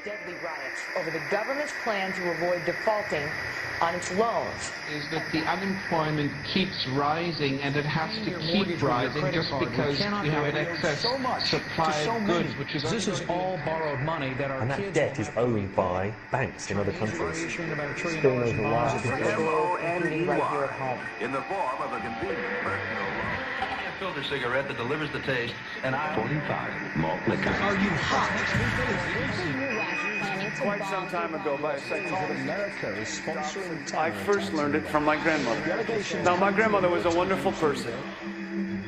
deadly riots over the government's plan to avoid defaulting on its loans. Is that the unemployment keeps rising, and it has to keep rising just because you have an excess supply of goods, which is this is all borrowed money that our and that debt is owned by banks in other countries. It's been over M-O-N-E-Y, in the form of a convenient personal loan. A filter cigarette that delivers the taste, and 45 malt liquor. Are you hot? Quite some time ago, by a psychologist, America is sponsoring I first learned it from my grandmother. Now, my grandmother was a wonderful person.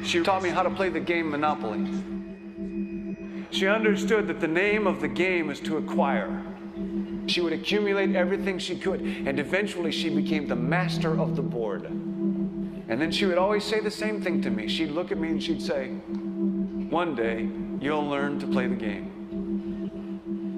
She taught me how to play the game Monopoly. She understood that the name of the game is to acquire. She would accumulate everything she could, and eventually she became the master of the board. And then she would always say the same thing to me. She'd look at me and she'd say, "One day, you'll learn to play the game."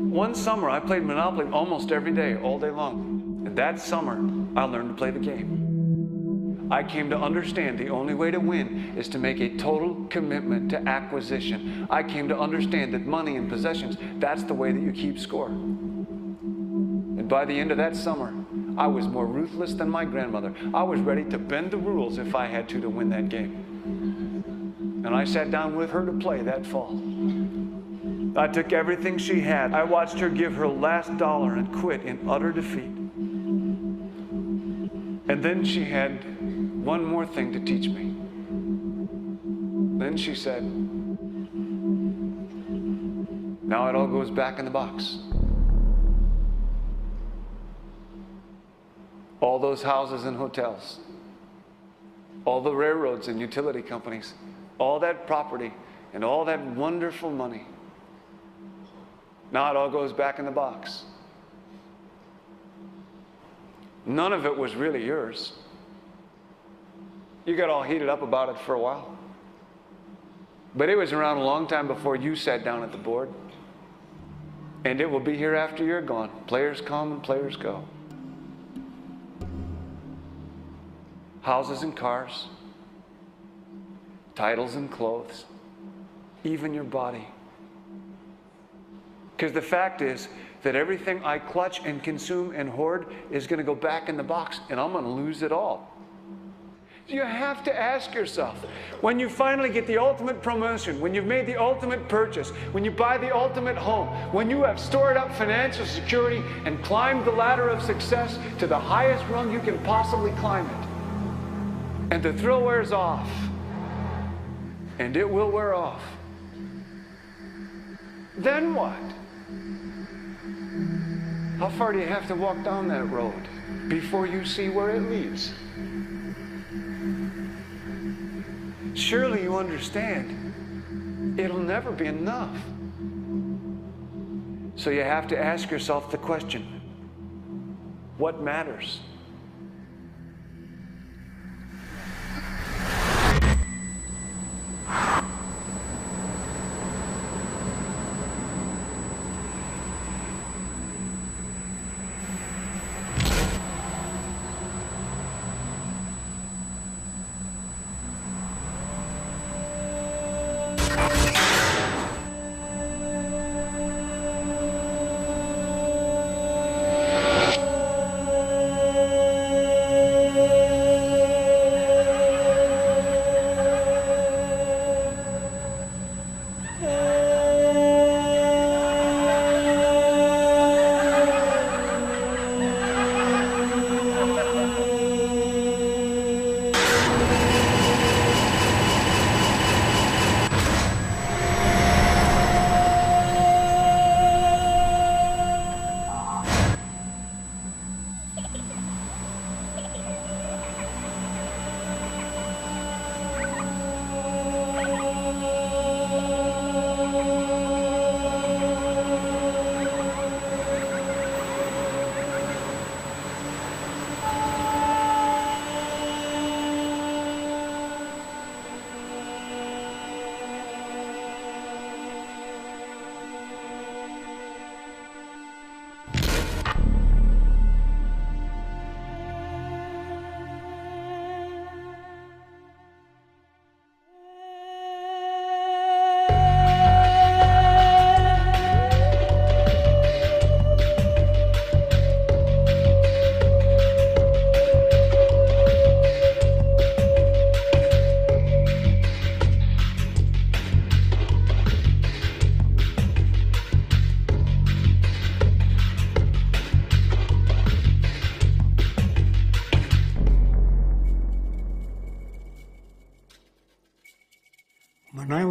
One summer, I played Monopoly almost every day, all day long. And that summer, I learned to play the game. I came to understand the only way to win is to make a total commitment to acquisition. I came to understand that money and possessions, that's the way that you keep score. And by the end of that summer, I was more ruthless than my grandmother. I was ready to bend the rules if I had to win that game. And I sat down with her to play that fall. I took everything she had. I watched her give her last dollar and quit in utter defeat. And then she had one more thing to teach me. Then she said, "Now it all goes back in the box." All those houses and hotels, all the railroads and utility companies, all that property and all that wonderful money. Now it all goes back in the box. None of it was really yours. You got all heated up about it for a while. But it was around a long time before you sat down at the board. And it will be here after you're gone. Players come and players go. Houses and cars, titles and clothes, even your body. Because the fact is that everything I clutch and consume and hoard is going to go back in the box, and I'm going to lose it all. You have to ask yourself, when you finally get the ultimate promotion, when you've made the ultimate purchase, when you buy the ultimate home, when you have stored up financial security and climbed the ladder of success to the highest rung you can possibly climb it, and the thrill wears off, and it will wear off, then what? How far do you have to walk down that road before you see where it leads? Surely you understand, it'll never be enough. So you have to ask yourself the question, what matters?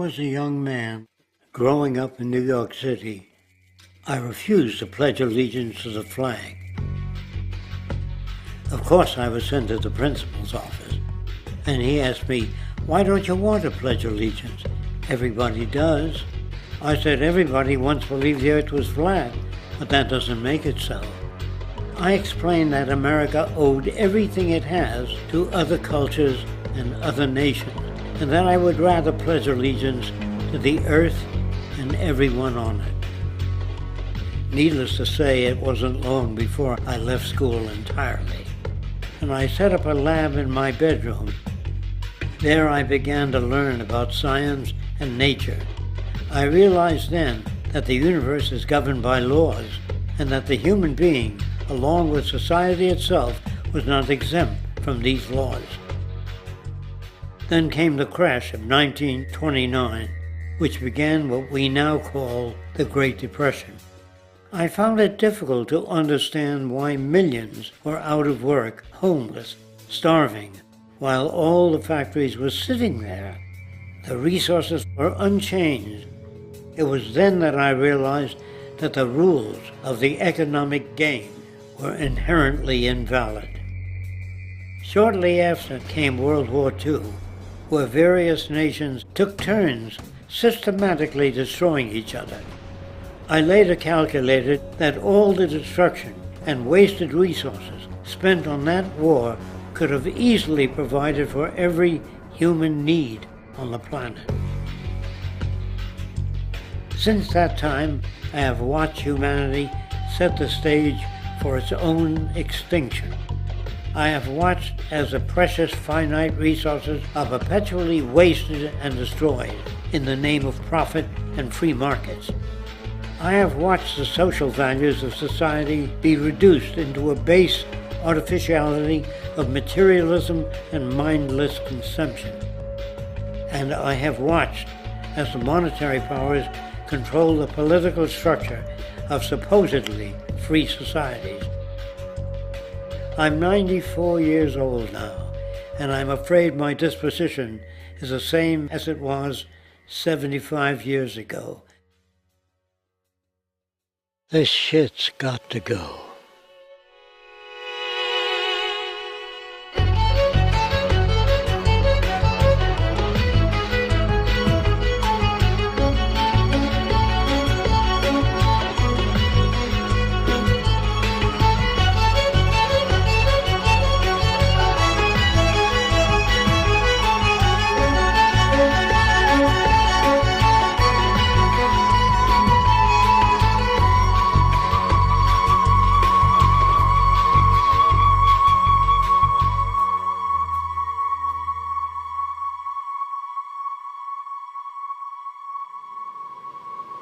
was a young man growing up in New York City, I refused to pledge allegiance to the flag. Of course, I was sent to the principal's office, and he asked me, "Why don't you want to pledge allegiance? Everybody does." I said, "Everybody once believed the earth was flat, but that doesn't make it so." I explained that America owed everything it has to other cultures and other nations, and that I would rather pledge allegiance to the earth and everyone on it. Needless to say, it wasn't long before I left school entirely, and I set up a lab in my bedroom. There I began to learn about science and nature. I realized then that the universe is governed by laws, and that the human being, along with society itself, was not exempt from these laws. Then came the crash of 1929, which began what we now call the Great Depression. I found it difficult to understand why millions were out of work, homeless, starving, while all the factories were sitting there. The resources were unchanged. It was then that I realized that the rules of the economic game were inherently invalid. Shortly after came World War II, where various nations took turns systematically destroying each other. I later calculated that all the destruction and wasted resources spent on that war could have easily provided for every human need on the planet. Since that time, I have watched humanity set the stage for its own extinction. I have watched as the precious finite resources are perpetually wasted and destroyed in the name of profit and free markets. I have watched the social values of society be reduced into a base artificiality of materialism and mindless consumption. And I have watched as the monetary powers control the political structure of supposedly free societies. I'm 94 years old now, and I'm afraid my disposition is the same as it was 75 years ago. This shit's got to go.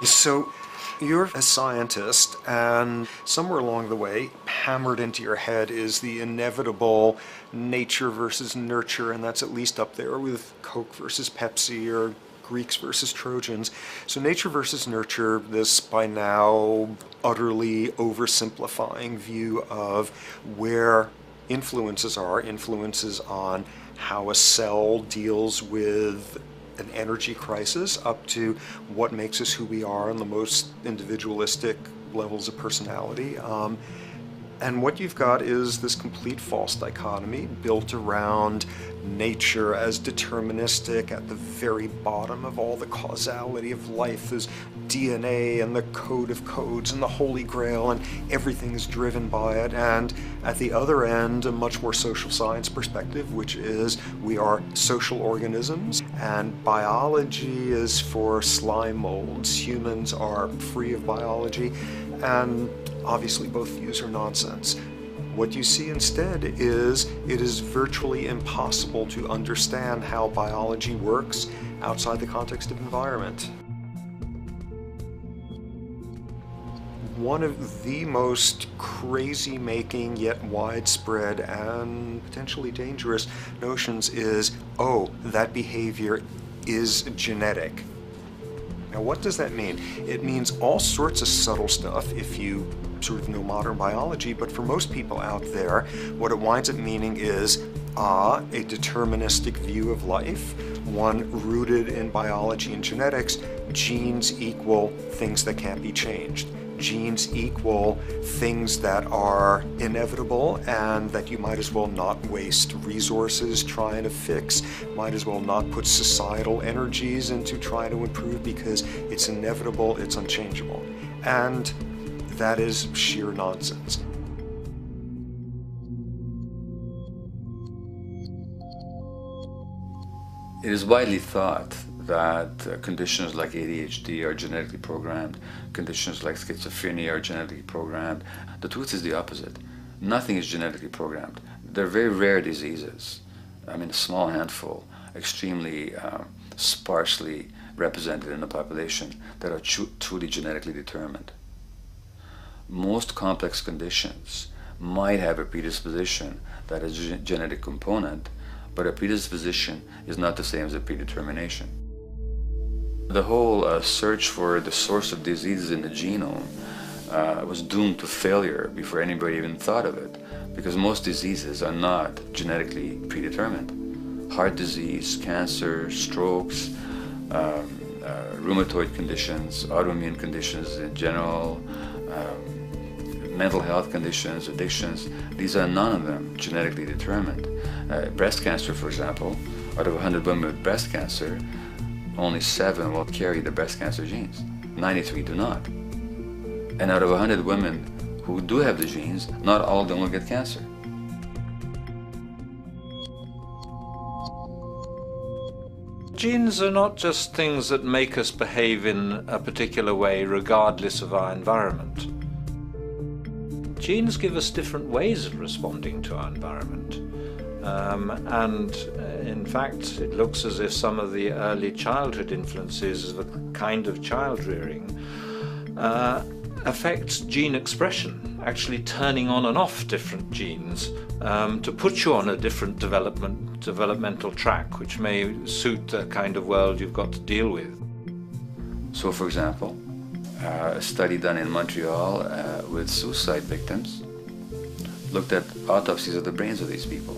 So you're a scientist, and somewhere along the way, hammered into your head is the inevitable nature versus nurture, and that's at least up there with Coke versus Pepsi or Greeks versus Trojans. So nature versus nurture, this by now utterly oversimplifying view of where influences on how a cell deals with an energy crisis, up to what makes us who we are on the most individualistic levels of personality. And what you've got is this complete false dichotomy built around nature as deterministic. At the very bottom of all the causality of life is DNA and the code of codes and the Holy Grail, and everything is driven by it. And at the other end, a much more social science perspective, which is we are social organisms, and biology is for slime molds. Humans are free of biology, and obviously both views are nonsense. What you see instead is it is virtually impossible to understand how biology works outside the context of environment. One of the most crazy-making yet widespread and potentially dangerous notions is, oh, that behavior is genetic. Now, what does that mean? It means all sorts of subtle stuff if you sort of know modern biology, but for most people out there, what it winds up meaning is a deterministic view of life, one rooted in biology and genetics. Genes equal things that can't be changed. Genes equal things that are inevitable and that you might as well not waste resources trying to fix, might as well not put societal energies into trying to improve because it's inevitable, it's unchangeable. And that is sheer nonsense. It is widely thought that conditions like ADHD are genetically programmed, conditions like schizophrenia are genetically programmed. The truth is the opposite. Nothing is genetically programmed. They're very rare diseases. I mean, a small handful, extremely sparsely represented in the population, that are truly genetically determined. Most complex conditions might have a predisposition that has a genetic component, but a predisposition is not the same as a predetermination. The whole search for the source of diseases in the genome was doomed to failure before anybody even thought of it, because most diseases are not genetically predetermined. Heart disease, cancer, strokes, rheumatoid conditions, autoimmune conditions in general, mental health conditions, addictions, these are none of them genetically determined. Breast cancer, for example, out of 100 women with breast cancer, only 7 will carry the breast cancer genes. 93 do not. And out of 100 women who do have the genes, not all of them will get cancer. Genes are not just things that make us behave in a particular way regardless of our environment. Genes give us different ways of responding to our environment. And in fact, it looks as if some of the early childhood influences of a kind of child rearing affects gene expression, actually turning on and off different genes to put you on a different developmental track, which may suit the kind of world you've got to deal with. So, for example, a study done in Montreal with suicide victims looked at autopsies of the brains of these people.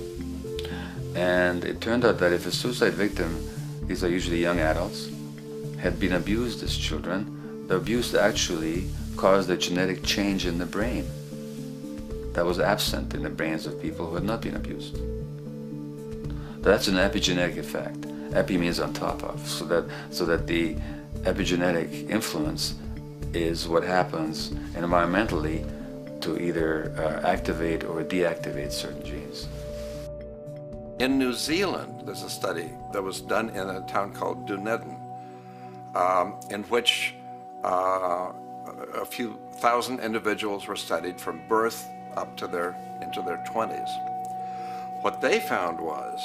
And it turned out that if a suicide victim, these are usually young adults, had been abused as children, the abuse actually caused a genetic change in the brain that was absent in the brains of people who had not been abused. That's an epigenetic effect. Epi means on top of, so that the epigenetic influence is what happens environmentally to either activate or deactivate certain genes. In New Zealand, there's a study that was done in a town called Dunedin, in which a few thousand individuals were studied from birth up to into their 20s. What they found was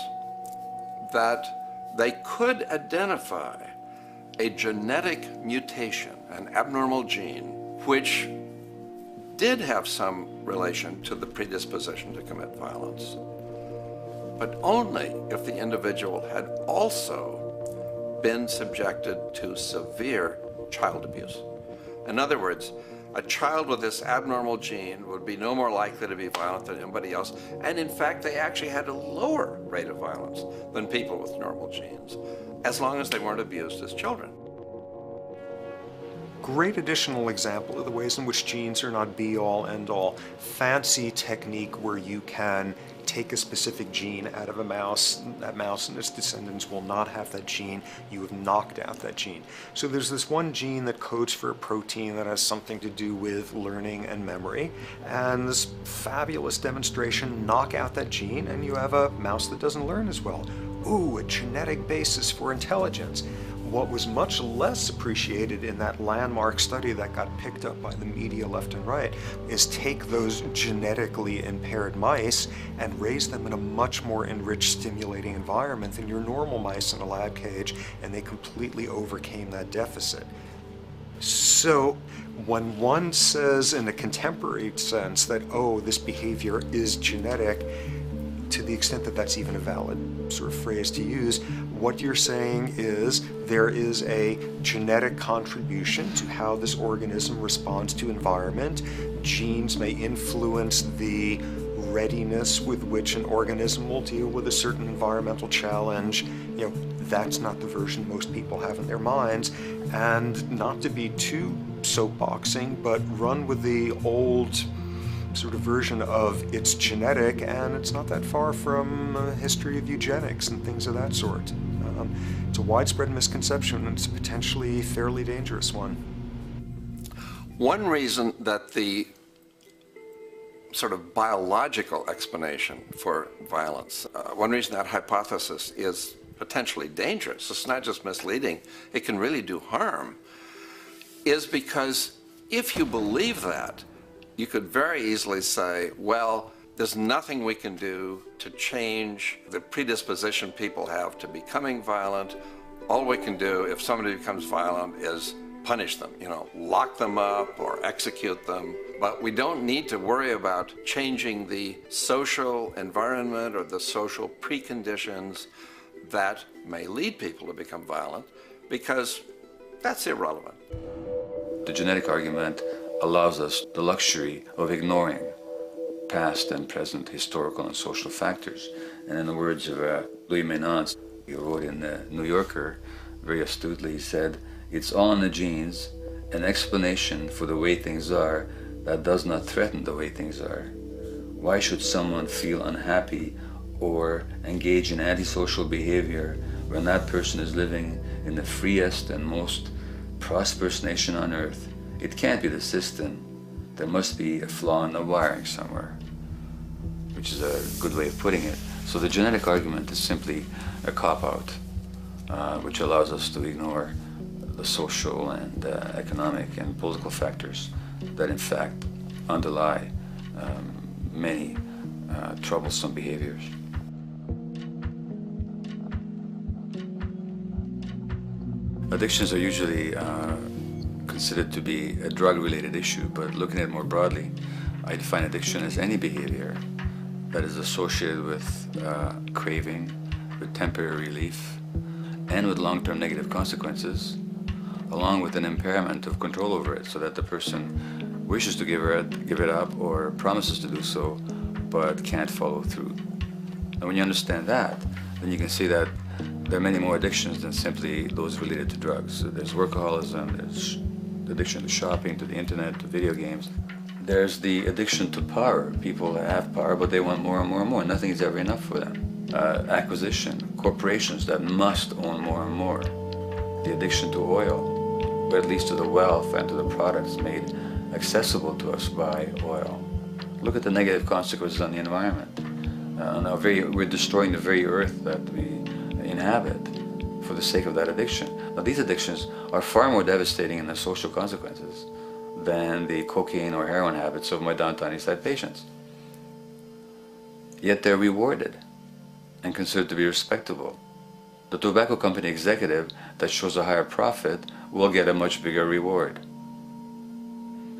that they could identify a genetic mutation, an abnormal gene, which did have some relation to the predisposition to commit violence, but only if the individual had also been subjected to severe child abuse. In other words, a child with this abnormal gene would be no more likely to be violent than anybody else, and in fact they actually had a lower rate of violence than people with normal genes, as long as they weren't abused as children. Great additional example of the ways in which genes are not be-all, end-all. Fancy technique where you can take a specific gene out of a mouse, that mouse and its descendants will not have that gene, you have knocked out that gene. So there's this one gene that codes for a protein that has something to do with learning and memory, and this fabulous demonstration, knock out that gene and you have a mouse that doesn't learn as well. Ooh, a genetic basis for intelligence. What was much less appreciated in that landmark study that got picked up by the media left and right is take those genetically impaired mice and raise them in a much more enriched, stimulating environment than your normal mice in a lab cage, and they completely overcame that deficit. So when one says in a contemporary sense that, oh, this behavior is genetic, to the extent that that's even a valid sort of phrase to use, what you're saying is there is a genetic contribution to how this organism responds to environment. Genes may influence the readiness with which an organism will deal with a certain environmental challenge. That's not the version most people have in their minds. And not to be too soapboxing, but run with the old sort of version of it's genetic, and it's not that far from a history of eugenics and things of that sort. It's a widespread misconception, and it's a potentially fairly dangerous one. One reason that the sort of biological explanation for violence, one reason that hypothesis is potentially dangerous, it's not just misleading, it can really do harm, is because if you believe that, you could very easily say, well, there's nothing we can do to change the predisposition people have to becoming violent. All we can do if somebody becomes violent is punish them, lock them up or execute them. But we don't need to worry about changing the social environment or the social preconditions that may lead people to become violent, because that's irrelevant. The genetic argument allows us the luxury of ignoring past and present historical and social factors. And in the words of Louis Menand, he wrote in the New Yorker, very astutely, he said, "It's all in the genes, an explanation for the way things are that does not threaten the way things are. Why should someone feel unhappy or engage in antisocial behavior when that person is living in the freest and most prosperous nation on earth? It can't be the system. There must be a flaw in the wiring somewhere," which is a good way of putting it. So the genetic argument is simply a cop-out, which allows us to ignore the social and economic and political factors that in fact underlie many troublesome behaviors. Addictions are usually considered to be a drug-related issue, but looking at it more broadly, I define addiction as any behavior that is associated with craving, with temporary relief, and with long-term negative consequences, along with an impairment of control over it, so that the person wishes to give it up or promises to do so, but can't follow through. And when you understand that, then you can see that there are many more addictions than simply those related to drugs. So there's workaholism, there's addiction to shopping, to the internet, to video games. There's the addiction to power. People have power, but they want more and more and more. Nothing is ever enough for them. Acquisition, corporations that must own more and more. The addiction to oil, or at least to the wealth and to the products made accessible to us by oil. Look at the negative consequences on the environment. We're destroying the very earth that we inhabit for the sake of that addiction. Now, these addictions are far more devastating in their social consequences than the cocaine or heroin habits of my downtown East Side patients. Yet they're rewarded and considered to be respectable. The tobacco company executive that shows a higher profit will get a much bigger reward.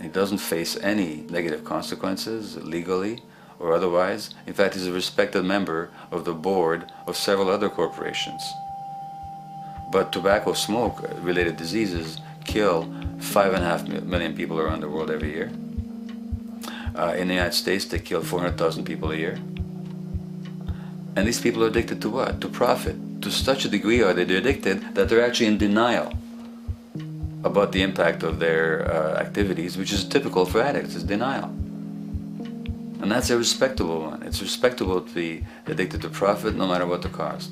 He doesn't face any negative consequences legally or otherwise. In fact, he's a respected member of the board of several other corporations. But tobacco smoke-related diseases kill 5.5 million people around the world every year. In the United States, they kill 400,000 people a year. And these people are addicted to what? To profit. To such a degree are they addicted that they're actually in denial about the impact of their activities, which is typical for addicts, is denial. And that's a respectable one. It's respectable to be addicted to profit no matter what the cost.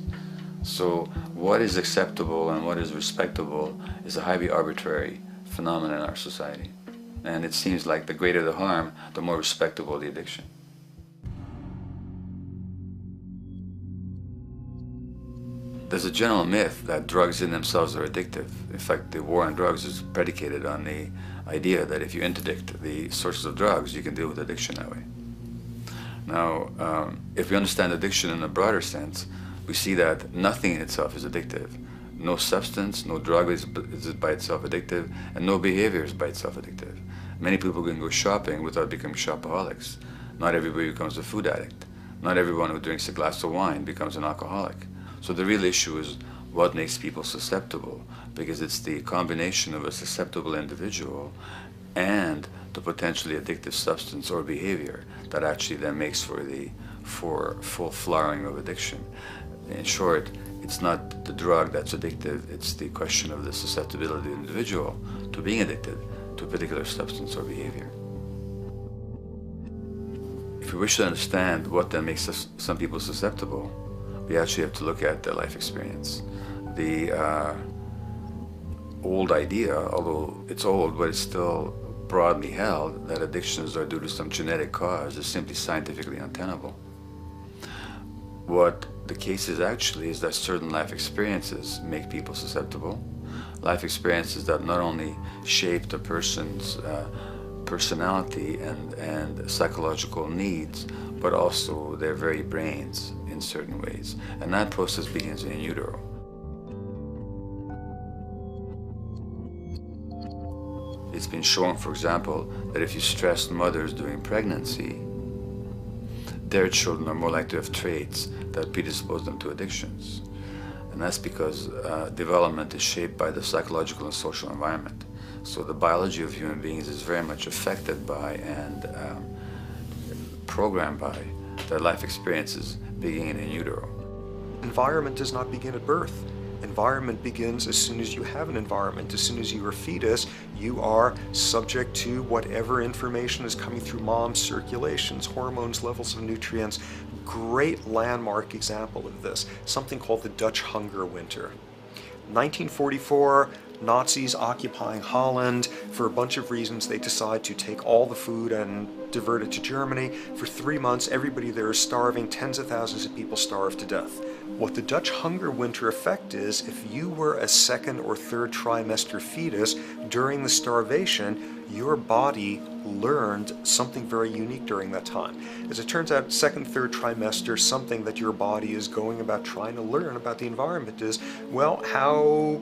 So what is acceptable and what is respectable is a highly arbitrary phenomenon in our society. And it seems like the greater the harm, the more respectable the addiction. There's a general myth that drugs in themselves are addictive. In fact, the war on drugs is predicated on the idea that if you interdict the sources of drugs, you can deal with addiction that way. Now, if we understand addiction in a broader sense, we see that nothing in itself is addictive. No substance, no drug is by itself addictive, and no behavior is by itself addictive. Many people can go shopping without becoming shopaholics. Not everybody becomes a food addict. Not everyone who drinks a glass of wine becomes an alcoholic. So the real issue is what makes people susceptible, because it's the combination of a susceptible individual and the the potentially addictive substance or behavior that actually then makes for full flowering of addiction. In short, it's not the drug that's addictive, it's the question of the susceptibility of the individual to being addicted to a particular substance or behavior. If we wish to understand what then makes some people susceptible, we actually have to look at their life experience. The old idea, although it's old, but it's still broadly held, that addictions are due to some genetic cause is simply scientifically untenable. What the case is actually is that certain life experiences make people susceptible. Life experiences that not only shape the person's personality and psychological needs, but also their very brains in certain ways. And that process begins in utero. It's been shown, for example, that if you stress mothers during pregnancy, their children are more likely to have traits that predispose them to addictions. And that's because development is shaped by the psychological and social environment. So the biology of human beings is very much affected by and programmed by their life experiences beginning in utero. Environment does not begin at birth. Environment begins as soon as you have an environment. As soon as you're a fetus, you are subject to whatever information is coming through mom's circulations, hormones, levels of nutrients. Great landmark example of this, something called the Dutch hunger winter. 1944, Nazis occupying Holland. For a bunch of reasons, they decide to take all the food and divert it to Germany. For 3 months, everybody there is starving. Tens of thousands of people starve to death. What the Dutch hunger winter effect is, if you were a second or third trimester fetus during the starvation, your body learned something very unique during that time. As it turns out, second, third trimester, something that your body is going about trying to learn about the environment is, well, how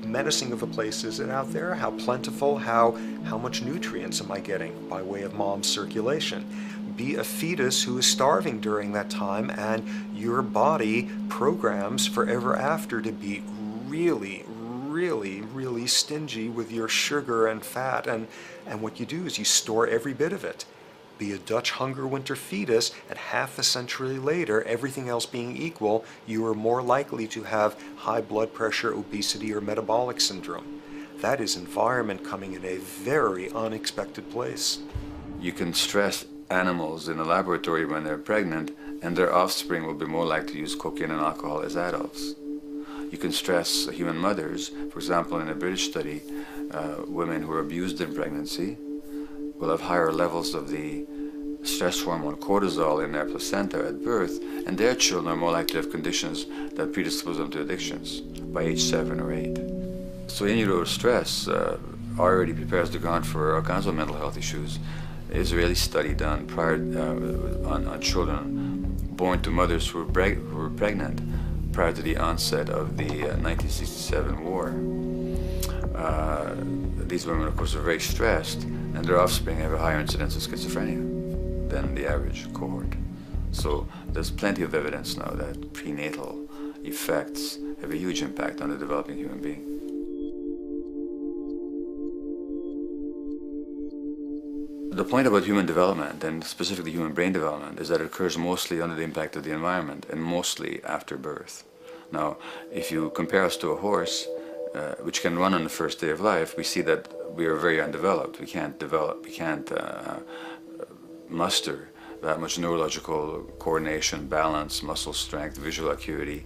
menacing of a place is it out there? How plentiful? How much nutrients am I getting by way of mom's circulation? Be a fetus who is starving during that time, and your body programs forever after to be really, really, really stingy with your sugar and fat, and what you do is you store every bit of it. Be a Dutch hunger winter fetus, and half a century later, everything else being equal, you are more likely to have high blood pressure, obesity, or metabolic syndrome. That is environment coming in a very unexpected place. You can stress animals in a laboratory when they're pregnant, and their offspring will be more likely to use cocaine and alcohol as adults. You can stress human mothers. For example, in a British study, women who are abused in pregnancy will have higher levels of the stress hormone cortisol in their placenta at birth, and their children are more likely to have conditions that predispose them to addictions by age 7 or 8. So in utero stress already prepares the ground for all kinds of mental health issues. Israeli study done prior on children born to mothers who were pregnant prior to the onset of the 1967 war. These women, of course, are very stressed, and their offspring have a higher incidence of schizophrenia than the average cohort. So there's plenty of evidence now that prenatal effects have a huge impact on the developing human being. The point about human development, and specifically human brain development, is that it occurs mostly under the impact of the environment and mostly after birth. Now, if you compare us to a horse, which can run on the first day of life, we see that we are very undeveloped. We can't muster that much neurological coordination, balance, muscle strength, visual acuity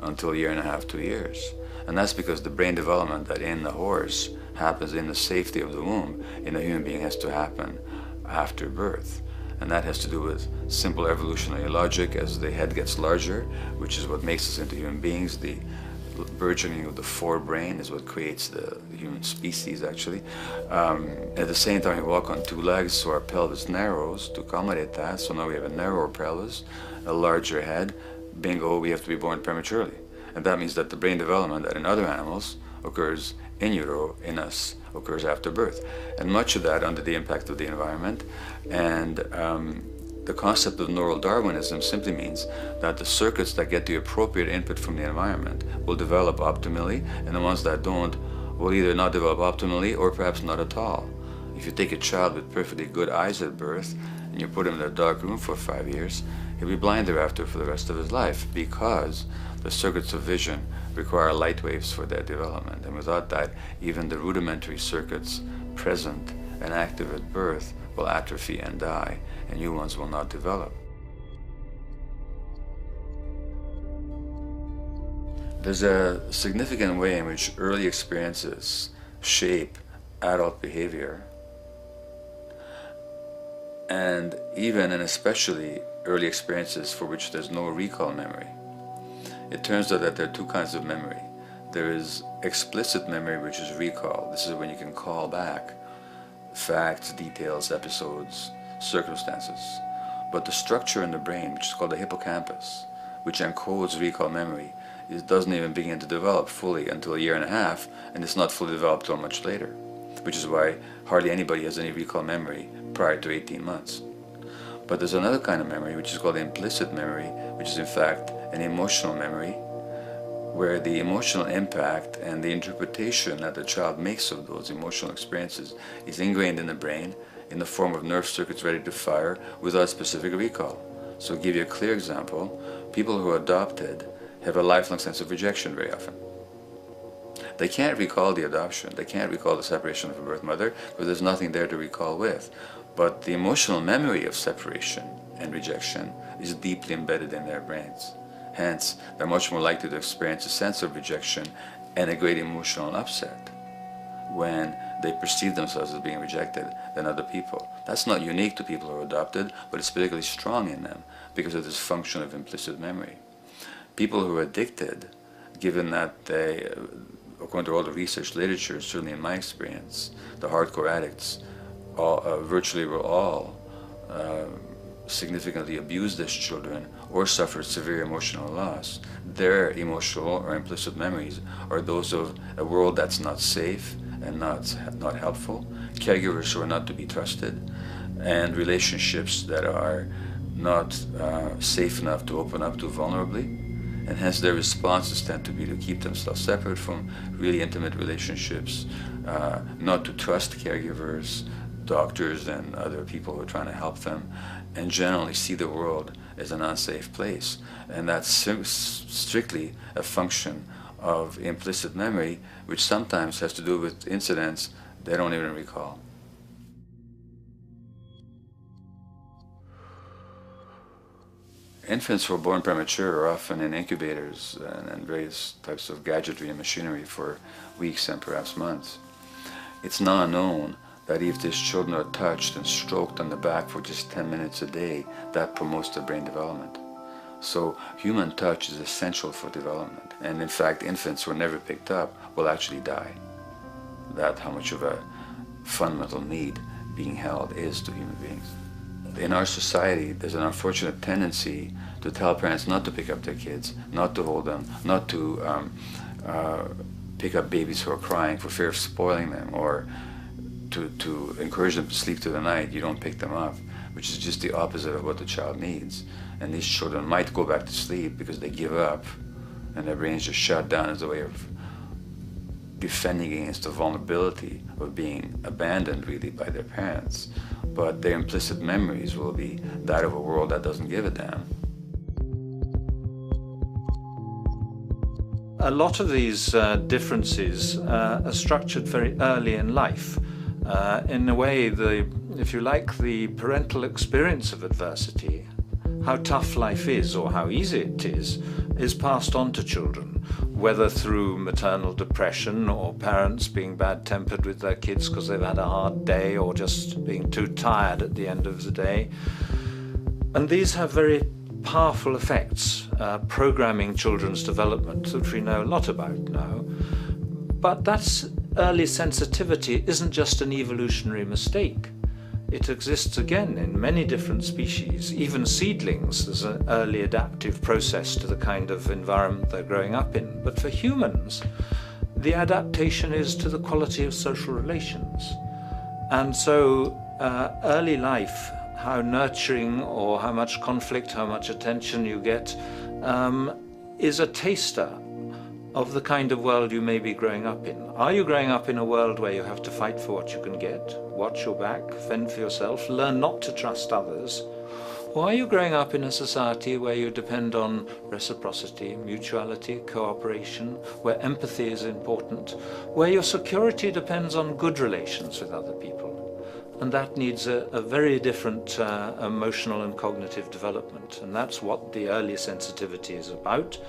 until a year and a half, 2 years. And that's because the brain development that in the horse happens in the safety of the womb, in a human being has to happen after birth. And that has to do with simple evolutionary logic. As the head gets larger, which is what makes us into human beings, the burgeoning of the forebrain is what creates the human species, actually. At the same time, we walk on 2 legs, so our pelvis narrows to accommodate that. So now we have a narrower pelvis, a larger head. Bingo, we have to be born prematurely. And that means that the brain development that in other animals occurs in utero, in us, occurs after birth. And much of that under the impact of the environment. And the concept of neural Darwinism simply means that the circuits that get the appropriate input from the environment will develop optimally, and the ones that don't will either not develop optimally or perhaps not at all. If you take a child with perfectly good eyes at birth and you put him in a dark room for 5 years, he'll be blind thereafter for the rest of his life, because the circuits of vision require light waves for their development. And without that, even the rudimentary circuits present and active at birth will atrophy and die, and new ones will not develop. There's a significant way in which early experiences shape adult behavior, and even and especially early experiences for which there's no recall memory. It turns out that there are two kinds of memory. There is explicit memory, which is recall. This is when you can call back facts, details, episodes, circumstances. But the structure in the brain, which is called the hippocampus, which encodes recall memory, it doesn't even begin to develop fully until 1.5 years, and it's not fully developed till much later, which is why hardly anybody has any recall memory prior to 18 months. But there's another kind of memory, which is called implicit memory, which is in fact an emotional memory, where the emotional impact and the interpretation that the child makes of those emotional experiences is ingrained in the brain in the form of nerve circuits ready to fire without specific recall. So to give you a clear example, people who are adopted have a lifelong sense of rejection very often. They can't recall the adoption, they can't recall the separation of a birth mother, because there's nothing there to recall with. But the emotional memory of separation and rejection is deeply embedded in their brains. Hence, they're much more likely to experience a sense of rejection and a great emotional upset when they perceive themselves as being rejected than other people. That's not unique to people who are adopted, but it's particularly strong in them because of this function of implicit memory. People who are addicted, given that they, according to all the research literature, certainly in my experience, the hardcore addicts virtually were all significantly abused as children or suffered severe emotional loss. Their emotional or implicit memories are those of a world that's not safe and not helpful, caregivers who are not to be trusted, and relationships that are not safe enough to open up to vulnerably. And hence their responses tend to be to keep themselves separate from really intimate relationships, not to trust caregivers, doctors and other people who are trying to help them, and generally see the world as an unsafe place. And that's strictly a function of implicit memory, which sometimes has to do with incidents they don't even recall. Infants who are born premature are often in incubators and various types of gadgetry and machinery for weeks and perhaps months. It's now known that if these children are touched and stroked on the back for just 10 minutes a day, that promotes their brain development. So human touch is essential for development. And in fact, infants who are never picked up will actually die. That's how much of a fundamental need being held is to human beings. In our society, there's an unfortunate tendency to tell parents not to pick up their kids, not to hold them, not to pick up babies who are crying for fear of spoiling them, or to encourage them to sleep through the night. You don't pick them up, which is just the opposite of what the child needs. And these children might go back to sleep because they give up and their brains just shut down as a way of defending against the vulnerability of being abandoned really by their parents. But their implicit memories will be that of a world that doesn't give a damn. A lot of these differences are structured very early in life. In a way, if you like, the parental experience of adversity, how tough life is or how easy it is passed on to children, whether through maternal depression or parents being bad-tempered with their kids because they've had a hard day or just being too tired at the end of the day. And these have very powerful effects, programming children's development, which we know a lot about now. But that early sensitivity isn't just an evolutionary mistake. It exists again in many different species. Even seedlings, there's an early adaptive process to the kind of environment they're growing up in. But for humans, the adaptation is to the quality of social relations. And so early life, how nurturing or how much conflict, how much attention you get, is a taster of the kind of world you may be growing up in. Are you growing up in a world where you have to fight for what you can get, watch your back, fend for yourself, learn not to trust others? Or are you growing up in a society where you depend on reciprocity, mutuality, cooperation, where empathy is important, where your security depends on good relations with other people? And that needs a very different emotional and cognitive development. And that's what the early sensitivity is about.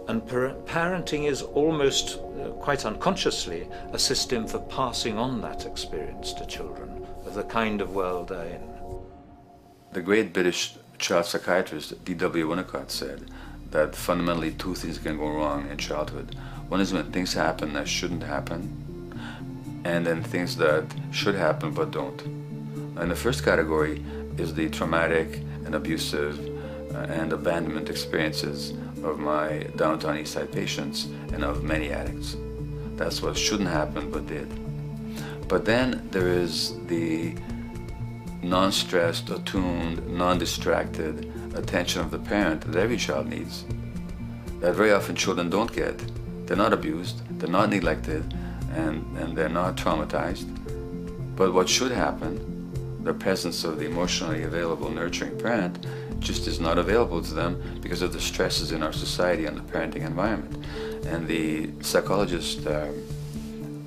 And parenting is almost, quite unconsciously, a system for passing on that experience to children of the kind of world they're in. The great British child psychiatrist D.W. Winnicott said that fundamentally two things can go wrong in childhood. One is when things happen that shouldn't happen, and then things that should happen but don't. And the first category is the traumatic and abusive and abandonment experiences of my downtown East Side patients and of many addicts. That's what shouldn't happen but did. But then there is the non-stressed, attuned, non-distracted attention of the parent that every child needs, that very often children don't get. They're not abused, they're not neglected, and they're not traumatized. But what should happen, the presence of the emotionally available, nurturing parent, just is not available to them because of the stresses in our society and the parenting environment. And the psychologist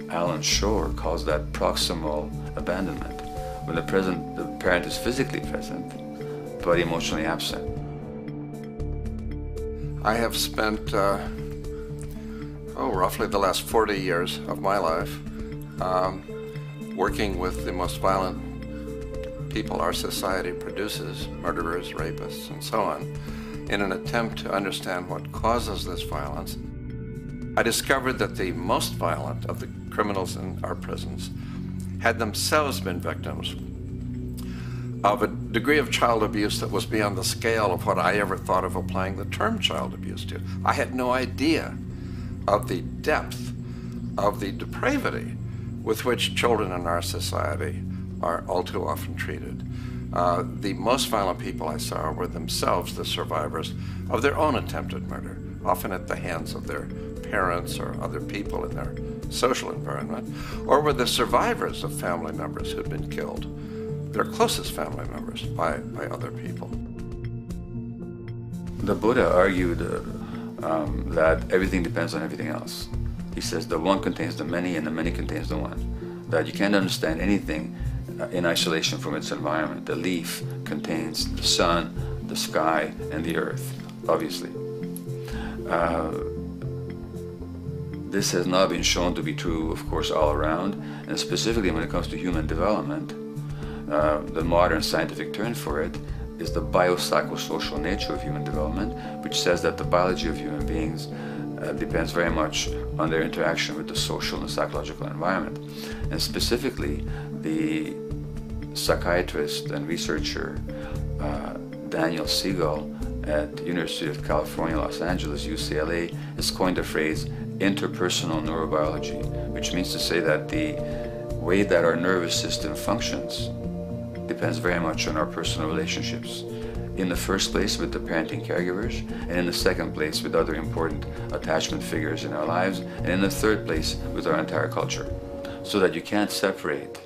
Alan Shore calls that proximal abandonment, when the parent is physically present, but emotionally absent. I have spent, roughly the last 40 years of my life working with the most violent people our society produces, murderers, rapists, and so on, in an attempt to understand what causes this violence. I discovered that the most violent of the criminals in our prisons had themselves been victims of a degree of child abuse that was beyond the scale of what I ever thought of applying the term child abuse to. I had no idea of the depth of the depravity with which children in our society are all too often treated. The most violent people I saw were themselves the survivors of their own attempted murder, often at the hands of their parents or other people in their social environment, or were the survivors of family members who'd been killed, their closest family members, by other people. The Buddha argued that everything depends on everything else. He says the one contains the many and the many contains the one. That you can't understand anything in isolation from its environment. The leaf contains the sun, the sky, and the earth, obviously. This has not been shown to be true, of course, all around, and specifically when it comes to human development. The modern scientific term for it is the biopsychosocial nature of human development, which says that the biology of human beings depends very much on their interaction with the social and psychological environment. And specifically, the psychiatrist and researcher Daniel Siegel at the University of California, Los Angeles, UCLA, has coined the phrase interpersonal neurobiology, which means to say that the way that our nervous system functions depends very much on our personal relationships. In the first place with the parenting caregivers, and in the second place with other important attachment figures in our lives, and in the third place with our entire culture. So that you can't separate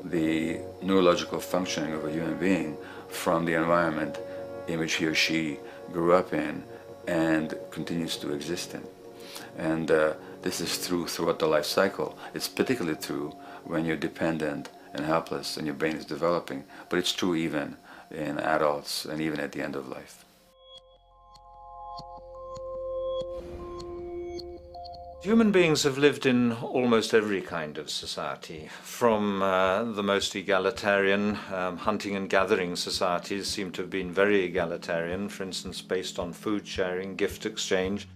the neurological functioning of a human being from the environment in which he or she grew up in and continues to exist in. And this is true throughout the life cycle. It's particularly true when you're dependent and helpless and your brain is developing, but it's true even in adults and even at the end of life. Human beings have lived in almost every kind of society, from the most egalitarian, hunting and gathering societies seem to have been very egalitarian, for instance based on food sharing, gift exchange.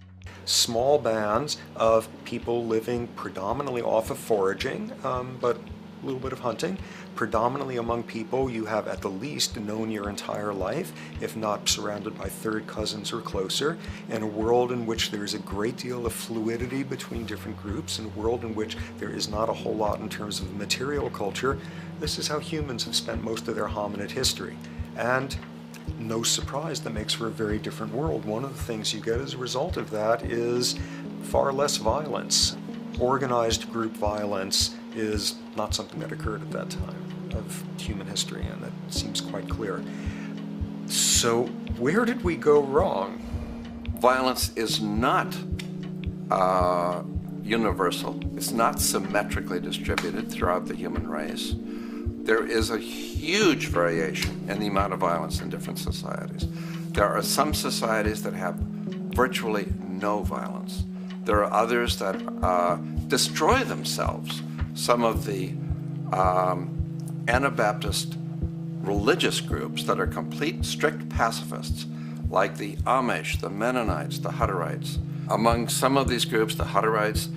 Small bands of people living predominantly off of foraging, but a little bit of hunting. Predominantly among people you have at the least known your entire life, if not surrounded by third cousins or closer, in a world in which there is a great deal of fluidity between different groups, in a world in which there is not a whole lot in terms of material culture. This is how humans have spent most of their hominid history. And no surprise, that makes for a very different world. One of the things you get as a result of that is far less violence. Organized group violence is not something that occurred at that time of human history, and that seems quite clear. So where did we go wrong? Violence is not universal. It's not symmetrically distributed throughout the human race. There is a huge variation in the amount of violence in different societies. There are some societies that have virtually no violence. There are others that destroy themselves. Some of the Anabaptist religious groups that are complete strict pacifists, like the Amish, the Mennonites, the Hutterites. Among some of these groups, the Hutterites,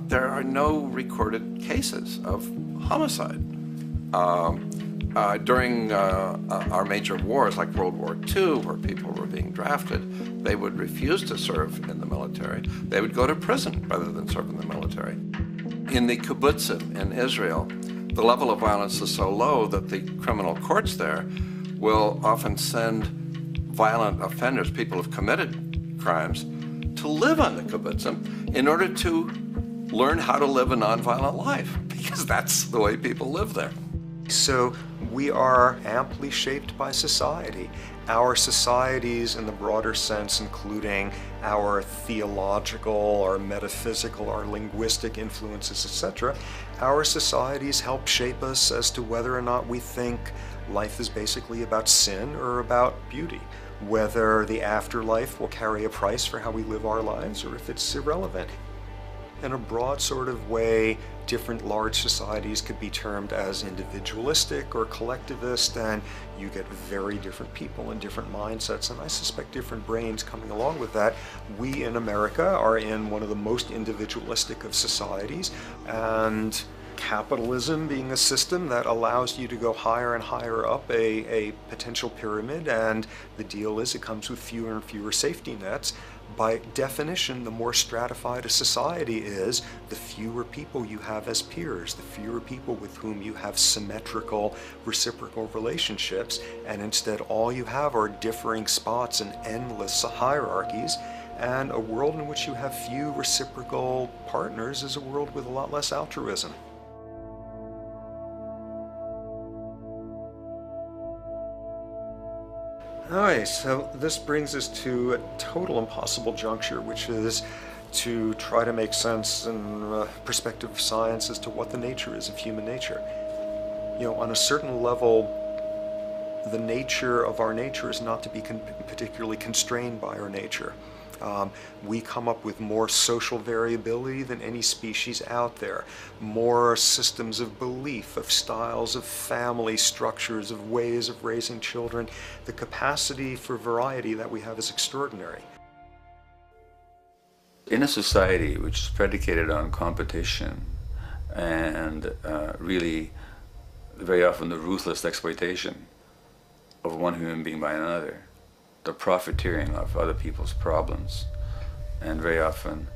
there are no recorded cases of homicide. During our major wars, like World War II, where people were being drafted, they would refuse to serve in the military. They would go to prison rather than serve in the military. In the kibbutzim in Israel, the level of violence is so low that the criminal courts there will often send violent offenders, people who've committed crimes, to live on the kibbutzim in order to learn how to live a nonviolent life, because that's the way people live there. So we are amply shaped by society. Our societies in the broader sense, including our theological, our metaphysical, our linguistic influences, etc., our societies help shape us as to whether or not we think life is basically about sin or about beauty, whether the afterlife will carry a price for how we live our lives or if it's irrelevant. In a broad sort of way, different large societies could be termed as individualistic or collectivist, and you get very different people and different mindsets, and I suspect different brains coming along with that. We in America are in one of the most individualistic of societies, and capitalism being a system that allows you to go higher and higher up a potential pyramid, and the deal is it comes with fewer and fewer safety nets. By definition, the more stratified a society is, the fewer people you have as peers, the fewer people with whom you have symmetrical, reciprocal relationships, and instead all you have are differing spots and endless hierarchies. And a world in which you have few reciprocal partners is a world with a lot less altruism. Alright, so this brings us to a total impossible juncture, which is to try to make sense in perspective of science as to what the nature is of human nature. You know, on a certain level, the nature of our nature is not to be particularly constrained by our nature. We come up with more social variability than any species out there, more systems of belief, of styles of family structures, of ways of raising children. The capacity for variety that we have is extraordinary. In a society which is predicated on competition and really very often the ruthless exploitation of one human being by another, the profiteering of other people's problems, and very often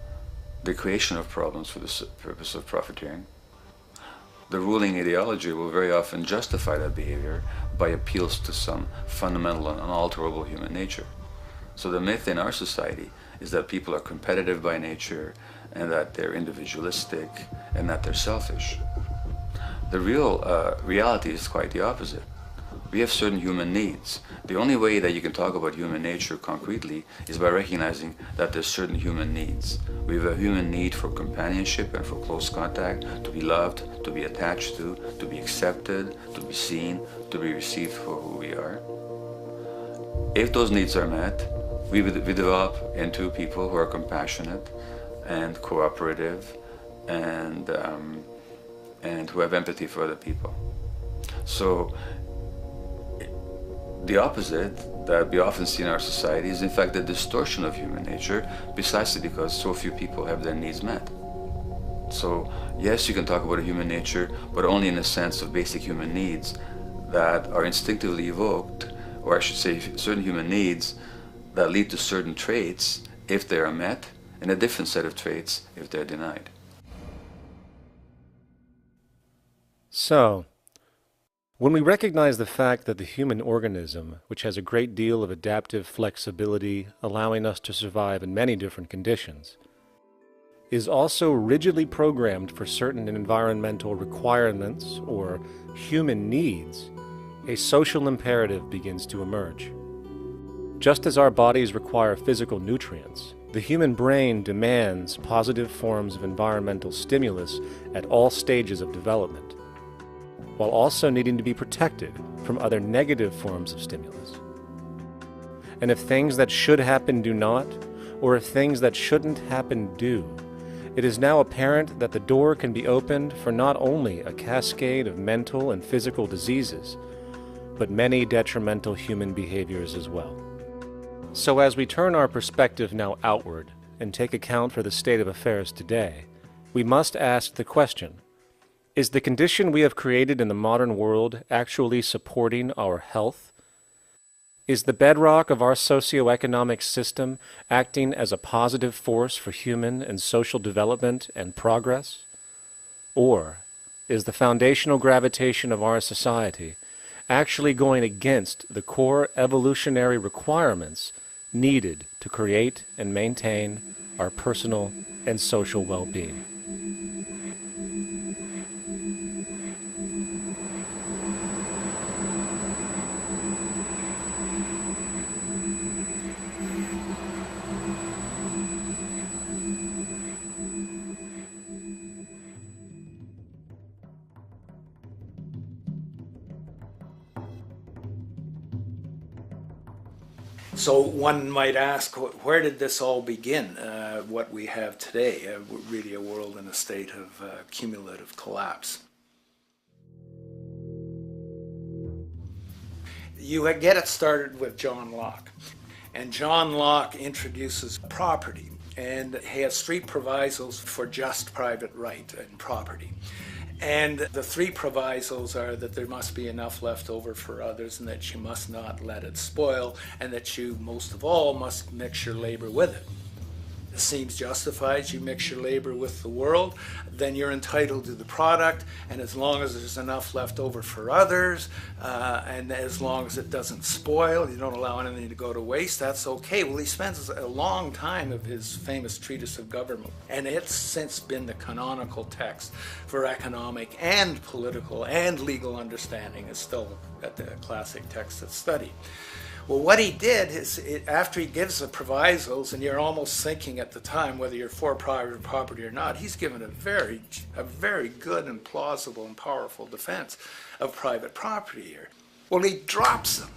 the creation of problems for the purpose of profiteering, the ruling ideology will very often justify that behavior by appeals to some fundamental and unalterable human nature. So the myth in our society is that people are competitive by nature, and that they're individualistic, and that they're selfish. The real reality is quite the opposite. We have certain human needs. The only way that you can talk about human nature concretely is by recognizing that there's certain human needs. We have a human need for companionship and for close contact, to be loved, to be attached to be accepted, to be seen, to be received for who we are. If those needs are met, we develop into people who are compassionate and cooperative and who have empathy for other people. So the opposite that we often see in our society is in fact the distortion of human nature, precisely because so few people have their needs met. So yes, you can talk about a human nature, but only in the sense of basic human needs that are instinctively evoked, or I should say certain human needs that lead to certain traits if they are met, and a different set of traits if they're denied. So, when we recognize the fact that the human organism, which has a great deal of adaptive flexibility, allowing us to survive in many different conditions, is also rigidly programmed for certain environmental requirements or human needs, a social imperative begins to emerge. Just as our bodies require physical nutrients, the human brain demands positive forms of environmental stimulus at all stages of development, while also needing to be protected from other negative forms of stimulus. And if things that should happen do not, or if things that shouldn't happen do, it is now apparent that the door can be opened for not only a cascade of mental and physical diseases, but many detrimental human behaviors as well. So as we turn our perspective now outward and take account for the state of affairs today, we must ask the question, is the condition we have created in the modern world actually supporting our health? Is the bedrock of our socioeconomic system acting as a positive force for human and social development and progress? Or is the foundational gravitation of our society actually going against the core evolutionary requirements needed to create and maintain our personal and social well-being? So one might ask, where did this all begin? What we have today, really a world in a state of cumulative collapse. You get it started with John Locke. And John Locke introduces property, and he has three provisos for just private right and property. And the three provisos are that there must be enough left over for others, and that you must not let it spoil, and that you, most of all, must mix your labor with it. It seems justified. You mix your labor with the world, then you're entitled to the product, and as long as there's enough left over for others, and as long as it doesn't spoil, you don't allow anything to go to waste, that's okay. Well, he spends a long time of his famous treatise of government, and it's since been the canonical text for economic and political and legal understanding. Is still the classic text that's studied. Well, what he did is, after he gives the provisos, and you're almost thinking at the time whether you're for private property or not, he's given a very good and plausible and powerful defense of private property here. Well, he drops them.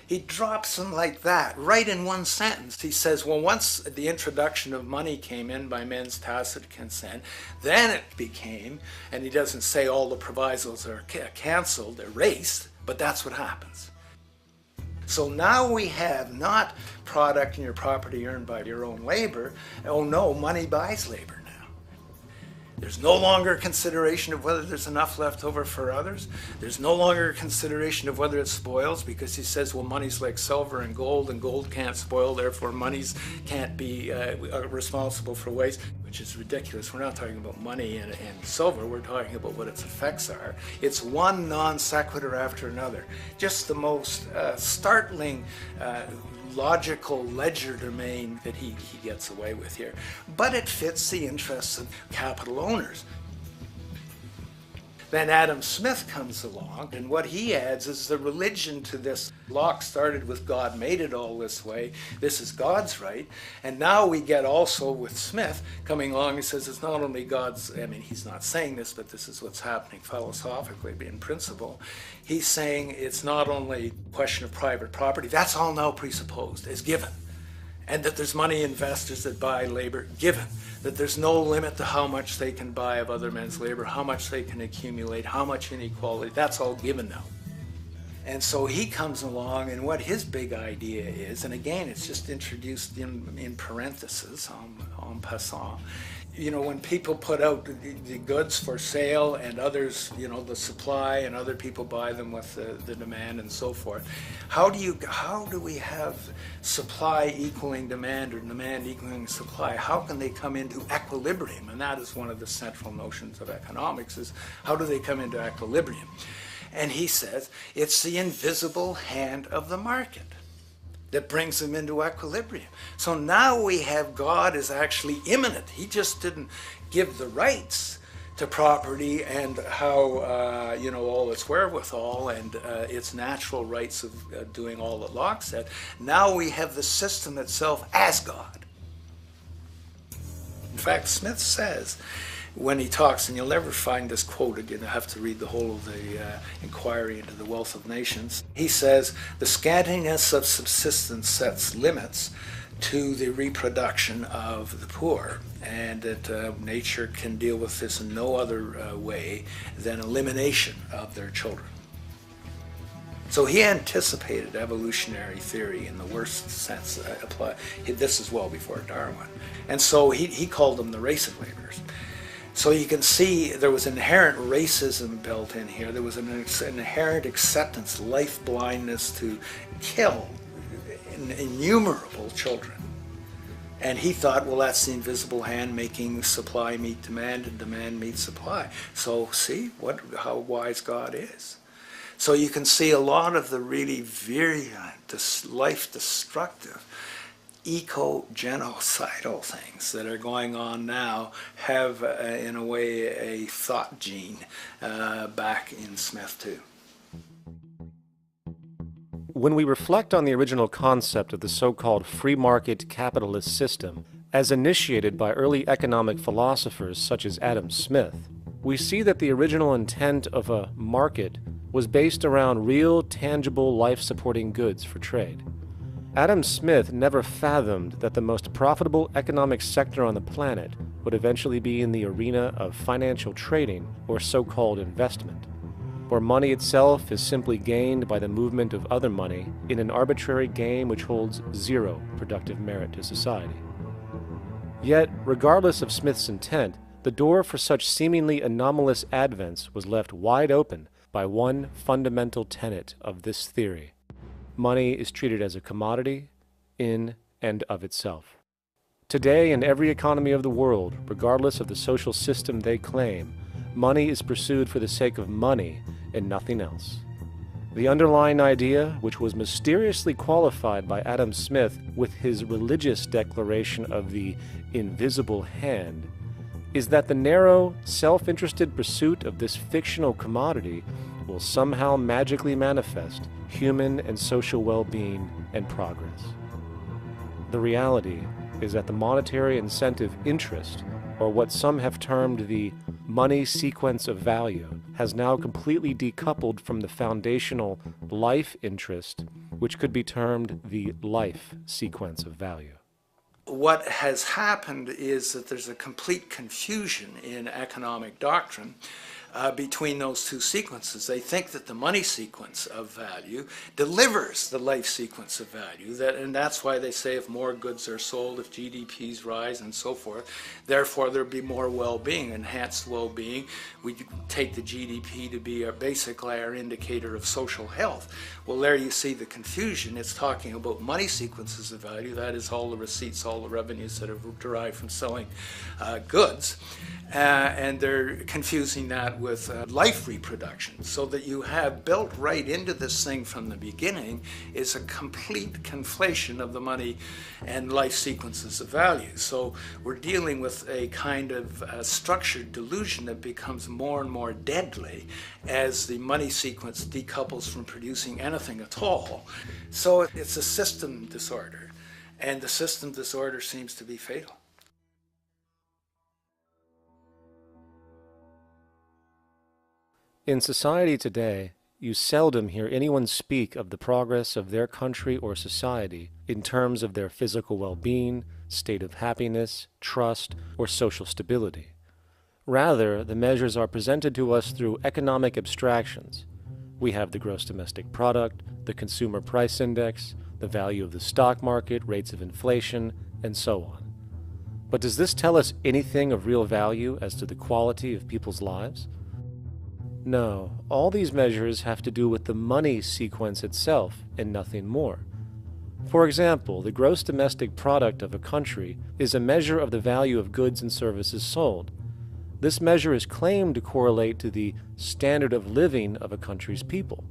He drops them like that, right in one sentence. He says, well, once the introduction of money came in by men's tacit consent, then it became, and he doesn't say all the provisos are canceled, erased, but that's what happens. So now we have not product and your property earned by your own labor. Oh no, money buys labor now. There's no longer a consideration of whether there's enough left over for others. There's no longer a consideration of whether it spoils, because he says, well, money's like silver and gold can't spoil, therefore monies can't be responsible for waste, which is ridiculous. We're not talking about money and silver, we're talking about what its effects are. It's one non sequitur after another. Just the most startling logical legerdemain that he gets away with here. But it fits the interests of capital owners. Then Adam Smith comes along, and what he adds is the religion to this. Locke started with God made it all this way. This is God's right. And now we get also with Smith coming along and says it's not only God's, I mean, he's not saying this, but this is what's happening philosophically, in principle. He's saying it's not only a question of private property, that's all now presupposed, is given. And that there's money investors that buy labor, given. That there's no limit to how much they can buy of other men's labor, how much they can accumulate, how much inequality, that's all given now. And so he comes along, and what his big idea is, and again, it's just introduced in parentheses, en passant. You know, when people put out the goods for sale and others, you know, the supply, and other people buy them with the demand and so forth, how do we have supply equaling demand or demand equaling supply? How can they come into equilibrium? And that is one of the central notions of economics, is how do they come into equilibrium? And he says it's the invisible hand of the market. that brings them into equilibrium. So now we have God is actually immanent. He just didn't give the rights to property and how, you know, all its wherewithal and its natural rights of doing all that Locke said. Now we have the system itself as God. In fact, Smith says, when he talks, and you'll never find this quote again, I have to read the whole of the Inquiry into the Wealth of Nations. He says, the scantiness of subsistence sets limits to the reproduction of the poor, and that nature can deal with this in no other way than elimination of their children. So he anticipated evolutionary theory in the worst sense. This is well before Darwin. And so he called them the race of laborers. So you can see there was inherent racism built in here. There was an inherent acceptance, life blindness to kill innumerable children. And he thought, well, that's the invisible hand making supply meet demand and demand meet supply. So see how wise God is. So you can see a lot of the really virulent, life-destructive, eco-genocidal things that are going on now have, in a way, a thought gene back in Smith too. When we reflect on the original concept of the so-called free market capitalist system, as initiated by early economic philosophers such as Adam Smith, we see that the original intent of a market was based around real, tangible, life-supporting goods for trade. Adam Smith never fathomed that the most profitable economic sector on the planet would eventually be in the arena of financial trading or so-called investment, where money itself is simply gained by the movement of other money in an arbitrary game which holds zero productive merit to society. Yet, regardless of Smith's intent, the door for such seemingly anomalous advents was left wide open by one fundamental tenet of this theory. Money is treated as a commodity in and of itself. Today, in every economy of the world, regardless of the social system they claim, money is pursued for the sake of money and nothing else. The underlying idea, which was mysteriously qualified by Adam Smith with his religious declaration of the invisible hand, is that the narrow, self-interested pursuit of this fictional commodity will somehow magically manifest human and social well-being and progress. The reality is that the monetary incentive interest, or what some have termed the money sequence of value, has now completely decoupled from the foundational life interest, which could be termed the life sequence of value. What has happened is that there's a complete confusion in economic doctrine between those two sequences. They think that the money sequence of value delivers the life sequence of value, and that's why they say if more goods are sold, if GDPs rise and so forth, therefore there'll be more well-being, enhanced well-being. We take the GDP to be basically our indicator of social health. Well, there you see the confusion. It's talking about money sequences of value, that is all the receipts, all the revenues that are derived from selling goods. And they're confusing that with life reproduction, so that you have built right into this thing from the beginning is a complete conflation of the money and life sequences of value. So we're dealing with a kind of structured delusion that becomes more and more deadly as the money sequence decouples from producing anything at all. So it's a system disorder, and the system disorder seems to be fatal. In society today, you seldom hear anyone speak of the progress of their country or society in terms of their physical well-being, state of happiness, trust, or social stability. Rather, the measures are presented to us through economic abstractions. We have the gross domestic product, the consumer price index, the value of the stock market, rates of inflation, and so on. But does this tell us anything of real value as to the quality of people's lives? No, all these measures have to do with the money sequence itself and nothing more. For example, the gross domestic product of a country is a measure of the value of goods and services sold. This measure is claimed to correlate to the standard of living of a country's people.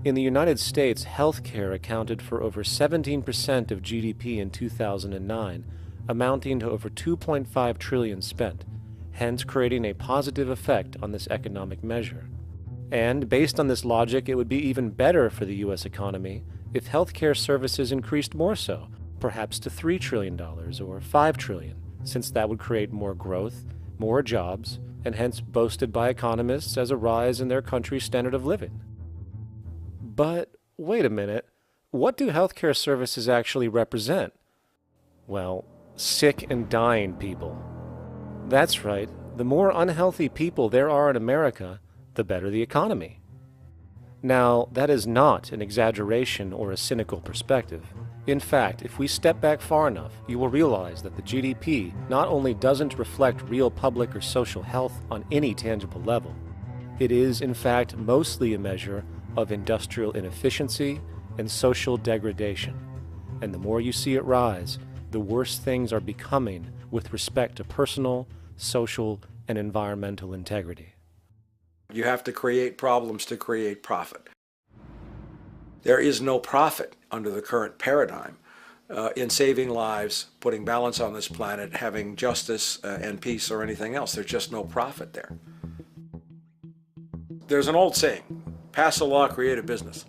In the United States, healthcare accounted for over 17% of GDP in 2009, amounting to over $2.5 trillion spent, hence creating a positive effect on this economic measure. And based on this logic, it would be even better for the U.S. economy if healthcare services increased more so, perhaps to $3 trillion or $5 trillion, since that would create more growth, more jobs, and hence boasted by economists as a rise in their country's standard of living. But wait a minute, what do healthcare services actually represent? Well, sick and dying people. That's right, the more unhealthy people there are in America, the better the economy. Now, that is not an exaggeration or a cynical perspective. In fact, if we step back far enough, you will realize that the GDP not only doesn't reflect real public or social health on any tangible level, it is, in fact, mostly a measure of industrial inefficiency and social degradation. And the more you see it rise, the worse things are becoming with respect to personal, social, and environmental integrity. You have to create problems to create profit. There is no profit under the current paradigm in saving lives, putting balance on this planet, having justice and peace or anything else. There's just no profit there. There's an old saying, pass a law, create a business,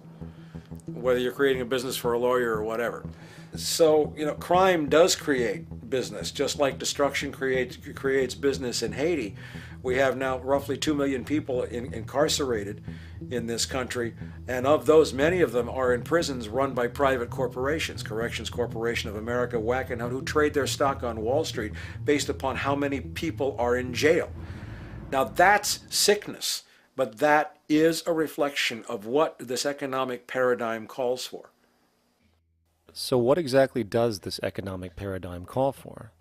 whether you're creating a business for a lawyer or whatever. So, crime does create business, just like destruction creates business in Haiti. We have now roughly 2 million people incarcerated in this country, and of those, many of them are in prisons run by private corporations, Corrections Corporation of America, Wackenhut, who trade their stock on Wall Street based upon how many people are in jail. Now that's sickness, but that is a reflection of what this economic paradigm calls for. So what exactly does this economic paradigm call for?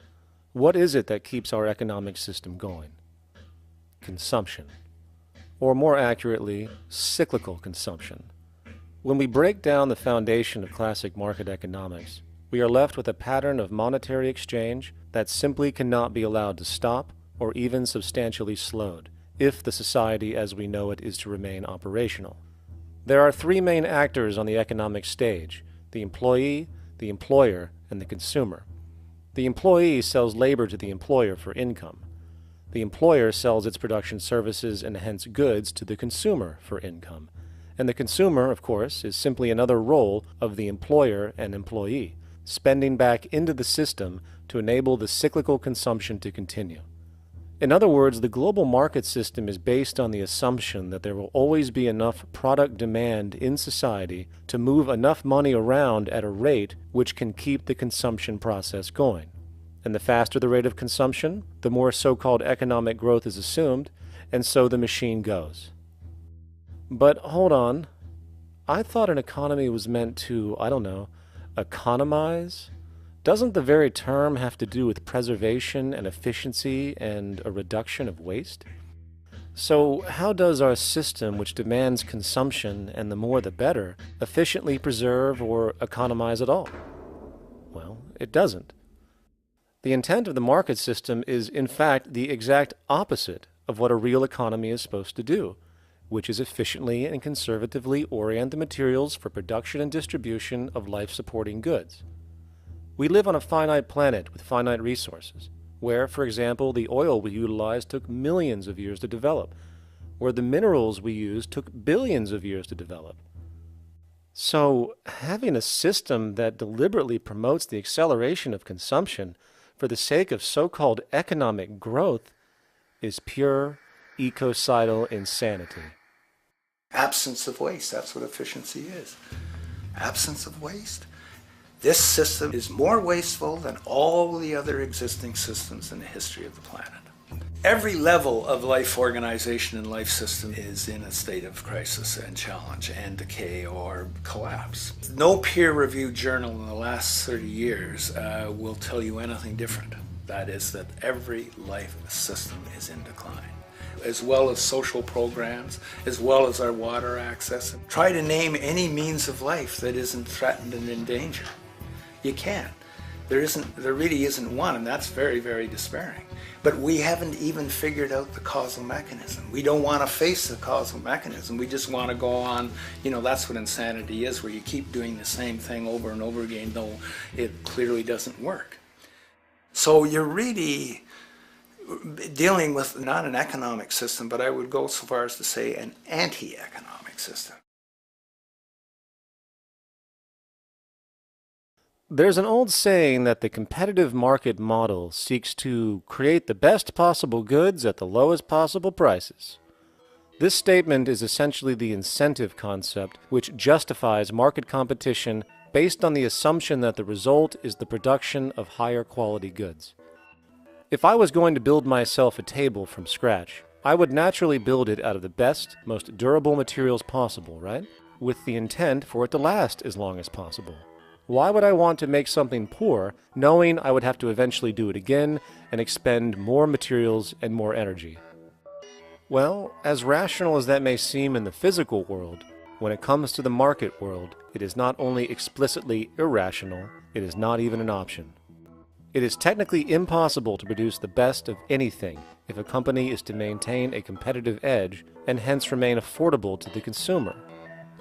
What is it that keeps our economic system going? Consumption. Or more accurately, cyclical consumption. When we break down the foundation of classic market economics, we are left with a pattern of monetary exchange that simply cannot be allowed to stop or even substantially slowed, if the society as we know it is to remain operational. There are three main actors on the economic stage: the employee, the employer, and the consumer. The employee sells labor to the employer for income. The employer sells its production services and hence goods to the consumer for income. And the consumer, of course, is simply another role of the employer and employee, spending back into the system to enable the cyclical consumption to continue. In other words, the global market system is based on the assumption that there will always be enough product demand in society to move enough money around at a rate which can keep the consumption process going. And the faster the rate of consumption, the more so-called economic growth is assumed, and so the machine goes. But hold on, I thought an economy was meant to, economize? Doesn't the very term have to do with preservation and efficiency and a reduction of waste? So how does our system, which demands consumption and the more the better, efficiently preserve or economize at all? Well, it doesn't. The intent of the market system is, in fact, the exact opposite of what a real economy is supposed to do, which is efficiently and conservatively orient the materials for production and distribution of life-supporting goods. We live on a finite planet with finite resources, where, for example, the oil we utilize took millions of years to develop, where the minerals we use took billions of years to develop. So, having a system that deliberately promotes the acceleration of consumption for the sake of so-called economic growth is pure ecocidal insanity. Absence of waste, that's what efficiency is. Absence of waste. This system is more wasteful than all the other existing systems in the history of the planet. Every level of life organization and life system is in a state of crisis and challenge and decay or collapse. No peer-reviewed journal in the last 30 years will tell you anything different. That is that every life system is in decline, as well as social programs, as well as our water access. Try to name any means of life that isn't threatened and in danger. You can't. There really isn't one, and that's very, very despairing. But we haven't even figured out the causal mechanism. We don't want to face the causal mechanism. We just want to go on, that's what insanity is, where you keep doing the same thing over and over again, though it clearly doesn't work. So you're really dealing with not an economic system, but I would go so far as to say an anti-economic system. There's an old saying that the competitive market model seeks to create the best possible goods at the lowest possible prices. This statement is essentially the incentive concept, which justifies market competition based on the assumption that the result is the production of higher quality goods. If I was going to build myself a table from scratch, I would naturally build it out of the best, most durable materials possible, right? With the intent for it to last as long as possible. Why would I want to make something poor, knowing I would have to eventually do it again and expend more materials and more energy? Well, as rational as that may seem in the physical world, when it comes to the market world, it is not only explicitly irrational, it is not even an option. It is technically impossible to produce the best of anything if a company is to maintain a competitive edge and hence remain affordable to the consumer.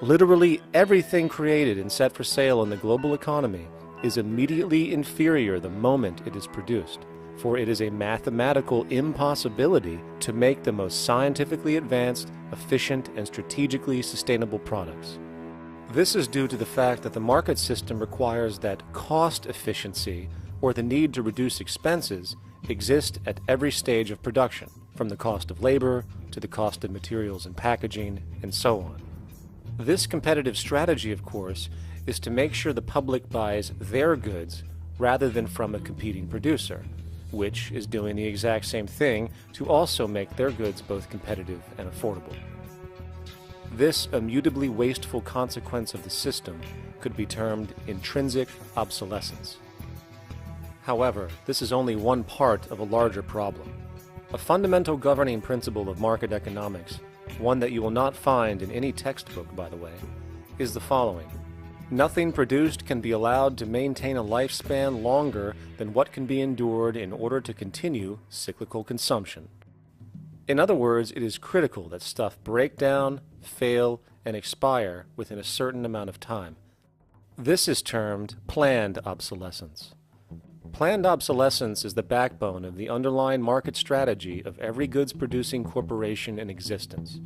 Literally everything created and set for sale in the global economy is immediately inferior the moment it is produced, for it is a mathematical impossibility to make the most scientifically advanced, efficient, and strategically sustainable products. This is due to the fact that the market system requires that cost efficiency, or the need to reduce expenses, exist at every stage of production, from the cost of labor to the cost of materials and packaging, and so on. This competitive strategy, of course, is to make sure the public buys their goods rather than from a competing producer, which is doing the exact same thing to also make their goods both competitive and affordable. This immutably wasteful consequence of the system could be termed intrinsic obsolescence. However, this is only one part of a larger problem. A fundamental governing principle of market economics, one that you will not find in any textbook, by the way, is the following. Nothing produced can be allowed to maintain a lifespan longer than what can be endured in order to continue cyclical consumption. In other words, it is critical that stuff break down, fail, and expire within a certain amount of time. This is termed planned obsolescence. Planned obsolescence is the backbone of the underlying market strategy of every goods-producing corporation in existence.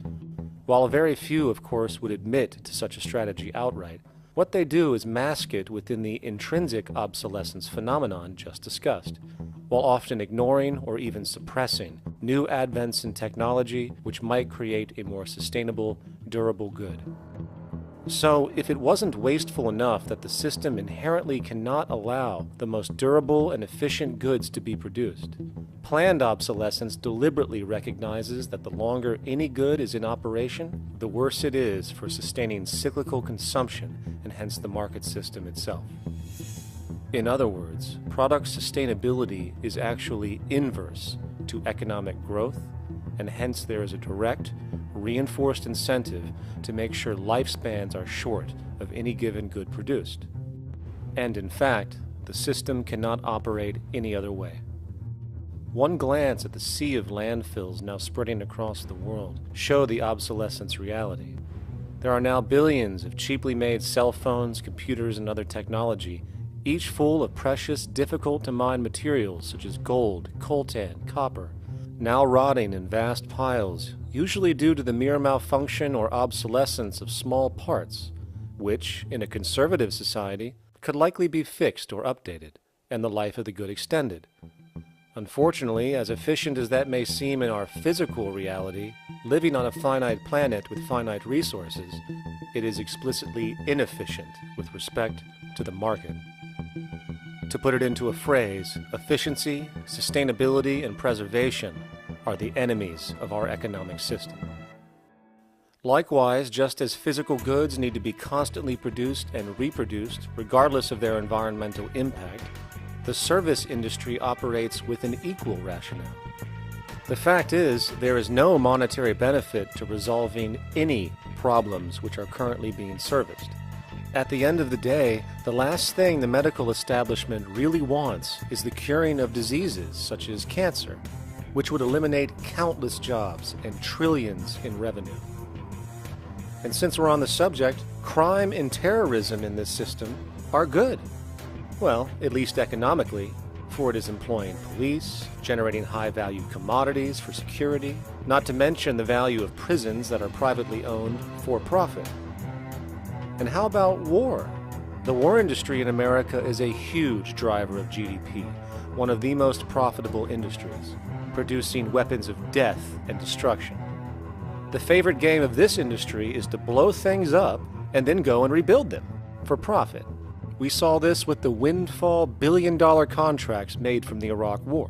While very few, of course, would admit to such a strategy outright, what they do is mask it within the intrinsic obsolescence phenomenon just discussed, while often ignoring or even suppressing new advents in technology which might create a more sustainable, durable good. So, if it wasn't wasteful enough that the system inherently cannot allow the most durable and efficient goods to be produced, planned obsolescence deliberately recognizes that the longer any good is in operation, the worse it is for sustaining cyclical consumption and hence the market system itself. In other words, product sustainability is actually inverse to economic growth, and hence there is a direct, reinforced incentive to make sure lifespans are short of any given good produced. And in fact, the system cannot operate any other way. One glance at the sea of landfills now spreading across the world show the obsolescence reality. There are now billions of cheaply made cell phones, computers, and other technology, each full of precious, difficult-to-mine materials such as gold, coltan, copper, now rotting in vast piles, usually due to the mere malfunction or obsolescence of small parts, which, in a conservative society, could likely be fixed or updated, and the life of the good extended. Unfortunately, as efficient as that may seem in our physical reality, living on a finite planet with finite resources, it is explicitly inefficient with respect to the market. To put it into a phrase, efficiency, sustainability, and preservation are the enemies of our economic system. Likewise, just as physical goods need to be constantly produced and reproduced, regardless of their environmental impact, the service industry operates with an equal rationale. The fact is, there is no monetary benefit to resolving any problems which are currently being serviced, At the end of the day, the last thing the medical establishment really wants is the curing of diseases such as cancer, which would eliminate countless jobs and trillions in revenue. And since we're on the subject, crime and terrorism in this system are good. Well, at least economically, for it is employing police, generating high-value commodities for security, not to mention the value of prisons that are privately owned for profit. And how about war? The war industry in America is a huge driver of GDP, one of the most profitable industries, producing weapons of death and destruction. The favorite game of this industry is to blow things up and then go and rebuild them for profit. We saw this with the windfall billion-dollar contracts made from the Iraq War.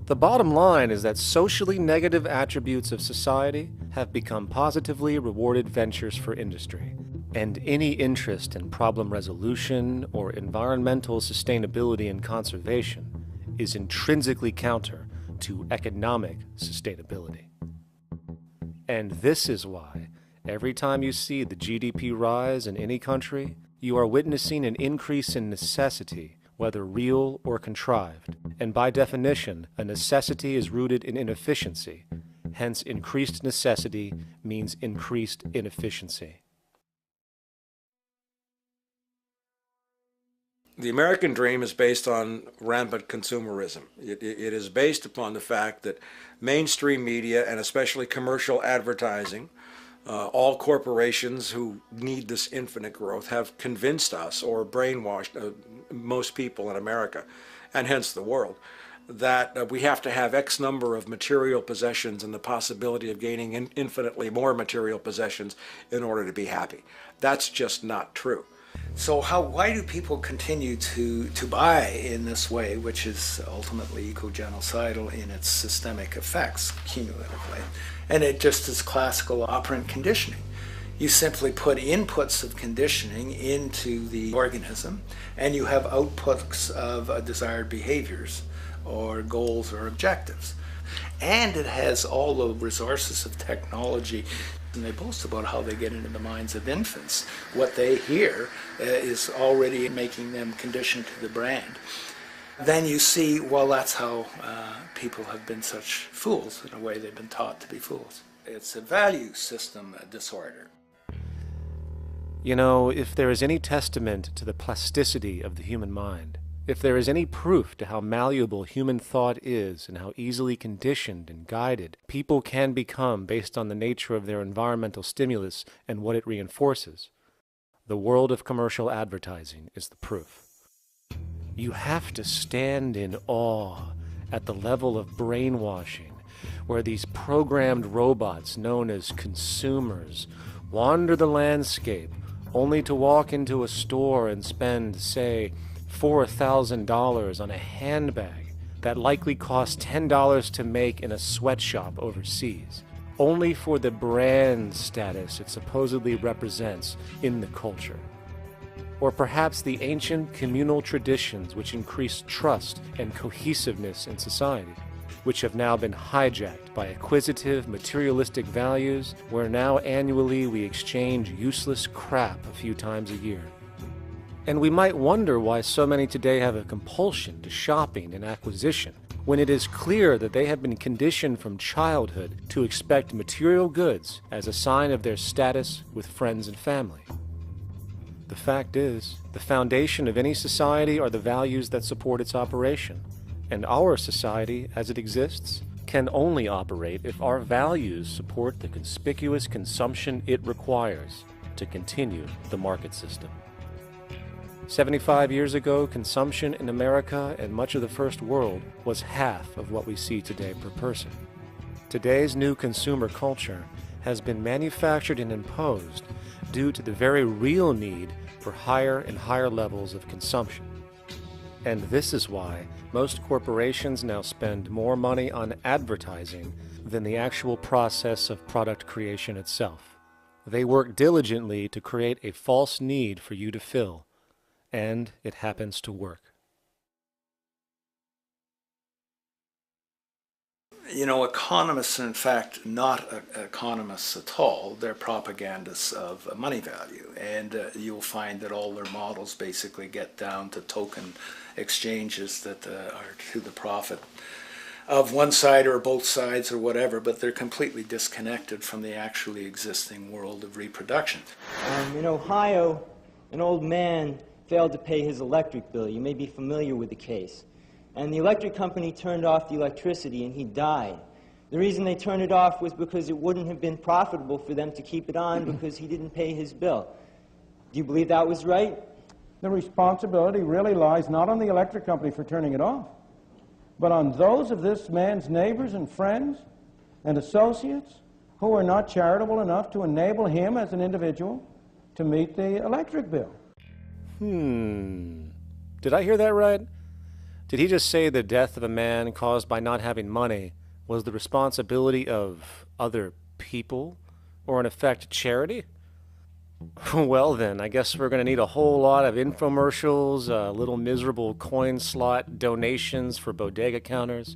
The bottom line is that socially negative attributes of society have become positively rewarded ventures for industry, and any interest in problem resolution or environmental sustainability and conservation is intrinsically counter to economic sustainability. And this is why, every time you see the GDP rise in any country, you are witnessing an increase in necessity, whether real or contrived. And by definition, a necessity is rooted in inefficiency. Hence, increased necessity means increased inefficiency. The American dream is based on rampant consumerism. It is based upon the fact that mainstream media, and especially commercial advertising, all corporations who need this infinite growth have convinced us or brainwashed most people in America, and hence the world, that we have to have X number of material possessions and the possibility of gaining infinitely more material possessions in order to be happy. That's just not true. So why do people continue to buy in this way, which is ultimately eco-genocidal in its systemic effects cumulatively? And it just is classical operant conditioning. You simply put inputs of conditioning into the organism, and you have outputs of desired behaviors or goals or objectives. And it has all the resources of technology. And they boast about how they get into the minds of infants. What they hear is already making them conditioned to the brand. Then you see, well, that's how people have been such fools. In a way, they've been taught to be fools. It's a value system disorder. You know, if there is any testament to the plasticity of the human mind, if there is any proof to how malleable human thought is and how easily conditioned and guided people can become based on the nature of their environmental stimulus and what it reinforces, the world of commercial advertising is the proof. You have to stand in awe at the level of brainwashing where these programmed robots known as consumers wander the landscape only to walk into a store and spend, say, $4,000 on a handbag that likely costs $10 to make in a sweatshop overseas, only for the brand status it supposedly represents in the culture. Or perhaps the ancient communal traditions which increase trust and cohesiveness in society, which have now been hijacked by acquisitive, materialistic values, where now annually we exchange useless crap a few times a year. And we might wonder why so many today have a compulsion to shopping and acquisition, when it is clear that they have been conditioned from childhood to expect material goods as a sign of their status with friends and family. The fact is, the foundation of any society are the values that support its operation, and our society, as it exists, can only operate if our values support the conspicuous consumption it requires to continue the market system. 75 years ago, consumption in America and much of the First World was half of what we see today per person. Today's new consumer culture has been manufactured and imposed due to the very real need for higher and higher levels of consumption. And this is why most corporations now spend more money on advertising than the actual process of product creation itself. They work diligently to create a false need for you to fill, and it happens to work. You know, economists are in fact not economists at all. They're propagandists of money value, and you'll find that all their models basically get down to token exchanges that are to the profit of one side or both sides or whatever, but they're completely disconnected from the actually existing world of reproduction. In Ohio, an old man failed to pay his electric bill. You may be familiar with the case. And the electric company turned off the electricity and he died. The reason they turned it off was because it wouldn't have been profitable for them to keep it on because he didn't pay his bill. Do you believe that was right? The responsibility really lies not on the electric company for turning it off, but on those of this man's neighbors and friends and associates who are not charitable enough to enable him as an individual to meet the electric bill. Did I hear that right? Did he just say the death of a man caused by not having money was the responsibility of other people, or in effect charity? Well then, I guess we're going to need a whole lot of infomercials, little miserable coin slot donations for bodega counters,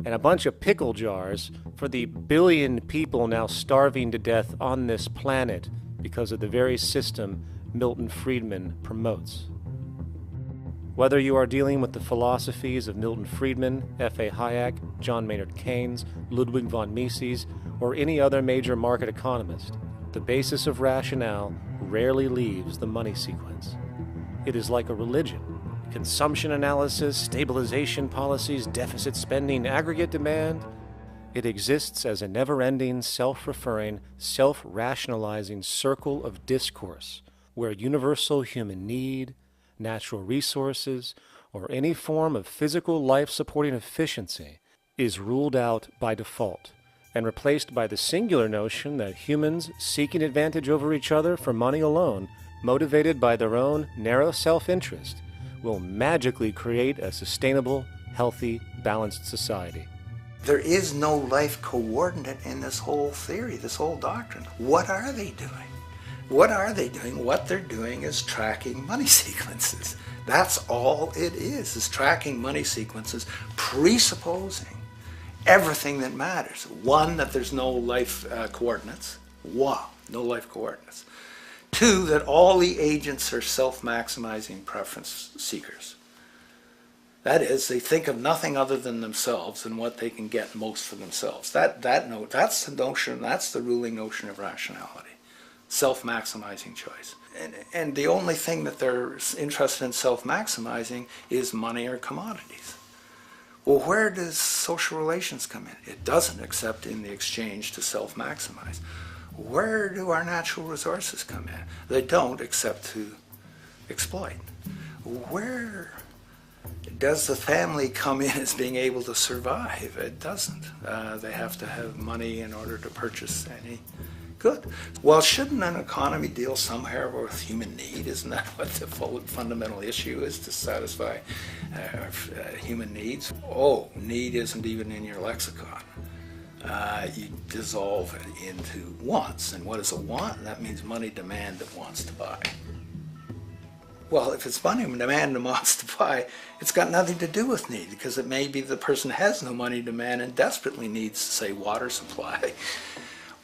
and a bunch of pickle jars for the billion people now starving to death on this planet because of the very system Milton Friedman promotes. Whether you are dealing with the philosophies of Milton Friedman, F.A. Hayek, John Maynard Keynes, Ludwig von Mises, or any other major market economist, the basis of rationale rarely leaves the money sequence. It is like a religion. Consumption analysis, stabilization policies, deficit spending, aggregate demand. It exists as a never-ending, self-referring, self-rationalizing circle of discourse where universal human need, natural resources, or any form of physical life-supporting efficiency is ruled out by default and replaced by the singular notion that humans seeking advantage over each other for money alone, motivated by their own narrow self-interest, will magically create a sustainable, healthy, balanced society. There is no life coordinate in this whole theory, this whole doctrine. What are they doing? What are they doing? What they're doing is tracking money sequences. That's all it is tracking money sequences, presupposing everything that matters. One, that there's no life coordinates. Wow, no life coordinates. Two, that all the agents are self-maximizing preference seekers. That is, they think of nothing other than themselves and what they can get most for themselves. That's the notion, that's the ruling notion of rationality. Self-maximizing choice. And the only thing that they're interested in self-maximizing is money or commodities. Well, where does social relations come in? It doesn't, except in the exchange to self-maximize. Where do our natural resources come in? They don't, except to exploit. Where does the family come in as being able to survive? It doesn't. They have to have money in order to purchase any good. Well, shouldn't an economy deal somewhere with human need? Isn't that what the fundamental issue is, to satisfy human needs? Oh, need isn't even in your lexicon. You dissolve it into wants. And what is a want? That means money demand that wants to buy. Well, if it's money demand and wants to buy, it's got nothing to do with need, because it may be the person has no money demand and desperately needs, say, water supply.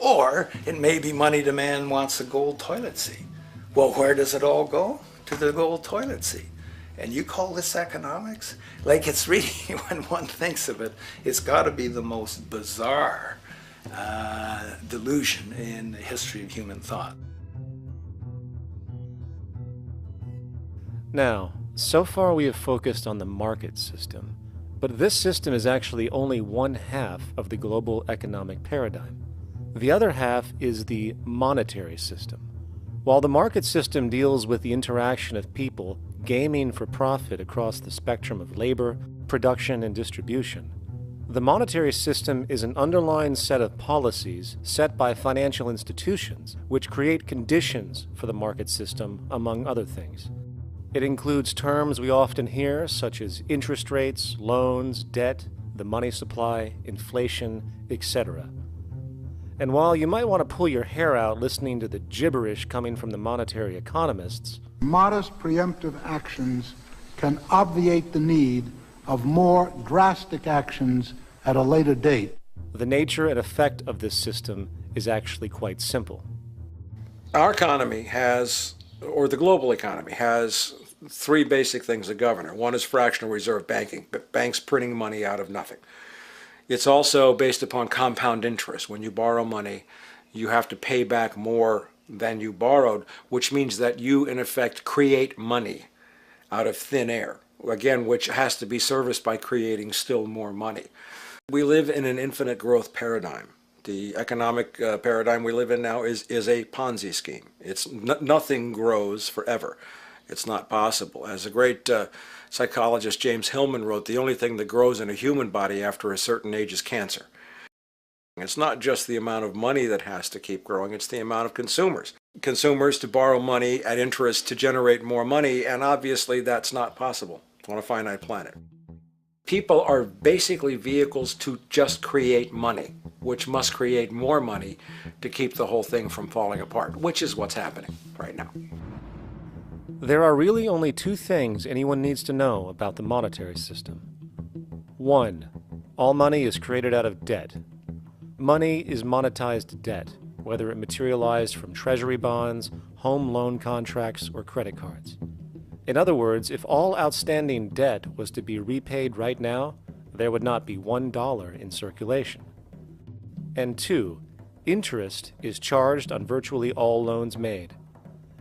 Or it may be money demand wants a gold toilet seat. Well, where does it all go? To the gold toilet seat. And you call this economics? Like, it's really, when one thinks of it, it's got to be the most bizarre delusion in the history of human thought. Now, so far we have focused on the market system, but this system is actually only one half of the global economic paradigm. The other half is the monetary system. While the market system deals with the interaction of people gaming for profit across the spectrum of labor, production, and distribution, the monetary system is an underlying set of policies set by financial institutions which create conditions for the market system, among other things. It includes terms we often hear, such as interest rates, loans, debt, the money supply, inflation, etc. And while you might want to pull your hair out listening to the gibberish coming from the monetary economists, modest preemptive actions can obviate the need of more drastic actions at a later date. The nature and effect of this system is actually quite simple. Our economy has, or the global economy, has three basic things that govern it. One is fractional reserve banking, banks printing money out of nothing. It's also based upon compound interest. When you borrow money, you have to pay back more than you borrowed, which means that you, in effect, create money out of thin air, again, which has to be serviced by creating still more money. We live in an infinite growth paradigm. The economic paradigm we live in now is a Ponzi scheme. Nothing grows forever. It's not possible. As a great psychologist James Hillman wrote, the only thing that grows in a human body after a certain age is cancer. It's not just the amount of money that has to keep growing, it's the amount of consumers. Consumers to borrow money at interest to generate more money, and obviously that's not possible on a finite planet. People are basically vehicles to just create money, which must create more money to keep the whole thing from falling apart, which is what's happening right now. There are really only two things anyone needs to know about the monetary system. 1. All money is created out of debt. Money is monetized debt, whether it materialized from treasury bonds, home loan contracts, or credit cards. In other words, if all outstanding debt was to be repaid right now, there would not be $1 in circulation. And 2, interest is charged on virtually all loans made,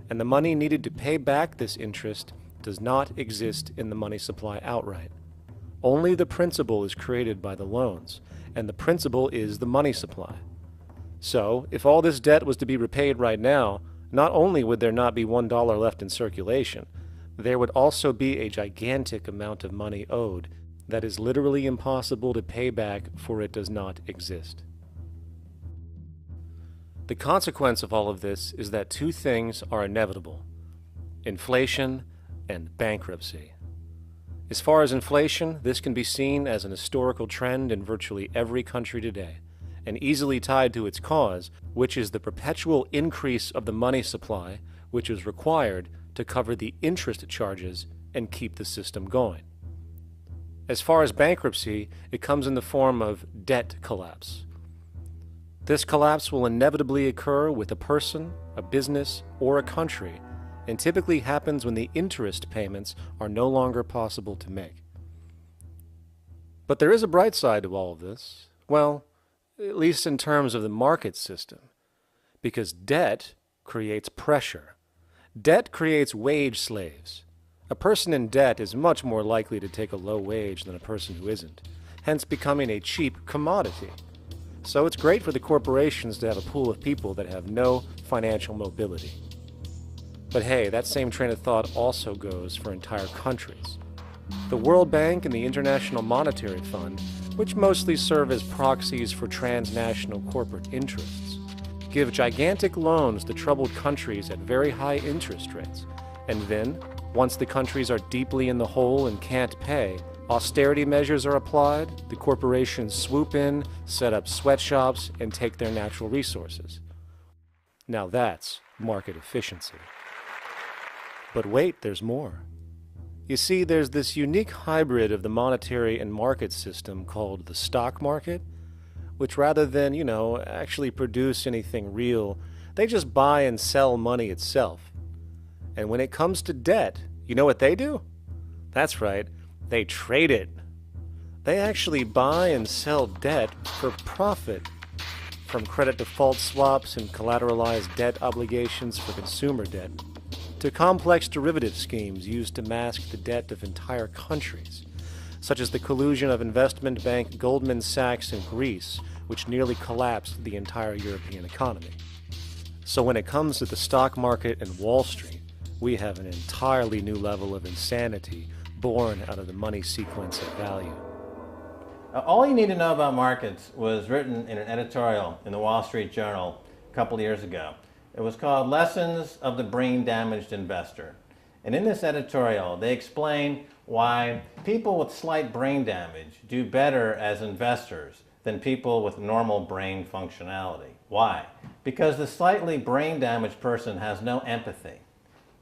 and the money needed to pay back this interest does not exist in the money supply outright. Only the principal is created by the loans, and the principal is the money supply. So, if all this debt was to be repaid right now, not only would there not be $1 left in circulation, there would also be a gigantic amount of money owed that is literally impossible to pay back, for it does not exist. The consequence of all of this is that two things are inevitable: inflation and bankruptcy. As far as inflation, this can be seen as an historical trend in virtually every country today, and easily tied to its cause, which is the perpetual increase of the money supply, which is required to cover the interest charges and keep the system going. As far as bankruptcy, it comes in the form of debt collapse. This collapse will inevitably occur with a person, a business, or a country, and typically happens when the interest payments are no longer possible to make. But there is a bright side to all of this. Well, at least in terms of the market system, because debt creates pressure. Debt creates wage slaves. A person in debt is much more likely to take a low wage than a person who isn't, hence becoming a cheap commodity. So it's great for the corporations to have a pool of people that have no financial mobility. But hey, that same train of thought also goes for entire countries. The World Bank and the International Monetary Fund, which mostly serve as proxies for transnational corporate interests, give gigantic loans to troubled countries at very high interest rates, and then, once the countries are deeply in the hole and can't pay, austerity measures are applied, the corporations swoop in, set up sweatshops, and take their natural resources. Now that's market efficiency. But wait, there's more. You see, there's this unique hybrid of the monetary and market system called the stock market, which rather than, actually produce anything real, they just buy and sell money itself. And when it comes to debt, you know what they do? That's right, they trade it. They actually buy and sell debt for profit, from credit default swaps and collateralized debt obligations for consumer debt, to complex derivative schemes used to mask the debt of entire countries, such as the collusion of investment bank Goldman Sachs in Greece, which nearly collapsed the entire European economy. So when it comes to the stock market and Wall Street, we have an entirely new level of insanity born out of the money sequence of value. All you need to know about markets was written in an editorial in the Wall Street Journal a couple years ago. It was called Lessons of the Brain-Damaged Investor. And in this editorial, they explain why people with slight brain damage do better as investors than people with normal brain functionality. Why? Because the slightly brain-damaged person has no empathy.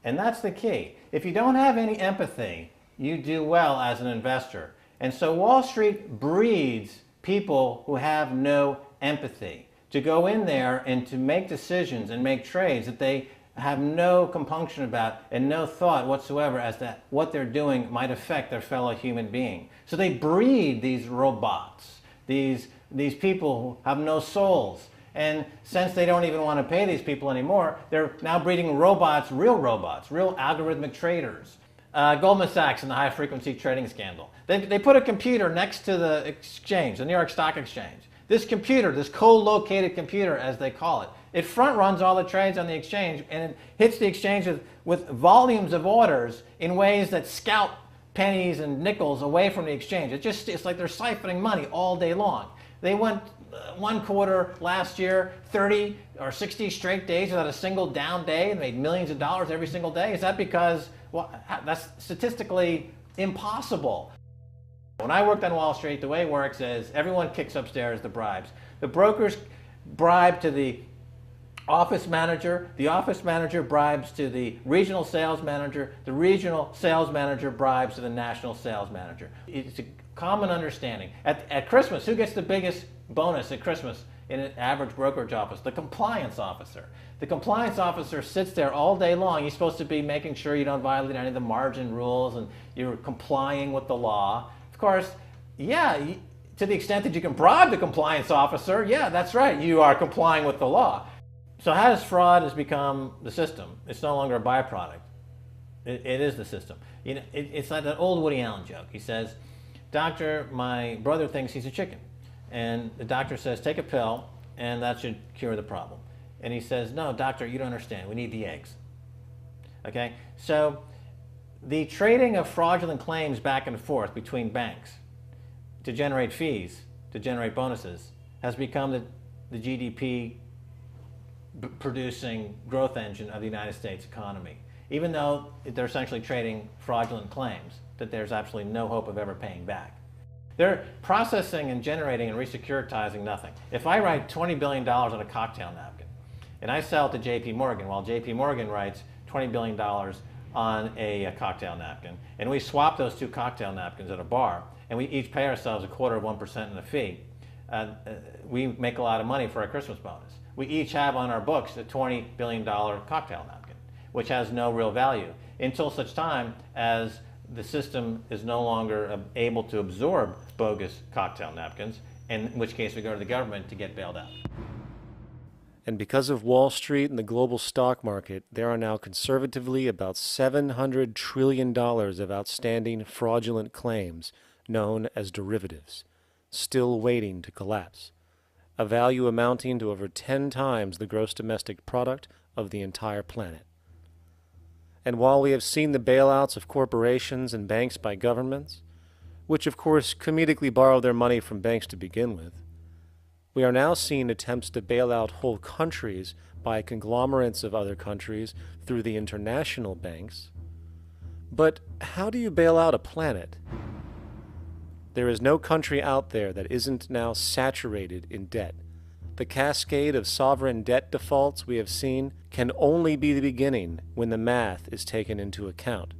And that's the key. If you don't have any empathy, you do well as an investor. And so Wall Street breeds people who have no empathy, to go in there and to make decisions and make trades that they have no compunction about and no thought whatsoever as to what they're doing might affect their fellow human being. So they breed these robots, these people who have no souls. And since they don't even want to pay these people anymore, they're now breeding robots, real algorithmic traders. Goldman Sachs and the high-frequency trading scandal. They put a computer next to the exchange, the New York Stock Exchange. This computer, this co-located computer, as they call it, it front-runs all the trades on the exchange, and it hits the exchange with volumes of orders in ways that scalp pennies and nickels away from the exchange. It's like they're siphoning money all day long. They went one quarter last year, 30 or 60 straight days without a single down day and made millions of dollars every single day. Is that because, well, that's statistically impossible. When I worked on Wall Street, the way it works is everyone kicks upstairs the bribes. The brokers bribe to the office manager bribes to the regional sales manager bribes to the national sales manager. It's a common understanding. At Christmas, who gets the biggest bonus at Christmas in an average brokerage office? The compliance officer. The compliance officer sits there all day long. He's supposed to be making sure you don't violate any of the margin rules and you're complying with the law. Of course, yeah, to the extent that you can bribe the compliance officer, yeah, that's right, you are complying with the law. So how does fraud has become the system? It's no longer a byproduct. It is the system. You know, it's like that old Woody Allen joke. He says, "Doctor, my brother thinks he's a chicken." And the doctor says, "Take a pill, and that should cure the problem." And he says, "No, doctor, you don't understand. We need the eggs." Okay? So the trading of fraudulent claims back and forth between banks to generate fees, to generate bonuses, has become the GDP producing growth engine of the United States economy. Even though they're essentially trading fraudulent claims that there's absolutely no hope of ever paying back. They're processing and generating and resecuritizing nothing. If I write $20 billion on a cocktail napkin and I sell it to JP Morgan, while JP Morgan writes $20 billion on a cocktail napkin, and we swap those two cocktail napkins at a bar, and we each pay ourselves 1/4% in a fee, we make a lot of money for our Christmas bonus. We each have on our books a $20 billion cocktail napkin, which has no real value until such time as the system is no longer able to absorb bogus cocktail napkins, in which case we go to the government to get bailed out. And because of Wall Street and the global stock market, there are now conservatively about $700 trillion of outstanding fraudulent claims known as derivatives, still waiting to collapse, a value amounting to over 10 times the gross domestic product of the entire planet. And while we have seen the bailouts of corporations and banks by governments, which of course comedically borrow their money from banks to begin with, we are now seeing attempts to bail out whole countries by conglomerates of other countries through the international banks. But how do you bail out a planet? There is no country out there that isn't now saturated in debt. The cascade of sovereign debt defaults we have seen can only be the beginning when the math is taken into account.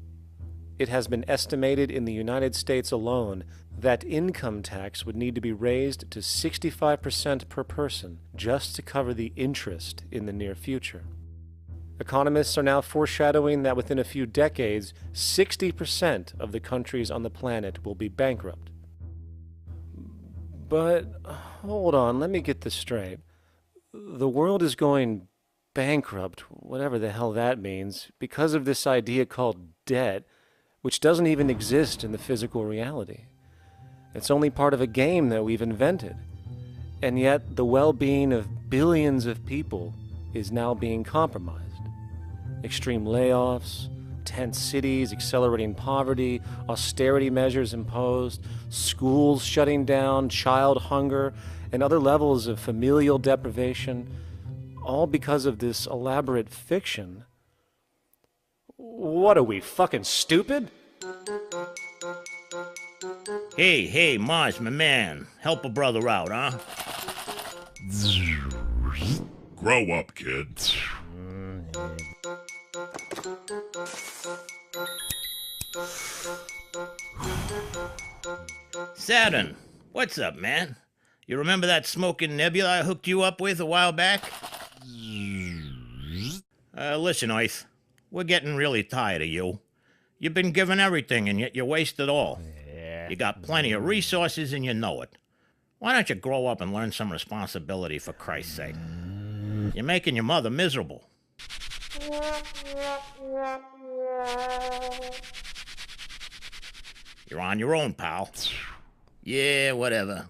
It has been estimated in the United States alone that income tax would need to be raised to 65% per person just to cover the interest in the near future. Economists are now foreshadowing that within a few decades, 60% of the countries on the planet will be bankrupt. But hold on, let me get this straight. The world is going bankrupt, whatever the hell that means, because of this idea called debt, which doesn't even exist in the physical reality. It's only part of a game that we've invented. And yet the well-being of billions of people is now being compromised. Extreme layoffs, tent cities, accelerating poverty, austerity measures imposed, schools shutting down, child hunger, and other levels of familial deprivation, all because of this elaborate fiction. What are we, fucking stupid? Hey, Mars, my man. Help a brother out, huh? Grow up, kid. Saturn, what's up, man? You remember that smoking nebula I hooked you up with a while back? Listen, Earth, we're getting really tired of you. You've been given everything, and yet you waste it all. You got plenty of resources, and you know it. Why don't you grow up and learn some responsibility, for Christ's sake? You're making your mother miserable. You're on your own, pal. Yeah, whatever.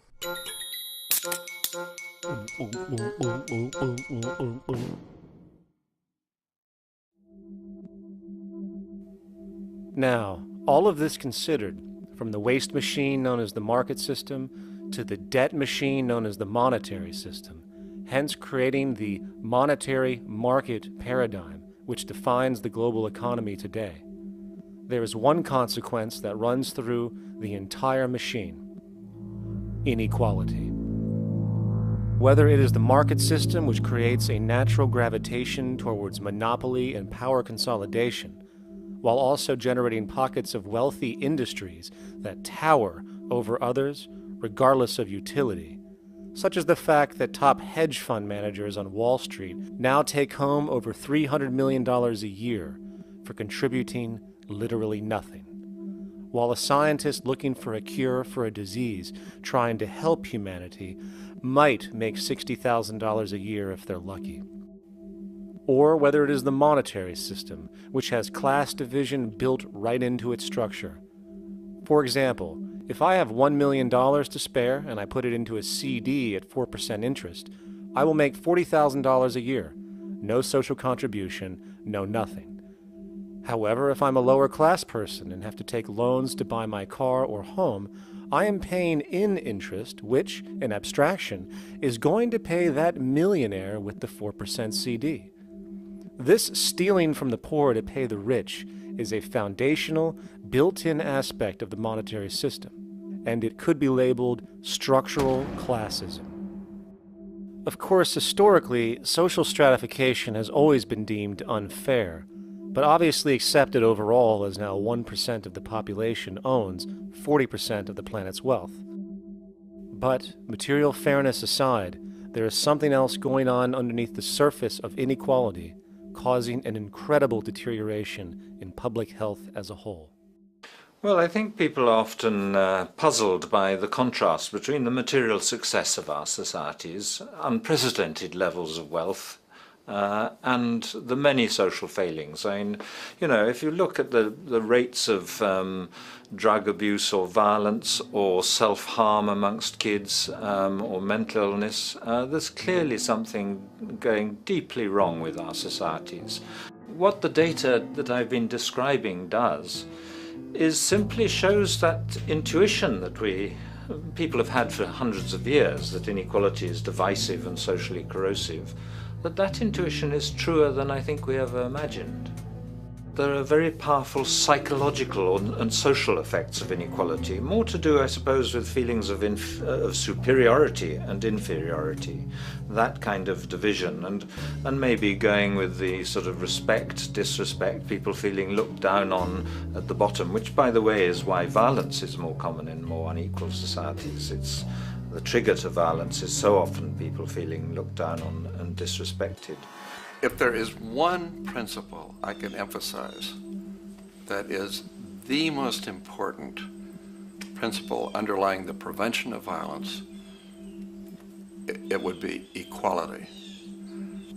Now, all of this considered, from the waste machine known as the market system to the debt machine known as the monetary system, hence creating the monetary market paradigm which defines the global economy today. There is one consequence that runs through the entire machine: inequality. Whether it is the market system which creates a natural gravitation towards monopoly and power consolidation, while also generating pockets of wealthy industries that tower over others regardless of utility, such as the fact that top hedge fund managers on Wall Street now take home over $300 million a year for contributing literally nothing, while a scientist looking for a cure for a disease trying to help humanity might make $60,000 a year if they're lucky. Or whether it is the monetary system, which has class division built right into its structure. For example, if I have $1 million to spare and I put it into a CD at 4% interest, I will make $40,000 a year. No social contribution, no nothing. However, if I'm a lower class person and have to take loans to buy my car or home, I am paying in interest, which, in abstraction, is going to pay that millionaire with the 4% CD. This stealing from the poor to pay the rich is a foundational, built-in aspect of the monetary system, and it could be labeled structural classism. Of course, historically, social stratification has always been deemed unfair, but obviously accepted overall as now 1% of the population owns 40% of the planet's wealth. But, material fairness aside, there is something else going on underneath the surface of inequality, causing an incredible deterioration in public health as a whole. Well, I think people are often puzzled by the contrast between the material success of our societies, unprecedented levels of wealth, and the many social failings. I mean, you know, if you look at the rates of drug abuse or violence or self-harm amongst kids or mental illness, there's clearly something going deeply wrong with our societies. What the data that I've been describing does is simply shows that intuition that people have had for hundreds of years, that inequality is divisive and socially corrosive, that intuition is truer than I think we ever imagined. There are very powerful psychological and social effects of inequality, more to do, I suppose, with feelings of superiority and inferiority, that kind of division, and maybe going with the sort of respect, disrespect, people feeling looked down on at the bottom, which, by the way, is why violence is more common in more unequal societies. It's the trigger to violence is so often people feeling looked down on and disrespected. If there is one principle I can emphasize that is the most important principle underlying the prevention of violence, it would be equality.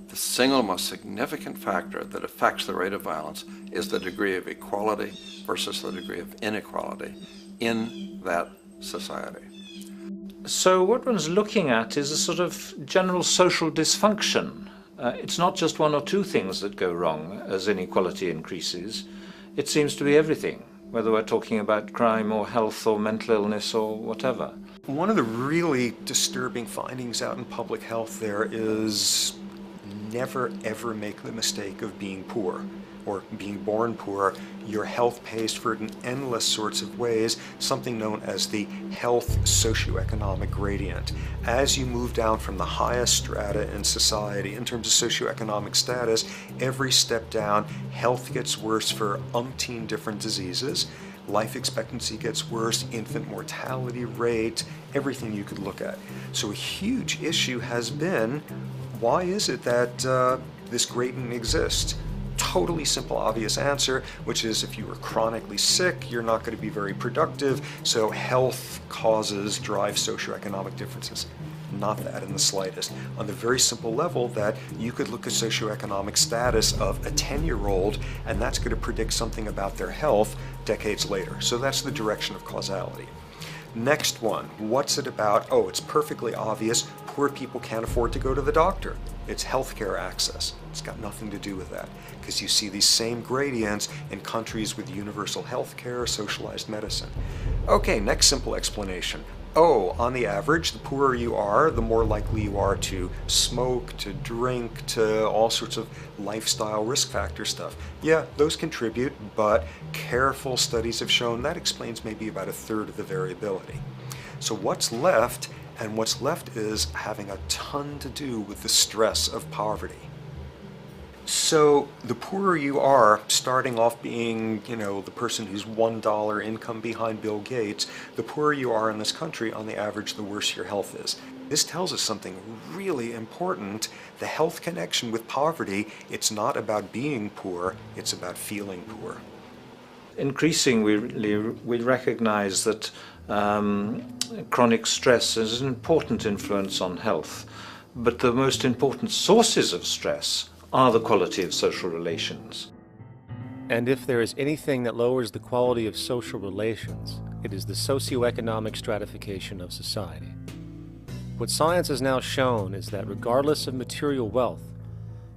The single most significant factor that affects the rate of violence is the degree of equality versus the degree of inequality in that society. So what one's looking at is a sort of general social dysfunction. It's not just one or two things that go wrong as inequality increases. It seems to be everything, whether we're talking about crime or health or mental illness or whatever. One of the really disturbing findings out in public health there is never ever make the mistake of being poor or being born poor. Your health pays for it in endless sorts of ways, something known as the health socioeconomic gradient. As you move down from the highest strata in society in terms of socioeconomic status, every step down, health gets worse for umpteen different diseases. life expectancy gets worse, infant mortality rate, everything you could look at. So a huge issue has been, why is it that this gradient exists? Totally simple, obvious answer, which is if you are chronically sick, you're not going to be very productive, so health causes drive socioeconomic differences. Not that in the slightest. On the very simple level that you could look at socioeconomic status of a 10-year-old, and that's going to predict something about their health decades later. So that's the direction of causality. Next one, what's it about? Oh, it's perfectly obvious. Poor people can't afford to go to the doctor. It's healthcare access. It's got nothing to do with that, because you see these same gradients in countries with universal healthcare, socialized medicine. Okay, next simple explanation. Oh, on the average, the poorer you are, the more likely you are to smoke, to drink, to all sorts of lifestyle risk factor stuff. Yeah, those contribute, but careful studies have shown that explains maybe about a third of the variability. So what's left? And what's left is having a ton to do with the stress of poverty. So the poorer you are, starting off being, the person who's $1 income behind Bill Gates, the poorer you are in this country, on the average, the worse your health is. This tells us something really important. The health connection with poverty, it's not about being poor, it's about feeling poor. Increasingly, we recognize that chronic stress is an important influence on health, but the most important sources of stress are the quality of social relations. And if there is anything that lowers the quality of social relations, it is the socioeconomic stratification of society. What science has now shown is that regardless of material wealth,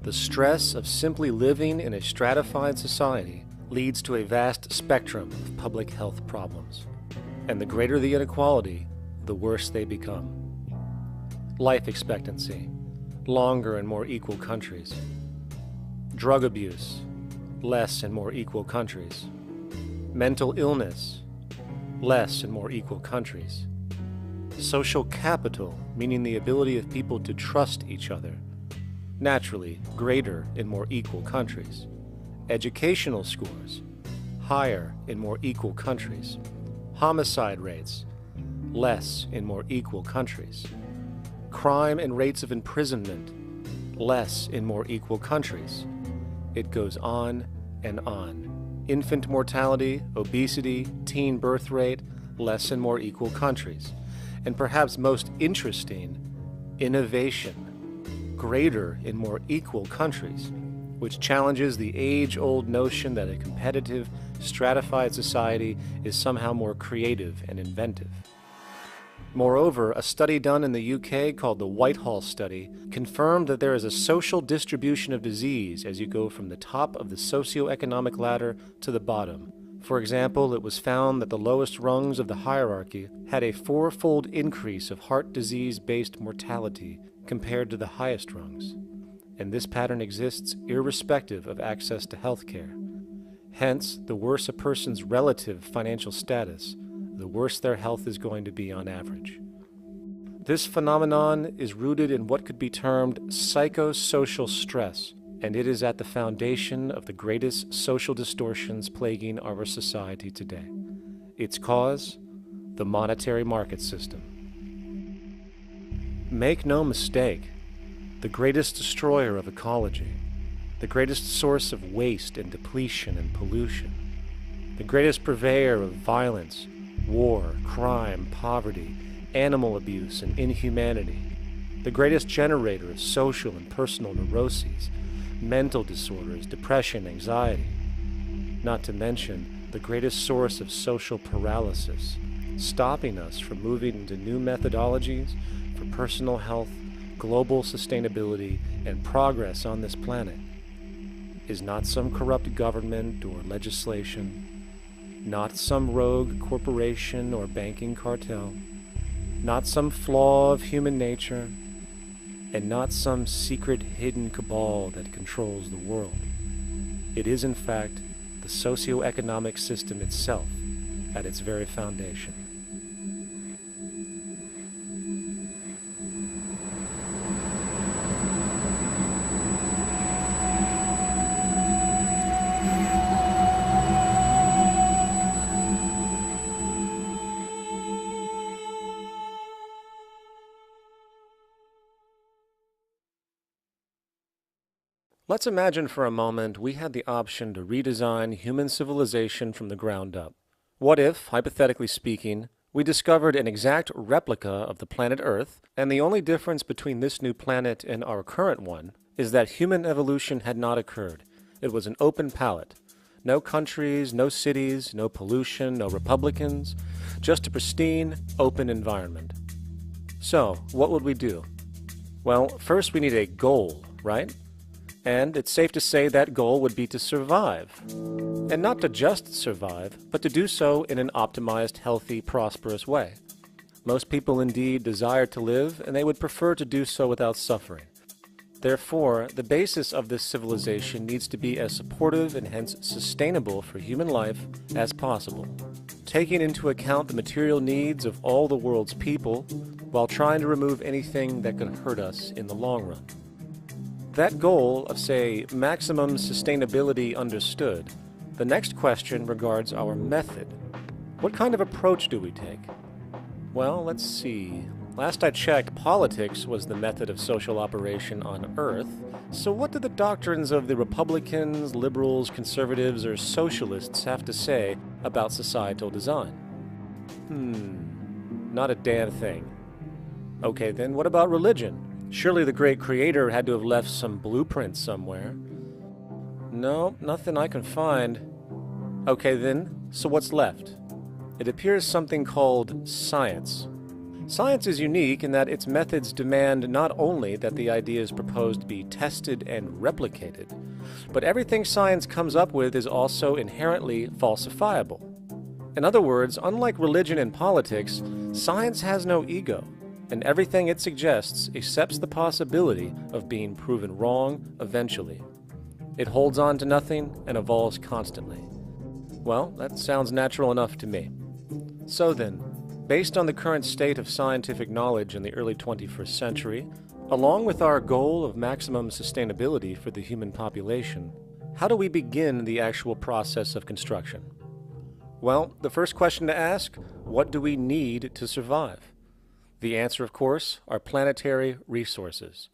the stress of simply living in a stratified society leads to a vast spectrum of public health problems. And the greater the inequality, the worse they become. Life expectancy, longer in more equal countries. Drug abuse, less in more equal countries. Mental illness, less in more equal countries. Social capital, meaning the ability of people to trust each other, naturally greater in more equal countries. Educational scores, higher in more equal countries. Homicide rates, less in more equal countries. Crime and rates of imprisonment, less in more equal countries. It goes on and on. Infant mortality, obesity, teen birth rate, less in more equal countries. And perhaps most interesting, innovation, greater in more equal countries, which challenges the age-old notion that a competitive, stratified society is somehow more creative and inventive. Moreover, a study done in the UK called the Whitehall Study confirmed that there is a social distribution of disease as you go from the top of the socioeconomic ladder to the bottom. For example, it was found that the lowest rungs of the hierarchy had a 4-fold increase of heart disease-based mortality compared to the highest rungs. And this pattern exists irrespective of access to health care. Hence, the worse a person's relative financial status, the worse their health is going to be on average. This phenomenon is rooted in what could be termed psychosocial stress, and it is at the foundation of the greatest social distortions plaguing our society today. Its cause? The monetary market system. Make no mistake, the greatest destroyer of ecology, the greatest source of waste and depletion and pollution, the greatest purveyor of violence, war, crime, poverty, animal abuse, and inhumanity, the greatest generator of social and personal neuroses, mental disorders, depression, anxiety, not to mention the greatest source of social paralysis, stopping us from moving into new methodologies for personal health, global sustainability, and progress on this planet, is not some corrupt government or legislation, not some rogue corporation or banking cartel, not some flaw of human nature, and not some secret hidden cabal that controls the world. It is, in fact, the socio-economic system itself at its very foundation. Let's imagine for a moment we had the option to redesign human civilization from the ground up. What if, hypothetically speaking, we discovered an exact replica of the planet Earth, and the only difference between this new planet and our current one is that human evolution had not occurred. It was an open palette. No countries, no cities, no pollution, no Republicans, just a pristine, open environment. So, what would we do? Well, first we need a goal, right? And it's safe to say that goal would be to survive. And not to just survive, but to do so in an optimized, healthy, prosperous way. Most people indeed desire to live, and they would prefer to do so without suffering. Therefore, the basis of this civilization needs to be as supportive and hence sustainable for human life as possible, taking into account the material needs of all the world's people while trying to remove anything that could hurt us in the long run. That goal of, say, maximum sustainability understood, the next question regards our method. What kind of approach do we take? Well, let's see. Last I checked, politics was the method of social operation on Earth. So what do the doctrines of the Republicans, liberals, conservatives, or socialists have to say about societal design? Not a damn thing. Okay, then what about religion? Surely the great creator had to have left some blueprint somewhere. No, nothing I can find. Okay then, so what's left? It appears something called science. Science is unique in that its methods demand not only that the ideas proposed be tested and replicated, but everything science comes up with is also inherently falsifiable. In other words, unlike religion and politics, science has no ego, and everything it suggests accepts the possibility of being proven wrong eventually. It holds on to nothing and evolves constantly. Well, that sounds natural enough to me. So then, based on the current state of scientific knowledge in the early 21st century, along with our goal of maximum sustainability for the human population, how do we begin the actual process of construction? Well, the first question to ask, what do we need to survive? The answer, of course, are planetary resources.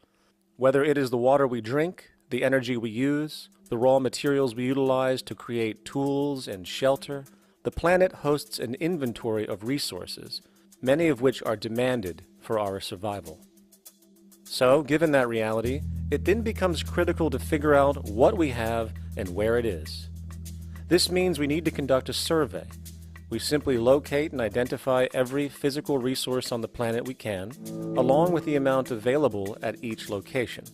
Whether it is the water we drink, the energy we use, the raw materials we utilize to create tools and shelter, the planet hosts an inventory of resources, many of which are demanded for our survival. So, given that reality, it then becomes critical to figure out what we have and where it is. This means we need to conduct a survey. We simply locate and identify every physical resource on the planet we can, along with the amount available at each location,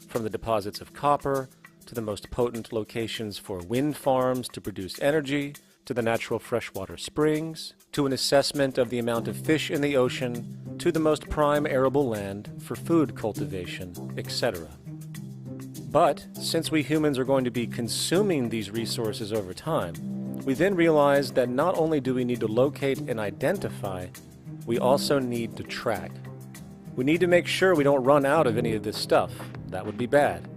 from the deposits of copper, to the most potent locations for wind farms to produce energy, to the natural freshwater springs, to an assessment of the amount of fish in the ocean, to the most prime arable land for food cultivation, etc. But, since we humans are going to be consuming these resources over time, we then realize that not only do we need to locate and identify, we also need to track. We need to make sure we don't run out of any of this stuff. That would be bad.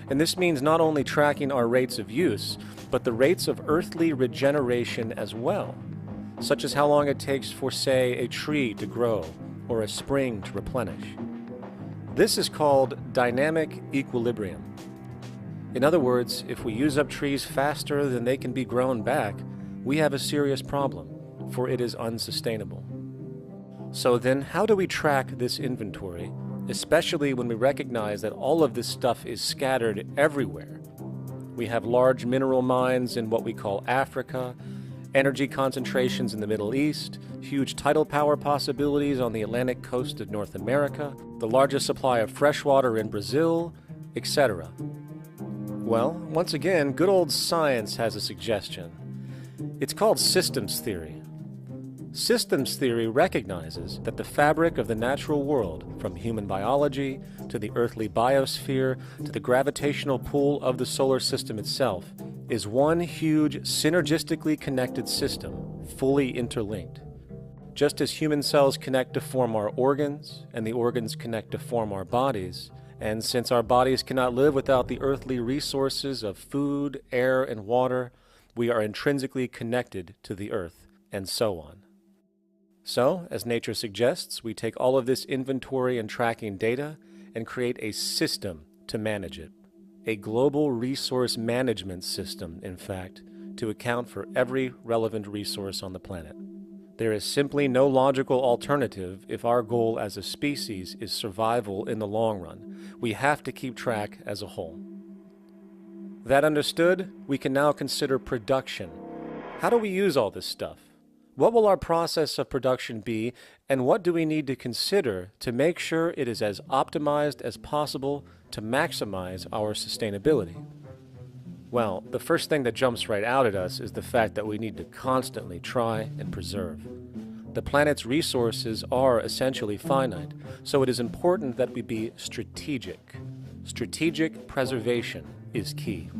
And this means not only tracking our rates of use, but the rates of earthly regeneration as well, such as how long it takes for, say, a tree to grow or a spring to replenish. This is called dynamic equilibrium. In other words, if we use up trees faster than they can be grown back, we have a serious problem, for it is unsustainable. So then, how do we track this inventory, especially when we recognize that all of this stuff is scattered everywhere? We have large mineral mines in what we call Africa, energy concentrations in the Middle East, huge tidal power possibilities on the Atlantic coast of North America, the largest supply of fresh water in Brazil, etc. Well, once again, good old science has a suggestion. It's called systems theory. Systems theory recognizes that the fabric of the natural world, from human biology to the earthly biosphere to the gravitational pull of the solar system itself, is one huge synergistically connected system, fully interlinked. Just as human cells connect to form our organs, and the organs connect to form our bodies, and since our bodies cannot live without the earthly resources of food, air, and water, we are intrinsically connected to the earth, and so on. So, as nature suggests, we take all of this inventory and tracking data and create a system to manage it. a global resource management system, in fact, to account for every relevant resource on the planet. There is simply no logical alternative if our goal as a species is survival in the long run. We have to keep track as a whole. That understood, we can now consider production. How do we use all this stuff? What will our process of production be, and what do we need to consider to make sure it is as optimized as possible to maximize our sustainability? Well, the first thing that jumps right out at us is the fact that we need to constantly try and preserve. The planet's resources are essentially finite, so it is important that we be strategic. Strategic preservation is key.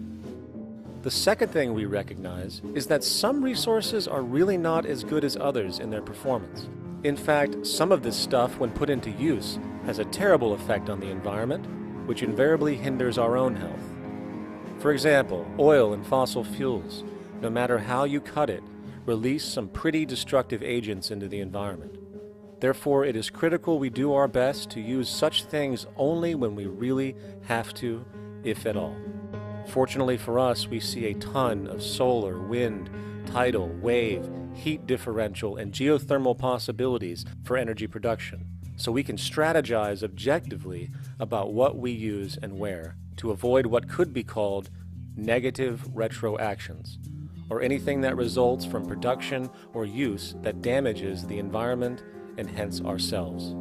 The second thing we recognize is that some resources are really not as good as others in their performance. In fact, some of this stuff, when put into use, has a terrible effect on the environment, which invariably hinders our own health. For example, oil and fossil fuels, no matter how you cut it, release some pretty destructive agents into the environment. Therefore, it is critical we do our best to use such things only when we really have to, if at all. Fortunately for us, we see a ton of solar, wind, tidal, wave, heat differential, and geothermal possibilities for energy production, so we can strategize objectively about what we use and where to avoid what could be called negative retroactions, or anything that results from production or use that damages the environment and hence ourselves.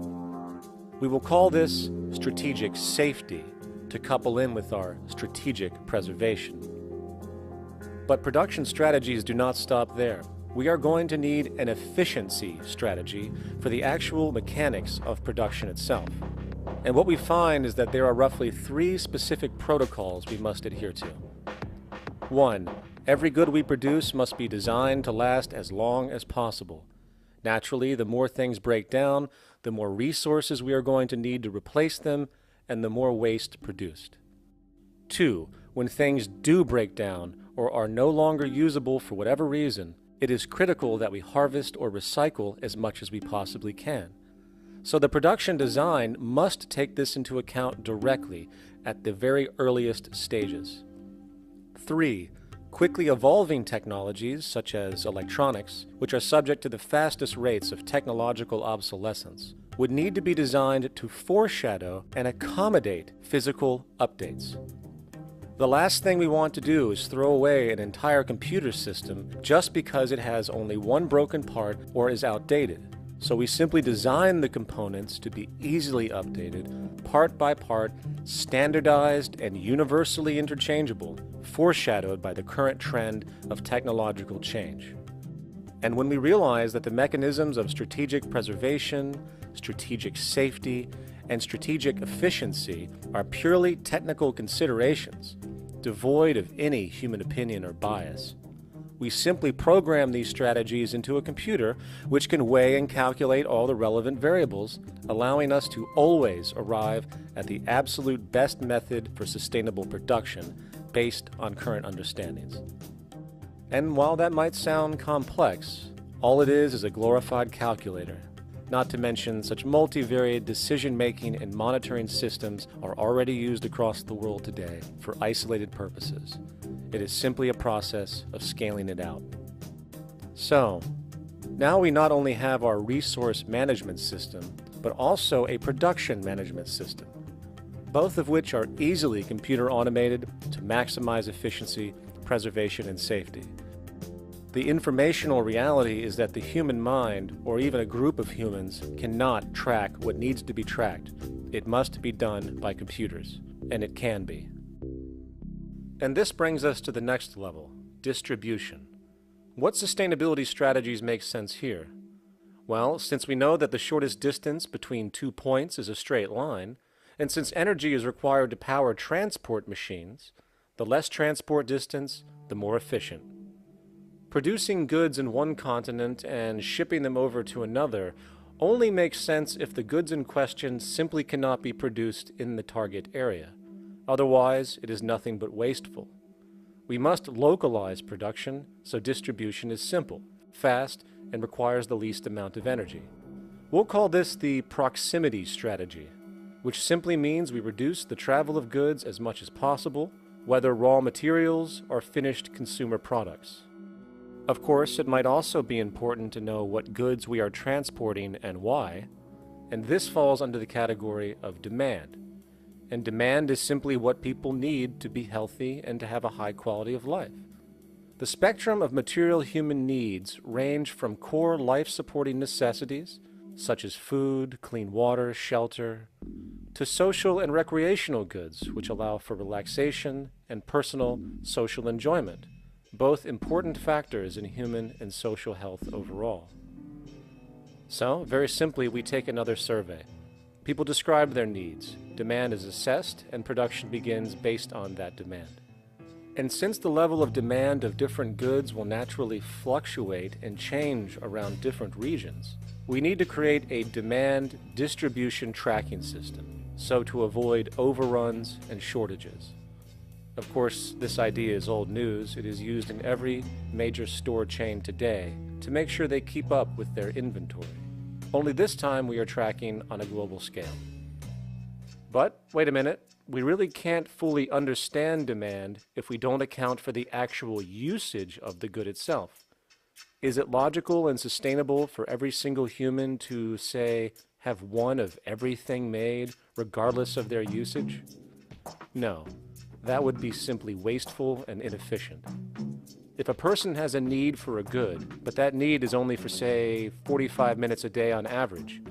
We will call this strategic safety to couple in with our strategic preservation. But production strategies do not stop there. We are going to need an efficiency strategy for the actual mechanics of production itself. And what we find is that there are roughly 3 specific protocols we must adhere to. 1. Every good we produce must be designed to last as long as possible. Naturally, the more things break down, the more resources we are going to need to replace them, and the more waste produced. 2. When things do break down or are no longer usable for whatever reason, it is critical that we harvest or recycle as much as we possibly can. So the production design must take this into account directly at the very earliest stages. 3. Quickly evolving technologies, such as electronics, which are subject to the fastest rates of technological obsolescence, would need to be designed to foreshadow and accommodate physical updates. The last thing we want to do is throw away an entire computer system just because it has only one broken part or is outdated. So we simply design the components to be easily updated, part by part, standardized and universally interchangeable, foreshadowed by the current trend of technological change. And when we realize that the mechanisms of strategic preservation, strategic safety, and strategic efficiency are purely technical considerations, devoid of any human opinion or bias, we simply program these strategies into a computer which can weigh and calculate all the relevant variables, allowing us to always arrive at the absolute best method for sustainable production based on current understandings. And while that might sound complex, all it is a glorified calculator. Not to mention such multivariate decision-making and monitoring systems are already used across the world today for isolated purposes. It is simply a process of scaling it out. So, now we not only have our resource management system, but also a production management system, both of which are easily computer automated to maximize efficiency, preservation, and safety. The informational reality is that the human mind, or even a group of humans, cannot track what needs to be tracked. It must be done by computers, and it can be. And this brings us to the next level, distribution. What sustainability strategies make sense here? Well, since we know that the shortest distance between 2 points is a straight line, and since energy is required to power transport machines, the less transport distance, the more efficient. Producing goods in one continent and shipping them over to another only makes sense if the goods in question simply cannot be produced in the target area. Otherwise, it is nothing but wasteful. We must localize production so distribution is simple, fast, and requires the least amount of energy. We'll call this the proximity strategy. which simply means we reduce the travel of goods as much as possible, whether raw materials or finished consumer products. Of course, it might also be important to know what goods we are transporting and why, and this falls under the category of demand. And demand is simply what people need to be healthy and to have a high quality of life. The spectrum of material human needs range from core life-supporting necessities, such as food, clean water, shelter, to social and recreational goods, which allow for relaxation and personal social enjoyment, both important factors in human and social health overall. So, very simply, we take another survey. People describe their needs, demand is assessed, and production begins based on that demand. And since the level of demand of different goods will naturally fluctuate and change around different regions, we need to create a demand distribution tracking system, so to avoid overruns and shortages. Of course, this idea is old news. It is used in every major store chain today to make sure they keep up with their inventory. Only this time we are tracking on a global scale. But, wait a minute, we really can't fully understand demand if we don't account for the actual usage of the good itself. Is it logical and sustainable for every single human to, say, have one of everything made, regardless of their usage? No, that would be simply wasteful and inefficient. If a person has a need for a good, but that need is only for, say, 45 minutes a day on average,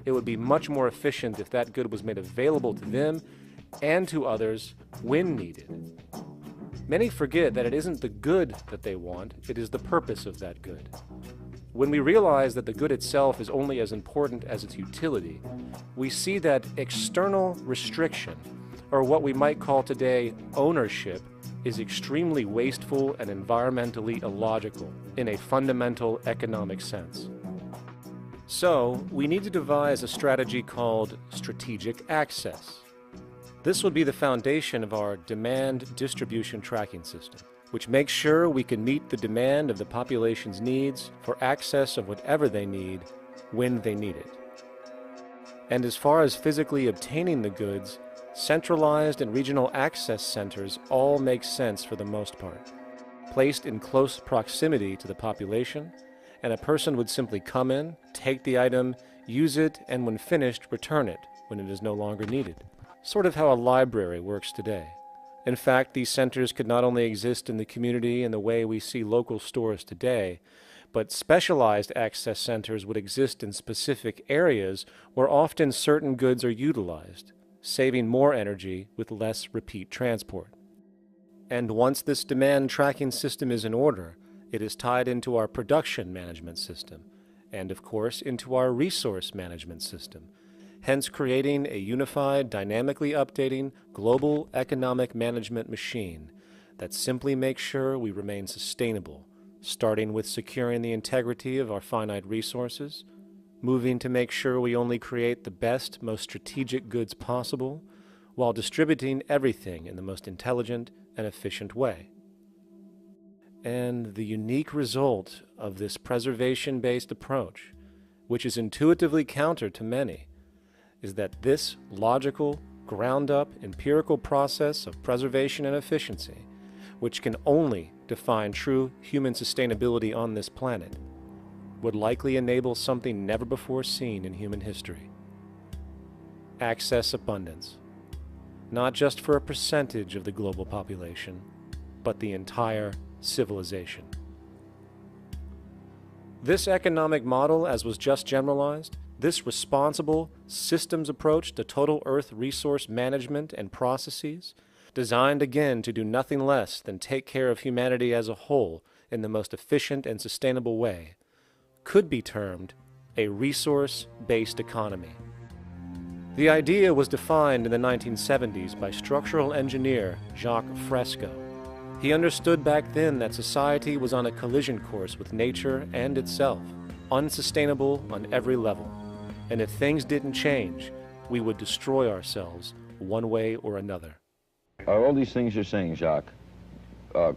it would be much more efficient if that good was made available to them and to others when needed. Many forget that it isn't the good that they want, it is the purpose of that good. When we realize that the good itself is only as important as its utility, we see that external restriction, or what we might call today ownership, is extremely wasteful and environmentally illogical in a fundamental economic sense. So, we need to devise a strategy called strategic access. This will be the foundation of our demand distribution tracking system, which makes sure we can meet the demand of the population's needs for access of whatever they need when they need it. And as far as physically obtaining the goods, centralized and regional access centers all make sense for the most part, placed in close proximity to the population, and a person would simply come in, take the item, use it, and when finished, return it when it is no longer needed. Sort of how a library works today. In fact, these centers could not only exist in the community in the way we see local stores today, but specialized access centers would exist in specific areas where often certain goods are utilized, saving more energy with less repeat transport. And once this demand tracking system is in order, it is tied into our production management system, and of course into our resource management system, hence creating a unified, dynamically updating, global economic management machine that simply makes sure we remain sustainable, starting with securing the integrity of our finite resources, moving to make sure we only create the best, most strategic goods possible, while distributing everything in the most intelligent and efficient way. And the unique result of this preservation-based approach, which is intuitively counter to many, is that this logical, ground-up, empirical process of preservation and efficiency, which can only define true human sustainability on this planet, would likely enable something never before seen in human history. Access abundance, not just for a percentage of the global population, but the entire civilization. This economic model, as was just generalized, this responsible systems approach to total Earth resource management and processes, designed again to do nothing less than take care of humanity as a whole in the most efficient and sustainable way, could be termed a resource-based economy. The idea was defined in the 1970s by structural engineer Jacque Fresco. He understood back then that society was on a collision course with nature and itself, unsustainable on every level. And if things didn't change, we would destroy ourselves one way or another. All these things you're saying, Jacque,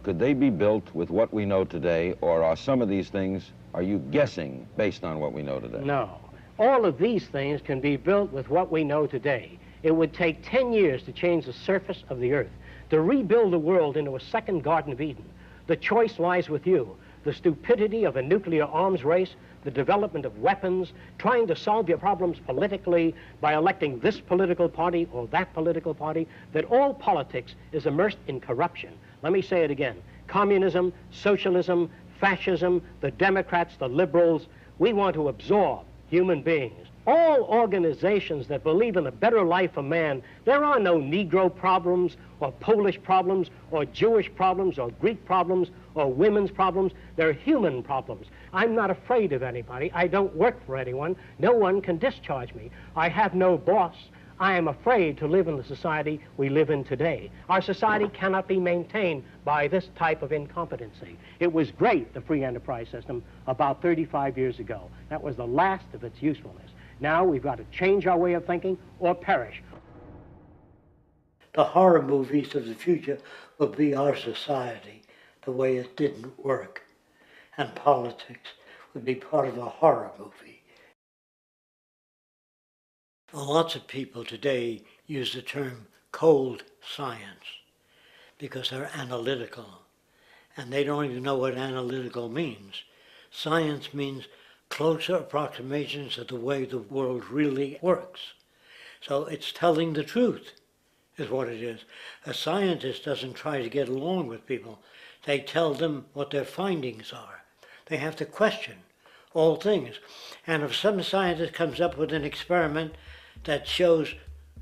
could they be built with what we know today, or are some of these things, are you guessing based on what we know today? No. All of these things can be built with what we know today. It would take 10 years to change the surface of the earth, to rebuild the world into a second Garden of Eden. The choice lies with you. The stupidity of a nuclear arms race, the development of weapons, trying to solve your problems politically by electing this political party or that political party, that all politics is immersed in corruption. Let me say it again. Communism, socialism, fascism, the Democrats, the liberals, we want to absorb human beings. All organizations that believe in a better life for man, there are no Negro problems or Polish problems or Jewish problems or Greek problems or women's problems. They're human problems. I'm not afraid of anybody. I don't work for anyone. No one can discharge me. I have no boss. I am afraid to live in the society we live in today. Our society cannot be maintained by this type of incompetency. It was great, the free enterprise system, about 35 years ago. That was the last of its usefulness. Now we've got to change our way of thinking or perish. The horror movies of the future will be our society, the way it didn't work. And politics would be part of a horror movie. Lots of people today use the term cold science because they're analytical. And they don't even know what analytical means. Science means closer approximations of the way the world really works. So it's telling the truth, is what it is. A scientist doesn't try to get along with people. They tell them what their findings are. They have to question all things. And if some scientist comes up with an experiment that shows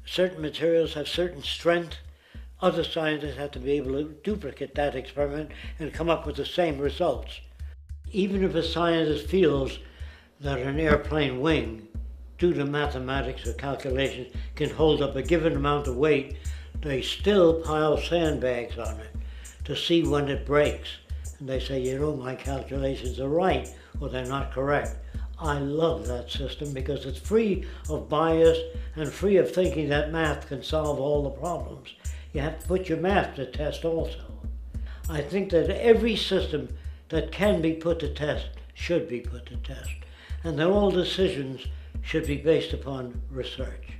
certain materials have certain strength, other scientists have to be able to duplicate that experiment and come up with the same results. Even if a scientist feels that an airplane wing, due to mathematics or calculations, can hold up a given amount of weight, they still pile sandbags on it to see when it breaks. And they say, you know, my calculations are right, or they're not correct. I love that system because it's free of bias and free of thinking that math can solve all the problems. You have to put your math to test also. I think that every system that can be put to test should be put to test, and that all decisions should be based upon research.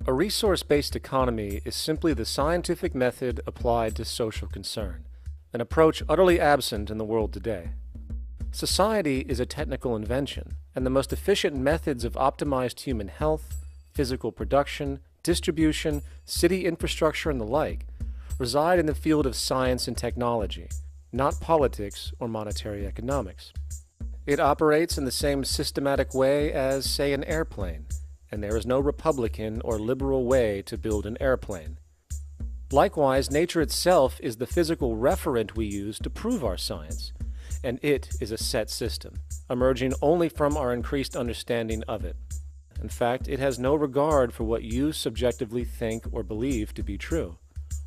A resource-based economy is simply the scientific method applied to social concern, an approach utterly absent in the world today. Society is a technical invention, and the most efficient methods of optimized human health, physical production, distribution, city infrastructure, and the like reside in the field of science and technology, not politics or monetary economics. It operates in the same systematic way as, say, an airplane, and there is no Republican or liberal way to build an airplane. Likewise, nature itself is the physical referent we use to prove our science, and it is a set system, emerging only from our increased understanding of it. In fact, it has no regard for what you subjectively think or believe to be true.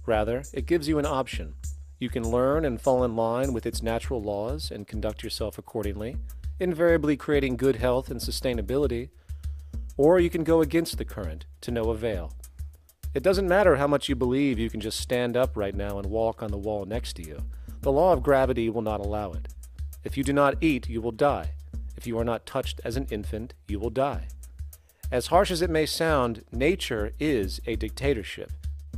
Rather, it gives you an option. You can learn and fall in line with its natural laws and conduct yourself accordingly, invariably creating good health and sustainability, or you can go against the current to no avail. It doesn't matter how much you believe you can just stand up right now and walk on the wall next to you. The law of gravity will not allow it. If you do not eat, you will die. If you are not touched as an infant, you will die. As harsh as it may sound, nature is a dictatorship,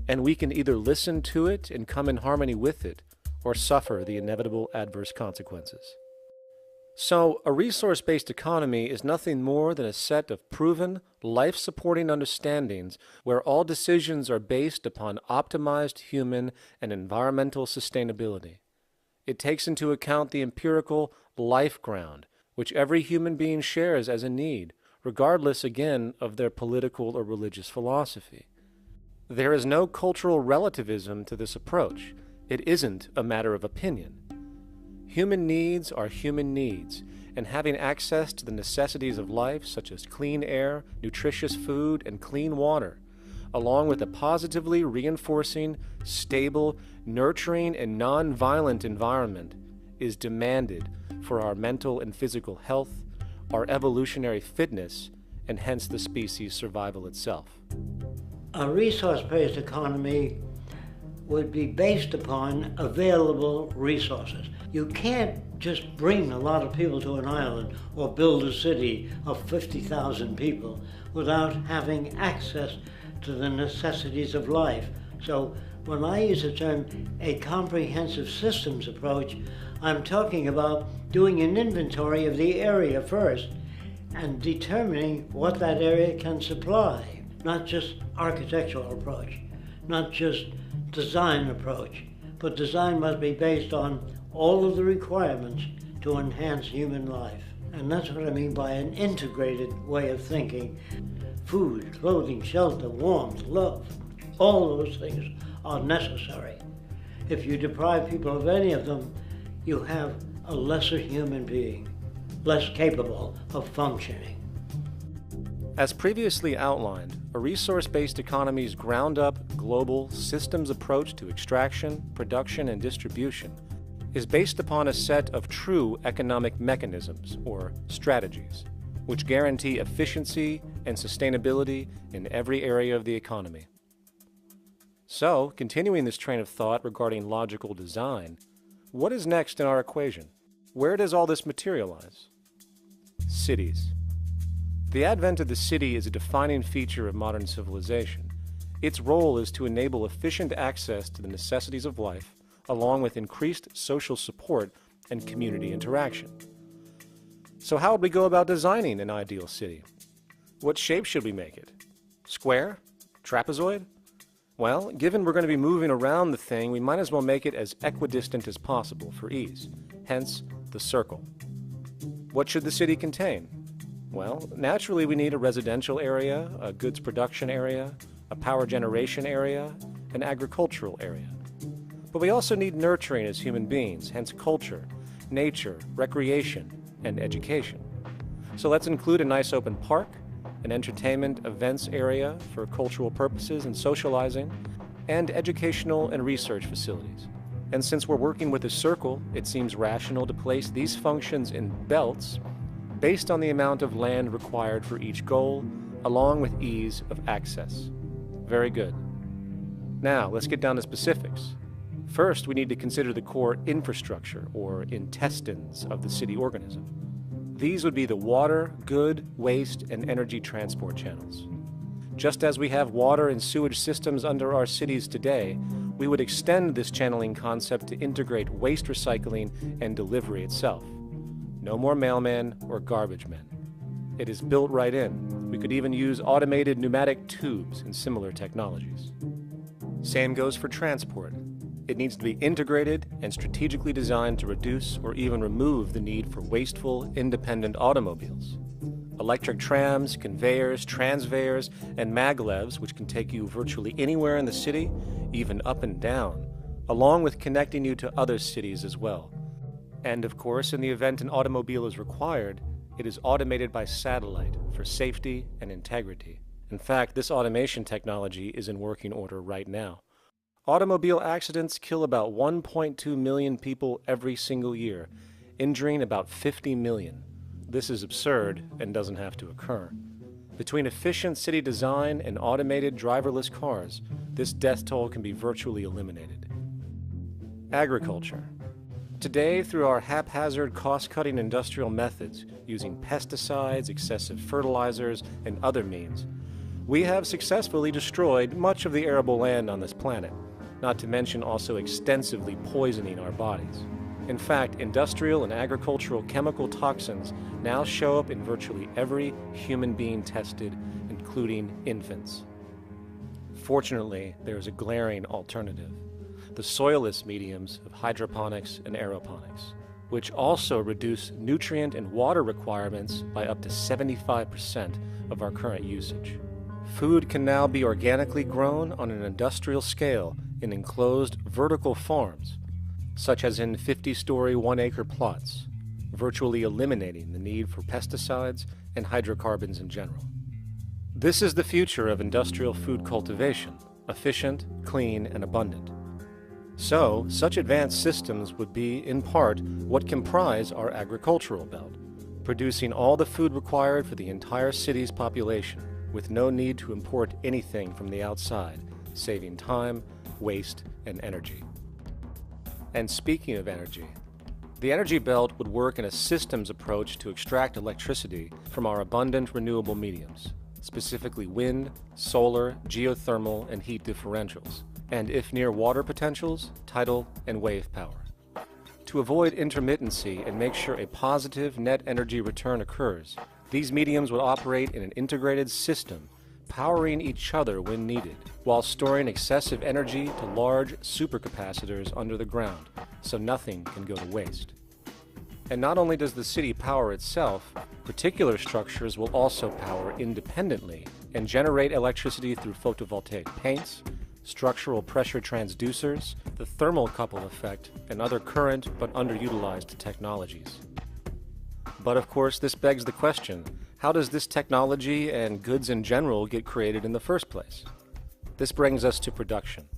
and we can either listen to it and come in harmony with it, or suffer the inevitable adverse consequences. So, a resource-based economy is nothing more than a set of proven, life-supporting understandings where all decisions are based upon optimized human and environmental sustainability. It takes into account the empirical life ground, which every human being shares as a need, regardless, again, of their political or religious philosophy. There is no cultural relativism to this approach. It isn't a matter of opinion. Human needs are human needs, and having access to the necessities of life, such as clean air, nutritious food, and clean water, along with a positively reinforcing, stable, nurturing, and non-violent environment, is demanded for our mental and physical health, our evolutionary fitness, and hence the species' survival itself. A resource-based economy would be based upon available resources. You can't just bring a lot of people to an island or build a city of 50,000 people without having access to the necessities of life. So when I use the term a comprehensive systems approach, I'm talking about doing an inventory of the area first and determining what that area can supply, not just architectural approach, not just design approach, but design must be based on all of the requirements to enhance human life. And that's what I mean by an integrated way of thinking. Food, clothing, shelter, warmth, love, all those things are necessary. If you deprive people of any of them, you have a lesser human being, less capable of functioning. As previously outlined, a resource-based economy's ground-up, global, systems approach to extraction, production, and distribution is based upon a set of true economic mechanisms, or strategies, which guarantee efficiency and sustainability in every area of the economy. So, continuing this train of thought regarding logical design, what is next in our equation? Where does all this materialize? Cities. The advent of the city is a defining feature of modern civilization. Its role is to enable efficient access to the necessities of life, along with increased social support and community interaction. So how would we go about designing an ideal city? What shape should we make it? Square? Trapezoid? Well, given we're going to be moving around the thing, we might as well make it as equidistant as possible for ease, hence the circle. What should the city contain? Well, naturally we need a residential area, a goods production area, a power generation area, an agricultural area. But we also need nurturing as human beings, hence culture, nature, recreation, and education. So let's include a nice open park, an entertainment events area for cultural purposes and socializing, and educational and research facilities. And since we're working with a circle, it seems rational to place these functions in belts based on the amount of land required for each goal, along with ease of access. Very good. Now, let's get down to specifics. First, we need to consider the core infrastructure, or intestines, of the city organism. These would be the water, good, waste, and energy transport channels. Just as we have water and sewage systems under our cities today, we would extend this channeling concept to integrate waste recycling and delivery itself. No more mailmen or garbage men. It is built right in. We could even use automated pneumatic tubes and similar technologies. Same goes for transport. It needs to be integrated and strategically designed to reduce or even remove the need for wasteful, independent automobiles. Electric trams, conveyors, transveyors, and maglevs, which can take you virtually anywhere in the city, even up and down, along with connecting you to other cities as well. And of course, in the event an automobile is required, it is automated by satellite for safety and integrity. In fact, this automation technology is in working order right now. Automobile accidents kill about 1.2 million people every single year, injuring about 50 million. This is absurd and doesn't have to occur. Between efficient city design and automated driverless cars, this death toll can be virtually eliminated. Agriculture. Today, through our haphazard, cost-cutting industrial methods, using pesticides, excessive fertilizers, and other means, we have successfully destroyed much of the arable land on this planet, not to mention also extensively poisoning our bodies. In fact, industrial and agricultural chemical toxins now show up in virtually every human being tested, including infants. Fortunately, there is a glaring alternative: the soilless mediums of hydroponics and aeroponics, which also reduce nutrient and water requirements by up to 75% of our current usage. Food can now be organically grown on an industrial scale in enclosed vertical farms, such as in 50-story 1-acre plots, virtually eliminating the need for pesticides and hydrocarbons in general. This is the future of industrial food cultivation, efficient, clean, and abundant. So, such advanced systems would be, in part, what comprise our agricultural belt, producing all the food required for the entire city's population, with no need to import anything from the outside, saving time, waste, and energy. And speaking of energy, the energy belt would work in a systems approach to extract electricity from our abundant renewable mediums, specifically wind, solar, geothermal, and heat differentials, and if near water potentials, tidal and wave power. To avoid intermittency and make sure a positive net energy return occurs, these mediums would operate in an integrated system, powering each other when needed, while storing excessive energy to large supercapacitors under the ground, so nothing can go to waste. And not only does the city power itself, particular structures will also power independently and generate electricity through photovoltaic paints, structural pressure transducers, the thermocouple effect, and other current but underutilized technologies. But of course, this begs the question, how does this technology and goods in general get created in the first place? This brings us to production.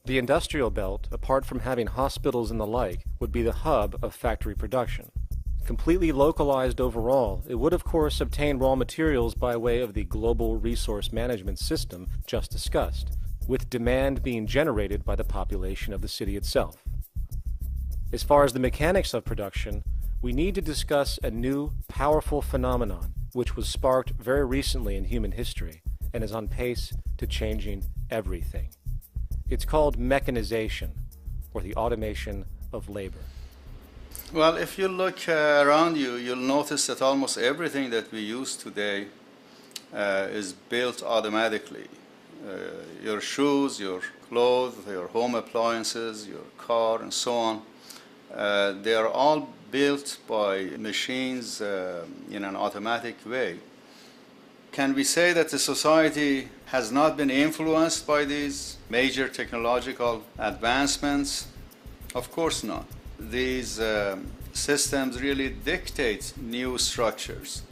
The industrial belt, apart from having hospitals and the like, would be the hub of factory production. Completely localized overall, it would of course obtain raw materials by way of the global resource management system just discussed, with demand being generated by the population of the city itself. As far as the mechanics of production, we need to discuss a new, powerful phenomenon which was sparked very recently in human history and is on pace to changing everything. It's called mechanization, or the automation of labor. Well, if you look around you, you'll notice that almost everything that we use today is built automatically. Your shoes, your clothes, your home appliances, your car, and so on, they are all built by machines in an automatic way. Can we say that the society has not been influenced by these major technological advancements? Of course not. These systems really dictate new structures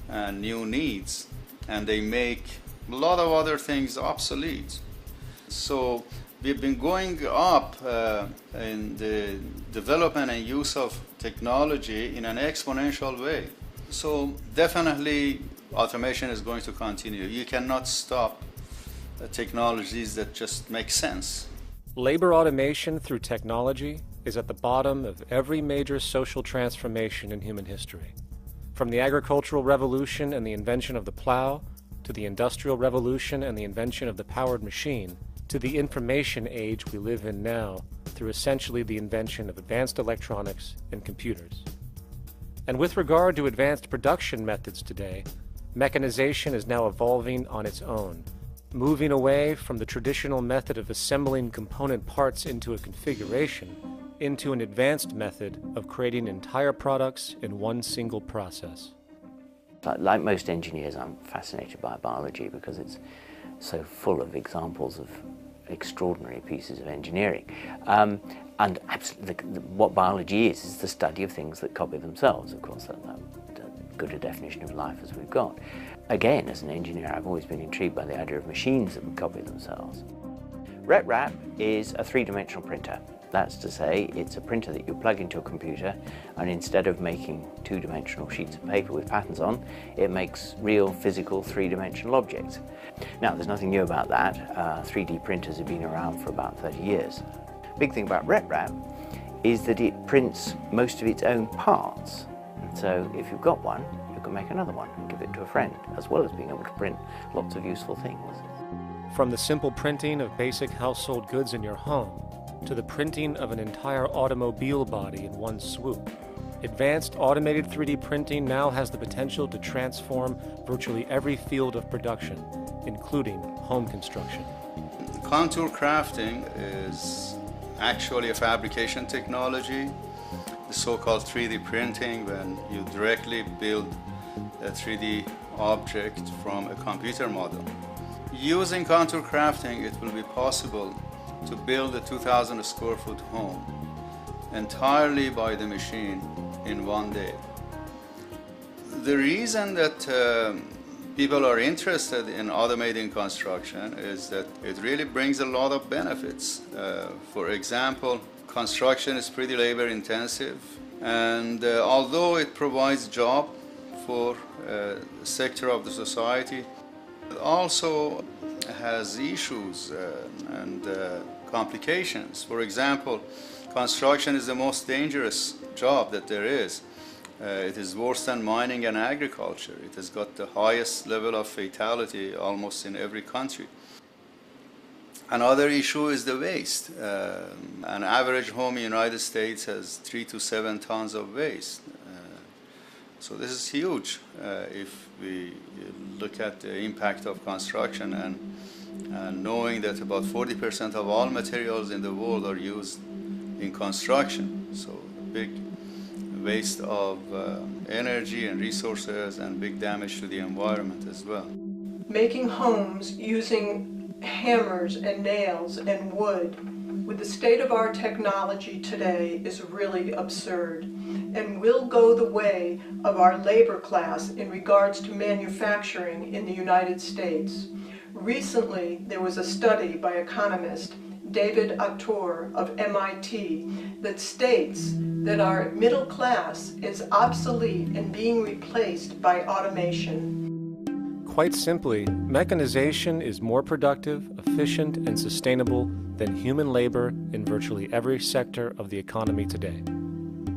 and new needs, and they make a lot of other things obsolete. So we've been going up in the development and use of technology in an exponential way. So definitely automation is going to continue. You cannot stop technologies that just make sense. Labor automation through technology is at the bottom of every major social transformation in human history. From the agricultural revolution and the invention of the plow, to the industrial revolution and the invention of the powered machine, to the information age we live in now through essentially the invention of advanced electronics and computers. And with regard to advanced production methods today, mechanization is now evolving on its own, moving away from the traditional method of assembling component parts into a configuration into an advanced method of creating entire products in one single process. Like most engineers, I'm fascinated by biology because it's so full of examples of extraordinary pieces of engineering. And absolutely, what biology is the study of things that copy themselves. Of course, that's good a definition of life as we've got. Again, as an engineer, I've always been intrigued by the idea of machines that would copy themselves. RepRap is a three-dimensional printer. That's to say, it's a printer that you plug into a computer, and instead of making two-dimensional sheets of paper with patterns on, it makes real, physical, three-dimensional objects. Now, there's nothing new about that. 3D printers have been around for about 30 years. Big thing about RepRap is that it prints most of its own parts. And so, if you've got one, you can make another one and give it to a friend, as well as being able to print lots of useful things. From the simple printing of basic household goods in your home, to the printing of an entire automobile body in one swoop, advanced automated 3D printing now has the potential to transform virtually every field of production, including home construction. Contour crafting is actually a fabrication technology, the so-called 3D printing, when you directly build a 3D object from a computer model. Using contour crafting, it will be possible to build a 2,000 square foot home entirely by the machine in one day. The reason that people are interested in automating construction is that it really brings a lot of benefits. For example, construction is pretty labor intensive, and although it provides job for a sector of the society, it also has issues and complications. For example, construction is the most dangerous job that there is. It is worse than mining and agriculture. It has got the highest level of fatality almost in every country. Another issue is the waste. An average home in the United States has 3 to 7 tons of waste. So this is huge if we look at the impact of construction and knowing that about 40% of all materials in the world are used in construction. So big waste of energy and resources and big damage to the environment as well. Making homes using hammers and nails and wood with the state-of-art technology today is really absurd and will go the way of our labor class in regards to manufacturing in the United States. Recently, there was a study by economist David Autor of MIT that states that our middle class is obsolete and being replaced by automation. Quite simply, mechanization is more productive, efficient, and sustainable than human labor in virtually every sector of the economy today.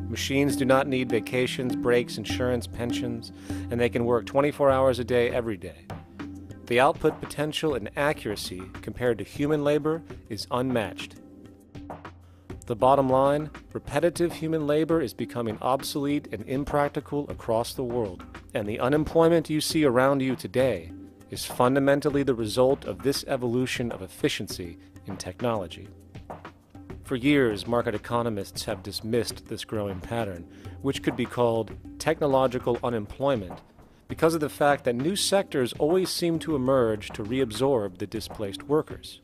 Machines do not need vacations, breaks, insurance, pensions, and they can work 24 hours a day every day. The output potential and accuracy compared to human labor is unmatched. The bottom line, repetitive human labor is becoming obsolete and impractical across the world, and the unemployment you see around you today is fundamentally the result of this evolution of efficiency in technology. For years, market economists have dismissed this growing pattern, which could be called technological unemployment, because of the fact that new sectors always seem to emerge to reabsorb the displaced workers.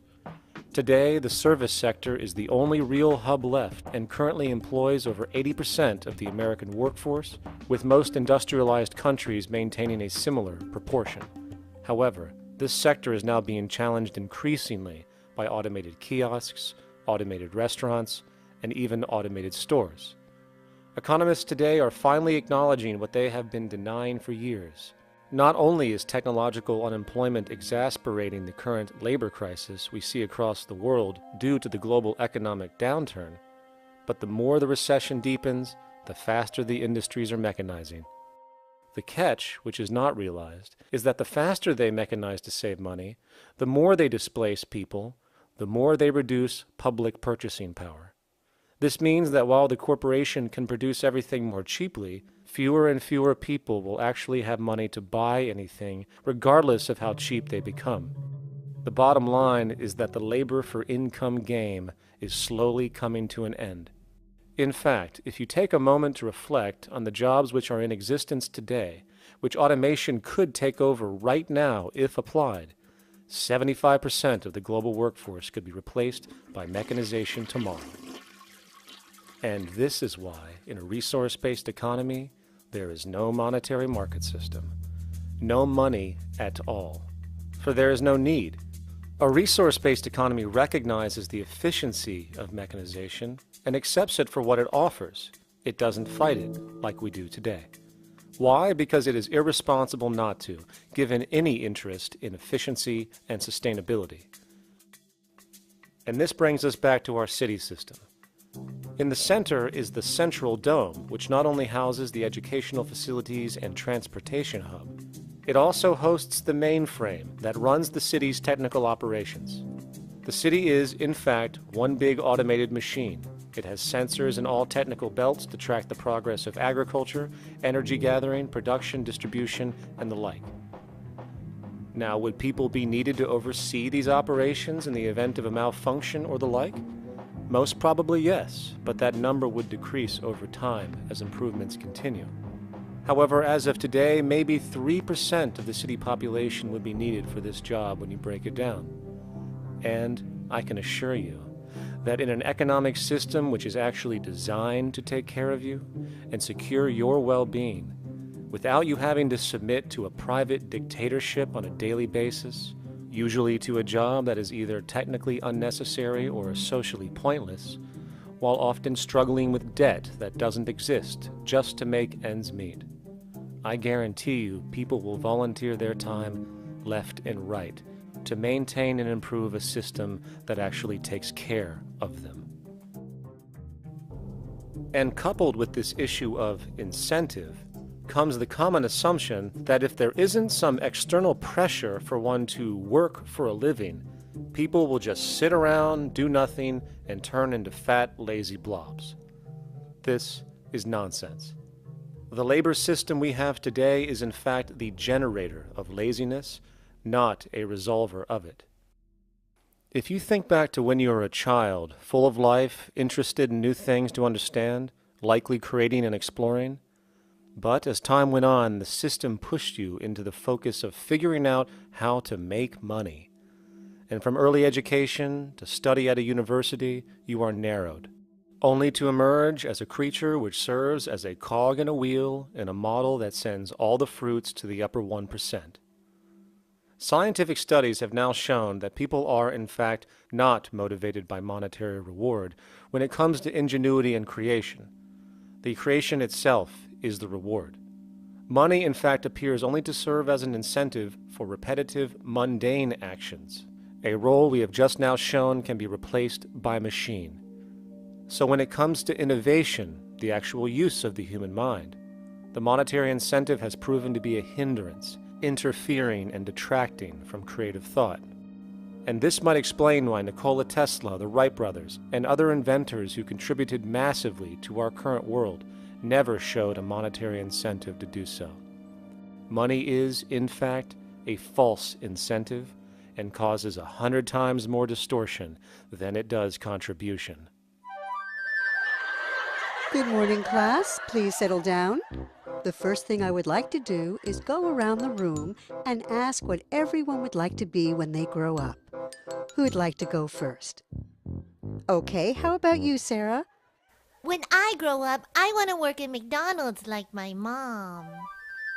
Today, the service sector is the only real hub left and currently employs over 80% of the American workforce, with most industrialized countries maintaining a similar proportion. However, this sector is now being challenged increasingly by automated kiosks, automated restaurants, and even automated stores. Economists today are finally acknowledging what they have been denying for years. Not only is technological unemployment exacerbating the current labor crisis we see across the world due to the global economic downturn, but the more the recession deepens, the faster the industries are mechanizing. The catch, which is not realized, is that the faster they mechanize to save money, the more they displace people, the more they reduce public purchasing power. This means that while the corporation can produce everything more cheaply, fewer and fewer people will actually have money to buy anything, regardless of how cheap they become. The bottom line is that the labor for income game is slowly coming to an end. In fact, if you take a moment to reflect on the jobs which are in existence today, which automation could take over right now if applied, 75% of the global workforce could be replaced by mechanization tomorrow. And this is why, in a resource-based economy, there is no monetary market system, no money at all, for there is no need. A resource-based economy recognizes the efficiency of mechanization and accepts it for what it offers. It doesn't fight it like we do today. Why? Because it is irresponsible not to, given any interest in efficiency and sustainability. And this brings us back to our city system. In the center is the central dome, which not only houses the educational facilities and transportation hub, it also hosts the mainframe that runs the city's technical operations. The city is, in fact, one big automated machine. It has sensors in all technical belts to track the progress of agriculture, energy gathering, production, distribution, and the like. Now, would people be needed to oversee these operations in the event of a malfunction or the like? Most probably yes, but that number would decrease over time as improvements continue. However, as of today, maybe 3% of the city population would be needed for this job when you break it down. And I can assure you that in an economic system which is actually designed to take care of you and secure your well-being, without you having to submit to a private dictatorship on a daily basis, usually to a job that is either technically unnecessary or socially pointless, while often struggling with debt that doesn't exist just to make ends meet. I guarantee you people will volunteer their time left and right to maintain and improve a system that actually takes care of them. And coupled with this issue of incentive comes the common assumption that if there isn't some external pressure for one to work for a living, people will just sit around, do nothing, and turn into fat, lazy blobs. This is nonsense. The labor system we have today is in fact the generator of laziness, not a resolver of it. If you think back to when you were a child, full of life, interested in new things to understand, likely creating and exploring, but as time went on, the system pushed you into the focus of figuring out how to make money. And from early education to study at a university, you are narrowed, only to emerge as a creature which serves as a cog in a wheel in a model that sends all the fruits to the upper 1%. Scientific studies have now shown that people are, in fact, not motivated by monetary reward when it comes to ingenuity and creation. The creation itself is the reward. Money, in fact, appears only to serve as an incentive for repetitive, mundane actions, a role we have just now shown can be replaced by machine. So when it comes to innovation, the actual use of the human mind, the monetary incentive has proven to be a hindrance, interfering and detracting from creative thought. And this might explain why Nikola Tesla, the Wright brothers, and other inventors who contributed massively to our current world never showed a monetary incentive to do so. Money is, in fact, a false incentive and causes 100 times more distortion than it does contribution. Good morning, class. Please settle down. The first thing I would like to do is go around the room and ask what everyone would like to be when they grow up. Who'd like to go first? Okay, how about you, Sarah? When I grow up, I want to work at McDonald's like my mom.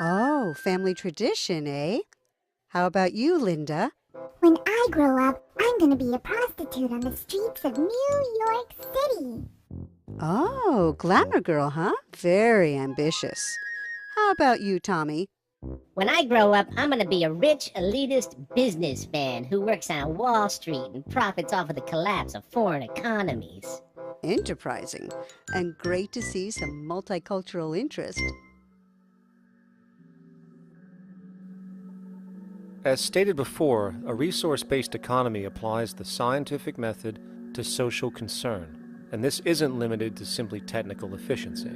Oh, family tradition, eh? How about you, Linda? When I grow up, I'm going to be a prostitute on the streets of New York City. Oh, glamour girl, huh? Very ambitious. How about you, Tommy? When I grow up, I'm going to be a rich, elitist businessman who works on Wall Street and profits off of the collapse of foreign economies. Enterprising, and great to see some multicultural interest. As stated before, a resource-based economy applies the scientific method to social concern, and this isn't limited to simply technical efficiency.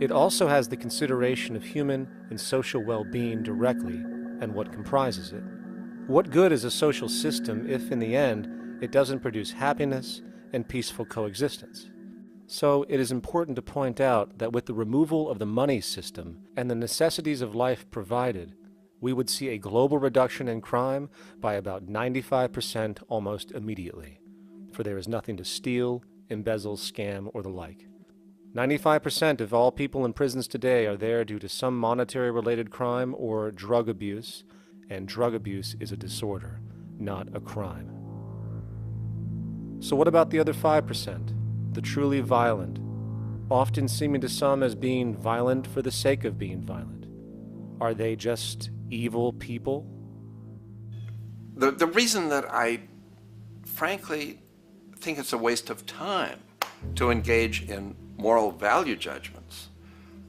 It also has the consideration of human and social well-being directly and what comprises it. What good is a social system if, in the end, it doesn't produce happiness and peaceful coexistence? So it is important to point out that with the removal of the money system and the necessities of life provided, we would see a global reduction in crime by about 95% almost immediately, for there is nothing to steal, embezzle, scam, or the like. 95% of all people in prisons today are there due to some monetary-related crime or drug abuse, and drug abuse is a disorder, not a crime. So what about the other 5%, the truly violent, often seeming to some as being violent for the sake of being violent? Are they just evil people? The reason that I frankly think it's a waste of time to engage in moral value judgments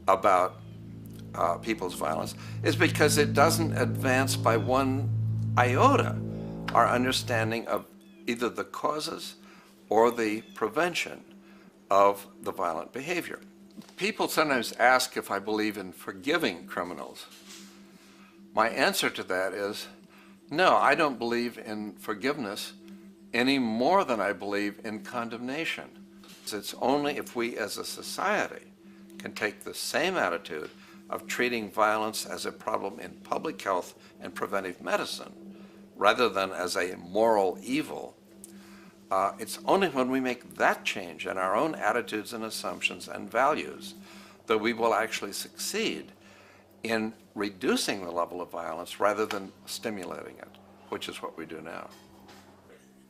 about people's violence is because it doesn't advance by one iota our understanding of either the causes or the prevention of the violent behavior. People sometimes ask if I believe in forgiving criminals. My answer to that is, no, I don't believe in forgiveness any more than I believe in condemnation. It's only if we as a society can take the same attitude of treating violence as a problem in public health and preventive medicine rather than as a moral evil. It's only when we make that change in our own attitudes and assumptions and values that we will actually succeed in reducing the level of violence rather than stimulating it, which is what we do now.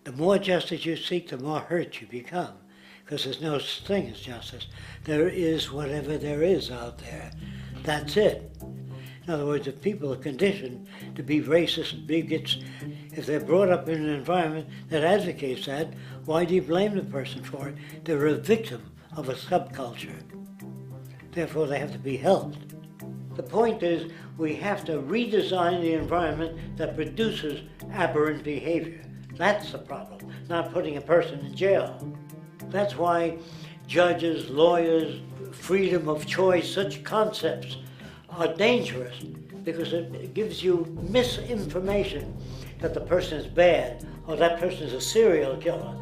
The more justice you seek, the more hurt you become, because there's no such thing as justice. There is whatever there is out there. That's it. In other words, if people are conditioned to be racist, bigots, if they're brought up in an environment that advocates that, why do you blame the person for it? They're a victim of a subculture. Therefore, they have to be helped. The point is, we have to redesign the environment that produces aberrant behavior. That's the problem, not putting a person in jail. That's why judges, lawyers, freedom of choice, such concepts are dangerous, because it gives you misinformation that the person is bad or that person is a serial killer.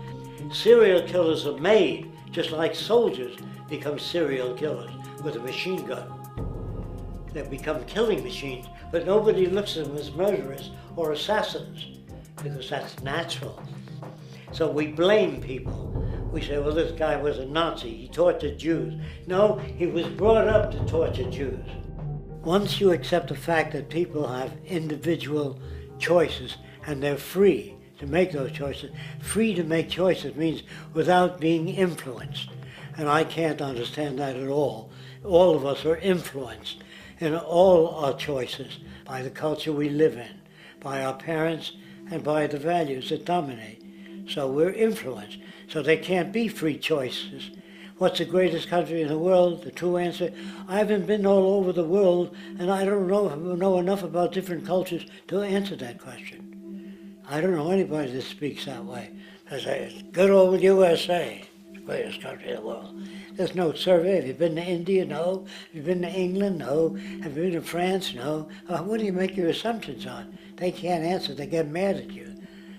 Serial killers are made, just like soldiers become serial killers with a machine gun. They become killing machines, but nobody looks at them as murderers or assassins, because that's natural. So we blame people. We say, well, this guy was a Nazi, he tortured Jews. No, he was brought up to torture Jews. Once you accept the fact that people have individual choices and they're free to make those choices, free to make choices means without being influenced. And I can't understand that at all. All of us are influenced in all our choices by the culture we live in, by our parents, and by the values that dominate. So we're influenced. So there can't be free choices. What's the greatest country in the world? The true answer, I haven't been all over the world, and I don't know enough about different cultures to answer that question. I don't know anybody that speaks that way. I say, it's good old USA, the greatest country in the world. There's no survey. Have you been to India? No. Have you been to England? No. Have you been to France? No. What do you make your assumptions on? They can't answer. They get mad at you.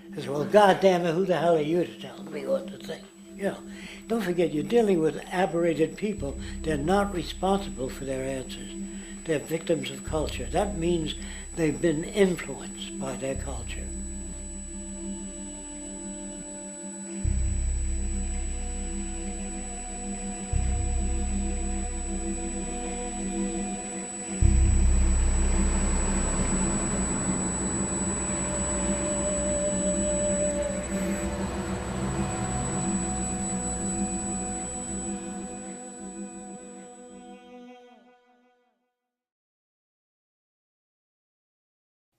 They say, well, goddamn it, who the hell are you to tell me what to think? You know, don't forget, you're dealing with aberrated people. They're not responsible for their answers. They're victims of culture. That means they've been influenced by their culture.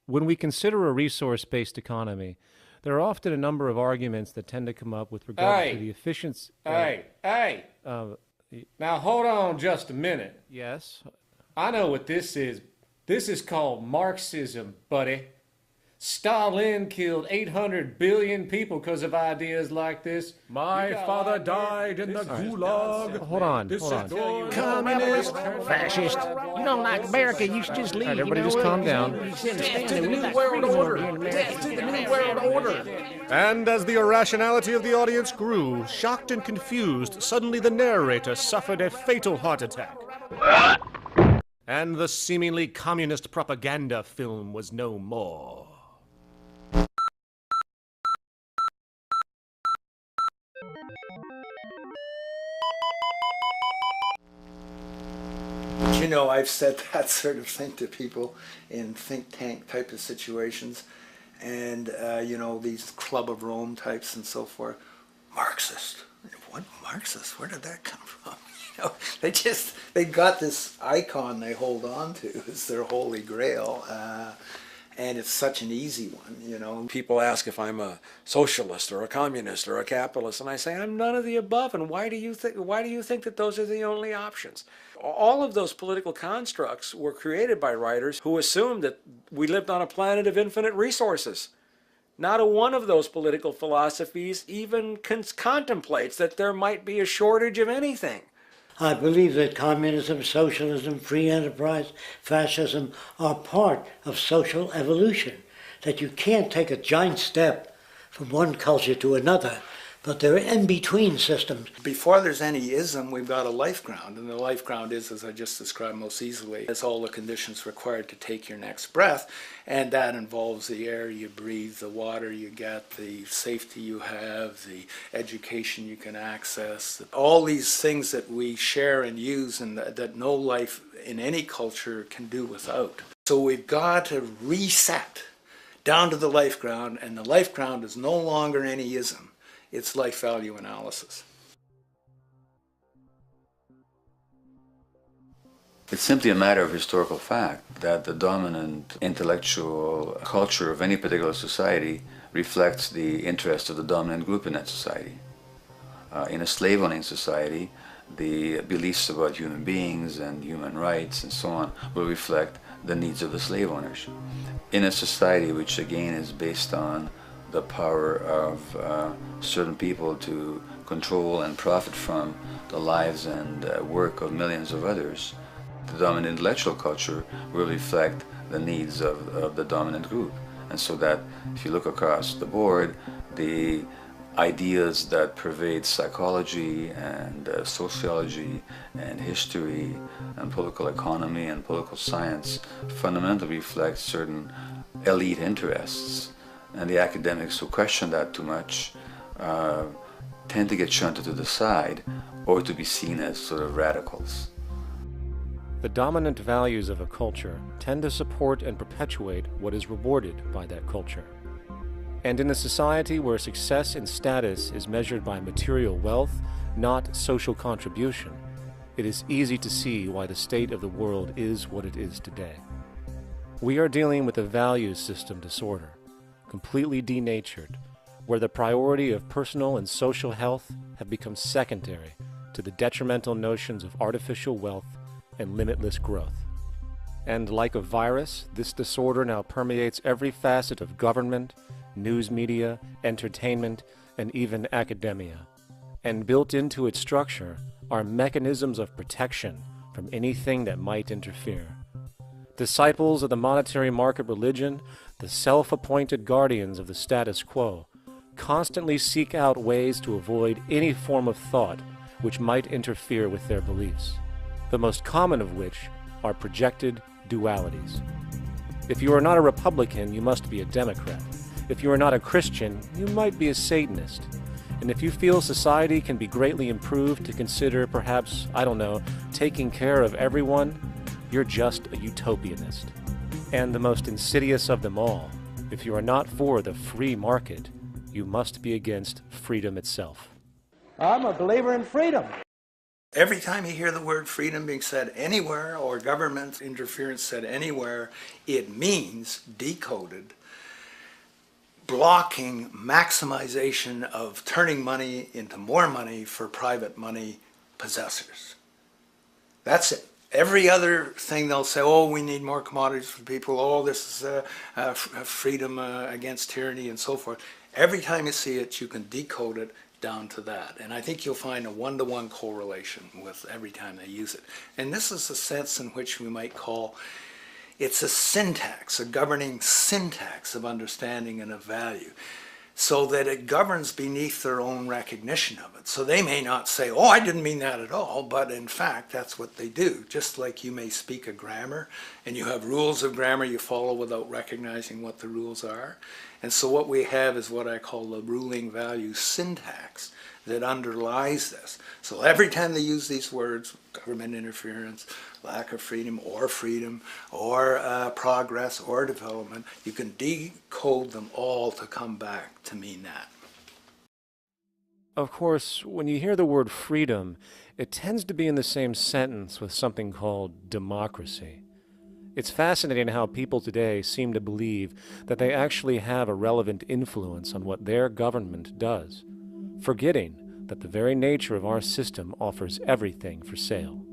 When we consider a resource-based economy, there are often a number of arguments that tend to come up with regard to the efficiency. Now hold on just a minute. Yes? I know what this is. This is called Marxism, buddy. Stalin killed 800 billion people because of ideas like this. My father died in the gulag. Hold on. Communist, fascist. You don't like America, you should just leave. All right, everybody just calm down. Death to the New World Order. Death to the New World Order. And as the irrationality of the audience grew, shocked and confused, suddenly the narrator suffered a fatal heart attack. And the seemingly communist propaganda film was no more. You know, I've said that sort of thing to people in think tank type of situations, and you know, these Club of Rome types and so forth. Marxist? What Marxist? Where did that come from? You know, they got this icon they hold on to as their holy grail, and it's such an easy one, you know. People ask if I'm a socialist or a communist or a capitalist, and I say I'm none of the above. And why do you think that those are the only options? All of those political constructs were created by writers who assumed that we lived on a planet of infinite resources. Not a one of those political philosophies even contemplates that there might be a shortage of anything. I believe that communism, socialism, free enterprise, fascism are part of social evolution, that you can't take a giant step from one culture to another, but they're in-between systems. Before there's any ism, we've got a life ground, and the life ground is, as I just described most easily, it's all the conditions required to take your next breath, and that involves the air you breathe, the water you get, the safety you have, the education you can access, all these things that we share and use and that no life in any culture can do without. So we've got to reset down to the life ground, and the life ground is no longer any ism. It's life value analysis. It's simply a matter of historical fact that the dominant intellectual culture of any particular society reflects the interest of the dominant group in that society. In a slave-owning society, the beliefs about human beings and human rights and so on will reflect the needs of the slave owners. In a society which again is based on the power of certain people to control and profit from the lives and work of millions of others, the dominant intellectual culture will reflect the needs of the dominant group. And so that if you look across the board, the ideas that pervade psychology and sociology and history and political economy and political science fundamentally reflect certain elite interests. And the academics who question that too much tend to get shunted to the side or to be seen as sort of radicals. The dominant values of a culture tend to support and perpetuate what is rewarded by that culture. And in a society where success and status is measured by material wealth, not social contribution, it is easy to see why the state of the world is what it is today. We are dealing with a values system disorder, completely denatured, where the priority of personal and social health have become secondary to the detrimental notions of artificial wealth and limitless growth. And like a virus, this disorder now permeates every facet of government, news media, entertainment, and even academia. And built into its structure are mechanisms of protection from anything that might interfere. Disciples of the monetary market religion, the self-appointed guardians of the status quo, constantly seek out ways to avoid any form of thought which might interfere with their beliefs, the most common of which are projected dualities. If you are not a Republican, you must be a Democrat. If you are not a Christian, you might be a Satanist. And if you feel society can be greatly improved to consider perhaps, I don't know, taking care of everyone, you're just a utopianist. And the most insidious of them all, if you are not for the free market, you must be against freedom itself. I'm a believer in freedom. Every time you hear the word freedom being said anywhere or government interference said anywhere, it means, decoded, blocking maximization of turning money into more money for private money possessors. That's it. Every other thing they'll say, oh, we need more commodities for people, oh, this is freedom against tyranny and so forth. Every time you see it, you can decode it down to that. And I think you'll find a one-to-one correlation with every time they use it. And this is a sense in which we might call it's a syntax, a governing syntax of understanding and of value, so that it governs beneath their own recognition of it. So they may not say, oh, I didn't mean that at all, but in fact, that's what they do. Just like you may speak a grammar, and you have rules of grammar you follow without recognizing what the rules are. And so what we have is what I call the ruling value syntax that underlies this. So every time they use these words, government interference, lack of freedom, or progress, or development, you can decode them all to come back to mean that. Of course, when you hear the word freedom, it tends to be in the same sentence with something called democracy. It's fascinating how people today seem to believe that they actually have a relevant influence on what their government does, forgetting that the very nature of our system offers everything for sale.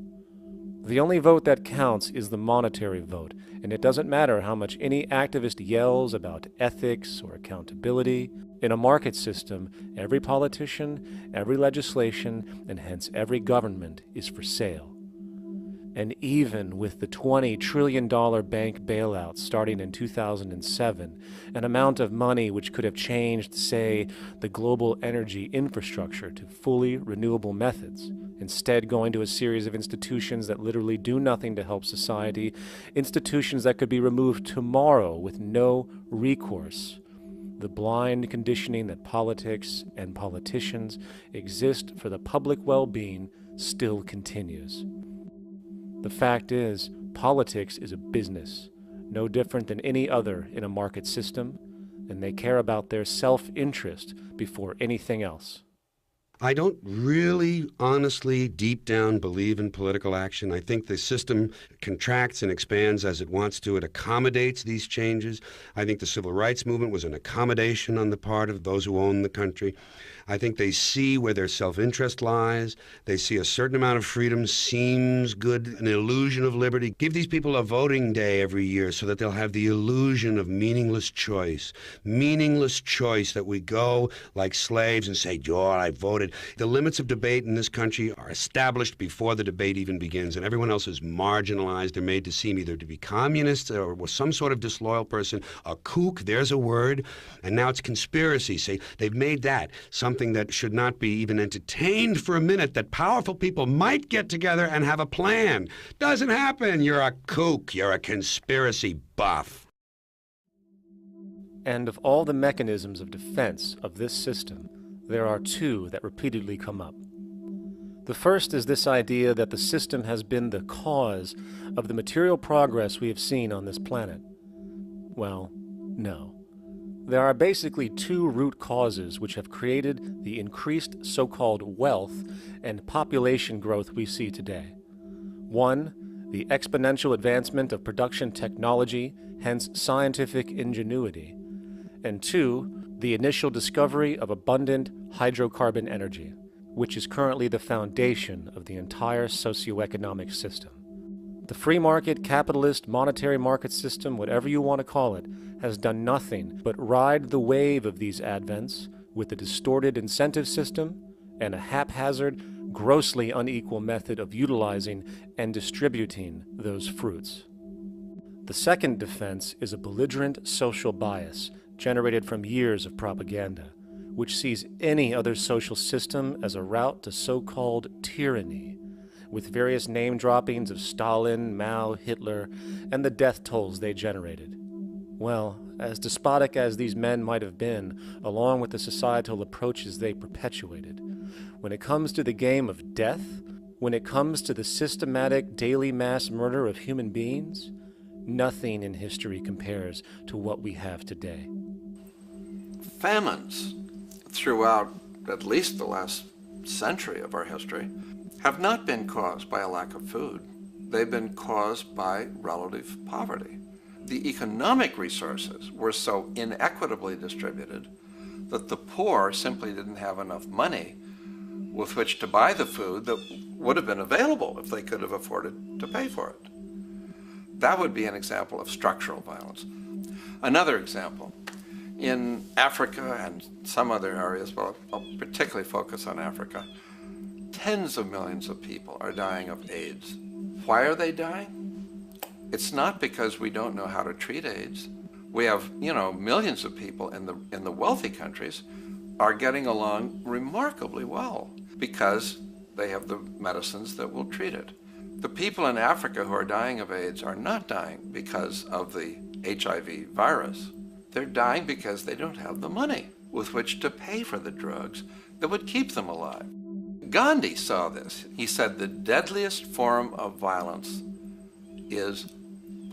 The only vote that counts is the monetary vote, and it doesn't matter how much any activist yells about ethics or accountability. In a market system, every politician, every legislation, and hence every government is for sale. And even with the $20 trillion bank bailout starting in 2007, an amount of money which could have changed, say, the global energy infrastructure to fully renewable methods, instead going to a series of institutions that literally do nothing to help society, institutions that could be removed tomorrow with no recourse. The blind conditioning that politics and politicians exist for the public well-being still continues. The fact is, politics is a business, no different than any other in a market system, and they care about their self-interest before anything else. I don't really, honestly, deep down believe in political action. I think the system contracts and expands as it wants to. It accommodates these changes. I think the civil rights movement was an accommodation on the part of those who own the country. I think they see where their self-interest lies. They see a certain amount of freedom seems good, an illusion of liberty. Give these people a voting day every year so that they'll have the illusion of meaningless choice. Meaningless choice that we go like slaves and say, "Oh, I voted." The limits of debate in this country are established before the debate even begins, and everyone else is marginalized. They're made to seem either to be communists or some sort of disloyal person. A kook, there's a word. And now it's conspiracy. Say, they've made that something that should not be even entertained for a minute, that powerful people might get together and have a plan. Doesn't happen. You're a kook. You're a conspiracy buff. And of all the mechanisms of defense of this system, there are two that repeatedly come up. The first is this idea that the system has been the cause of the material progress we have seen on this planet. Well, no. There are basically two root causes which have created the increased so-called wealth and population growth we see today. One, the exponential advancement of production technology, hence scientific ingenuity. And two, the initial discovery of abundant hydrocarbon energy, which is currently the foundation of the entire socioeconomic system. The free market, capitalist, monetary market system, whatever you want to call it, has done nothing but ride the wave of these advents with a distorted incentive system and a haphazard, grossly unequal method of utilizing and distributing those fruits. The second defense is a belligerent social bias generated from years of propaganda, which sees any other social system as a route to so-called tyranny, with various name droppings of Stalin, Mao, Hitler, and the death tolls they generated. Well, as despotic as these men might have been, along with the societal approaches they perpetuated, when it comes to the game of death, when it comes to the systematic daily mass murder of human beings, nothing in history compares to what we have today. Famines throughout at least the last century of our history have not been caused by a lack of food. They've been caused by relative poverty. The economic resources were so inequitably distributed that the poor simply didn't have enough money with which to buy the food that would have been available if they could have afforded to pay for it. That would be an example of structural violence. Another example, in Africa and some other areas, but I'll particularly focus on Africa, tens of millions of people are dying of AIDS. Why are they dying? It's not because we don't know how to treat AIDS. We have, millions of people in the wealthy countries are getting along remarkably well because they have the medicines that will treat it. The people in Africa who are dying of AIDS are not dying because of the HIV virus. They're dying because they don't have the money with which to pay for the drugs that would keep them alive. Gandhi saw this. He said the deadliest form of violence is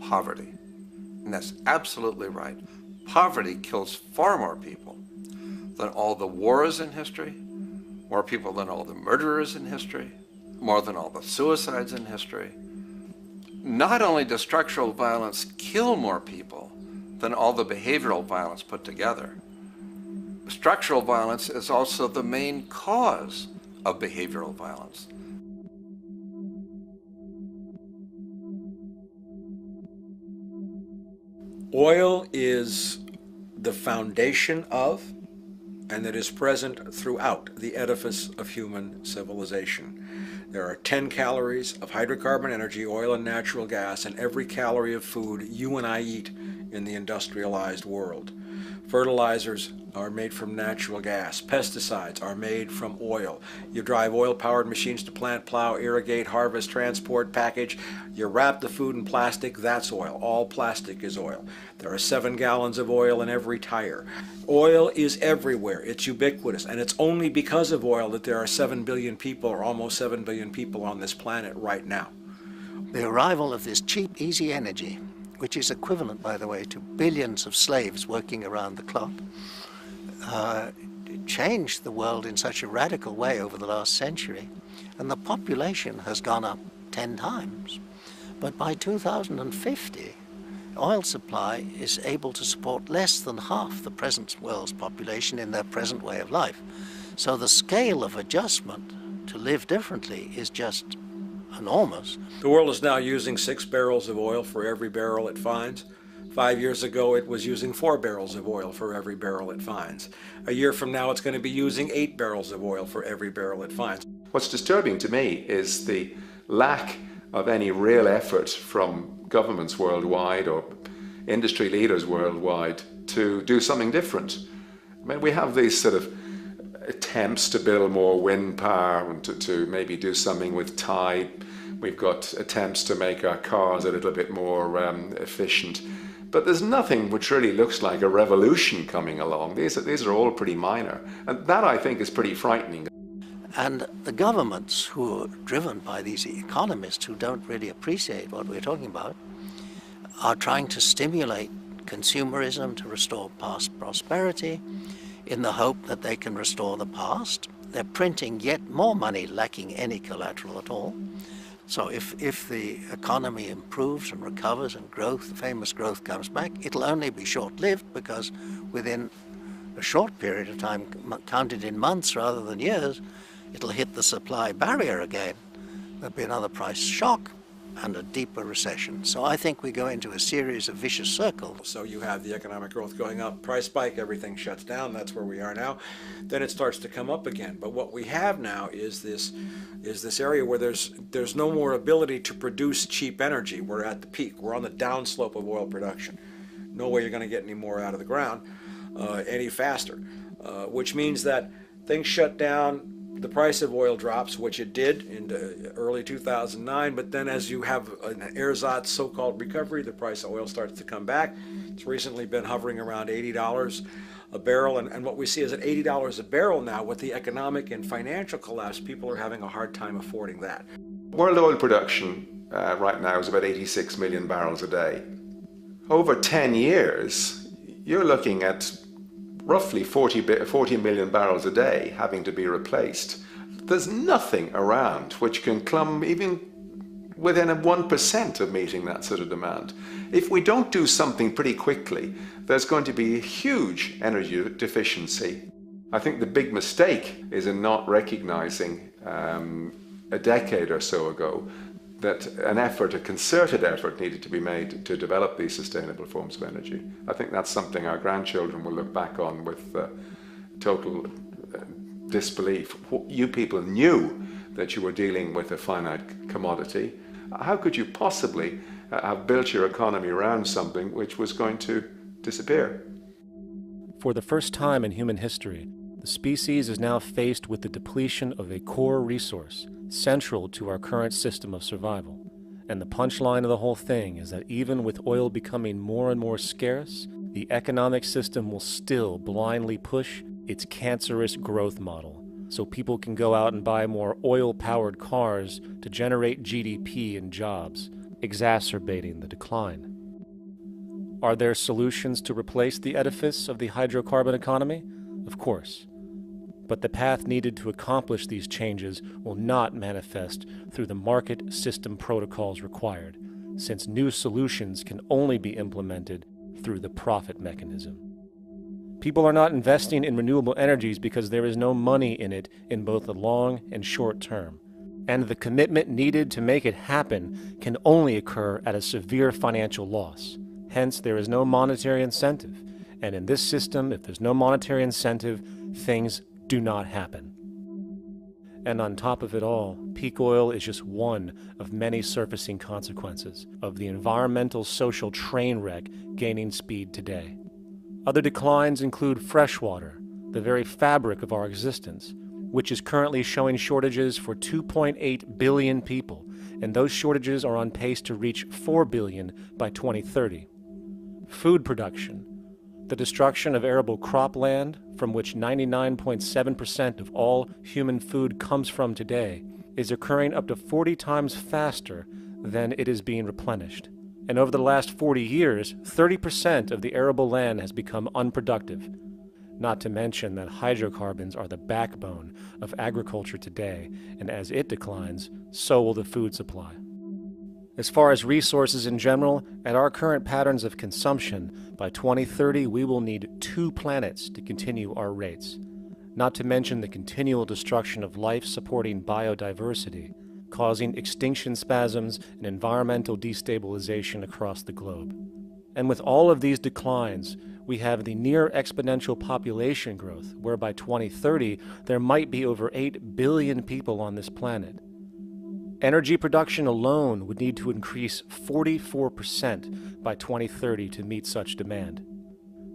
poverty. And that's absolutely right. Poverty kills far more people than all the wars in history, more people than all the murderers in history, more than all the suicides in history. Not only does structural violence kill more people than all the behavioral violence put together, structural violence is also the main cause of behavioral violence. Oil is the foundation of, and it is present throughout the edifice of human civilization. There are 10 calories of hydrocarbon energy, oil and natural gas, in every calorie of food you and I eat in the industrialized world. Fertilizers are made from natural gas. Pesticides are made from oil. You drive oil-powered machines to plant, plow, irrigate, harvest, transport, package. You wrap the food in plastic, that's oil. All plastic is oil. There are 7 gallons of oil in every tire. Oil is everywhere. It's ubiquitous. And it's only because of oil that there are 7 billion people, or almost 7 billion people on this planet right now. The arrival of this cheap, easy energy, which is equivalent, by the way, to billions of slaves working around the clock, changed the world in such a radical way over the last century, and the population has gone up 10 times. But by 2050, oil supply is able to support less than half the present world's population in their present way of life. So the scale of adjustment to live differently is just enormous. The world is now using 6 barrels of oil for every barrel it finds. 5 years ago, it was using 4 barrels of oil for every barrel it finds. A year from now, it's going to be using 8 barrels of oil for every barrel it finds. What's disturbing to me is the lack of any real effort from governments worldwide or industry leaders worldwide to do something different. I mean, we have these sort of attempts to build more wind power and to maybe do something with tide. We've got attempts to make our cars a little bit more efficient. But there's nothing which really looks like a revolution coming along. These are all pretty minor. And that, I think, is pretty frightening. And the governments who are driven by these economists who don't really appreciate what we're talking about are trying to stimulate consumerism to restore past prosperity in the hope that they can restore the past. They're printing yet more money lacking any collateral at all. So if the economy improves and recovers and growth, the famous growth comes back, it'll only be short-lived because within a short period of time, counted in months rather than years, it'll hit the supply barrier again. There'll be another price shock and a deeper recession. So I think we go into a series of vicious circles. So you have the economic growth going up, price spike, everything shuts down, that's where we are now. Then it starts to come up again. But what we have now is this area where there's no more ability to produce cheap energy. We're at the peak. We're on the downslope of oil production. No way you're going to get any more out of the ground any faster, which means that things shut down. The price of oil drops, which it did in early 2009, but then as you have an ersatz so-called recovery, the price of oil starts to come back. It's recently been hovering around $80 a barrel, and what we see is at $80 a barrel now, with the economic and financial collapse, people are having a hard time affording that. World oil production right now is about 86 million barrels a day. Over 10 years, you're looking at roughly 40 million barrels a day having to be replaced. There's nothing around which can come even within 1% of meeting that sort of demand. If we don't do something pretty quickly, there's going to be a huge energy deficiency. I think the big mistake is in not recognizing a decade or so ago that a concerted effort needed to be made to develop these sustainable forms of energy. I think that's something our grandchildren will look back on with total disbelief. You people knew that you were dealing with a finite commodity. How could you possibly have built your economy around something which was going to disappear? For the first time in human history, the species is now faced with the depletion of a core resource central to our current system of survival. And the punchline of the whole thing is that even with oil becoming more and more scarce, the economic system will still blindly push its cancerous growth model, so people can go out and buy more oil-powered cars to generate GDP and jobs, exacerbating the decline. Are there solutions to replace the edifice of the hydrocarbon economy? Of course. But the path needed to accomplish these changes will not manifest through the market system protocols required, since new solutions can only be implemented through the profit mechanism. People are not investing in renewable energies because there is no money in it in both the long and short term, and the commitment needed to make it happen can only occur at a severe financial loss. Hence, there is no monetary incentive, and in this system, if there's no monetary incentive, things do not happen. And on top of it all, peak oil is just one of many surfacing consequences of the environmental social train wreck gaining speed today. Other declines include freshwater, the very fabric of our existence, which is currently showing shortages for 2.8 billion people, and those shortages are on pace to reach 4 billion by 2030. Food production, the destruction of arable cropland, from which 99.7% of all human food comes from today, is occurring up to 40 times faster than it is being replenished. And over the last 40 years, 30% of the arable land has become unproductive. not to mention that hydrocarbons are the backbone of agriculture today, and as it declines, so will the food supply. As far as resources in general, at our current patterns of consumption, by 2030 we will need 2 planets to continue our rates, not to mention the continual destruction of life-supporting biodiversity, causing extinction spasms and environmental destabilization across the globe. And with all of these declines, we have the near exponential population growth, where by 2030 there might be over 8 billion people on this planet. Energy production alone would need to increase 44% by 2030 to meet such demand.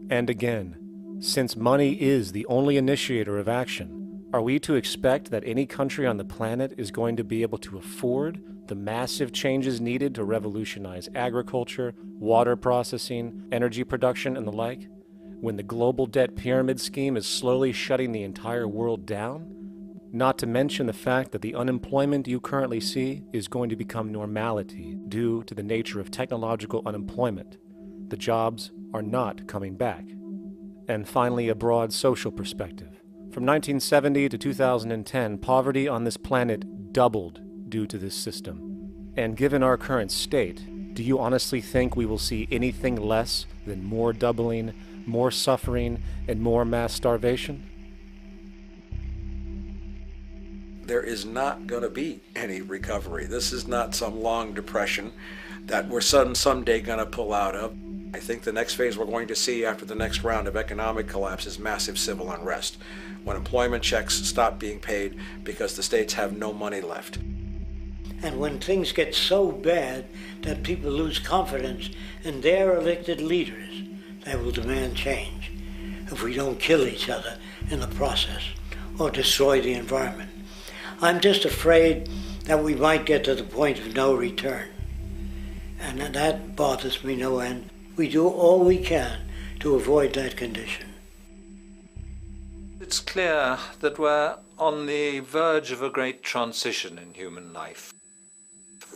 And again, since money is the only initiator of action, are we to expect that any country on the planet is going to be able to afford the massive changes needed to revolutionize agriculture, water processing, energy production, and the like, when the global debt pyramid scheme is slowly shutting the entire world down? Not to mention the fact that the unemployment you currently see is going to become normality due to the nature of technological unemployment. The jobs are not coming back. And finally, a broad social perspective. From 1970 to 2010, poverty on this planet doubled due to this system. And given our current state, do you honestly think we will see anything less than more doubling, more suffering, and more mass starvation? There is not going to be any recovery. This is not some long depression that we're someday going to pull out of. I think the next phase we're going to see after the next round of economic collapse is massive civil unrest, when employment checks stop being paid because the states have no money left. And when things get so bad that people lose confidence in their elected leaders, they will demand change if we don't kill each other in the process or destroy the environment. I'm just afraid that we might get to the point of no return. And that bothers me no end. We do all we can to avoid that condition. It's clear that we're on the verge of a great transition in human life.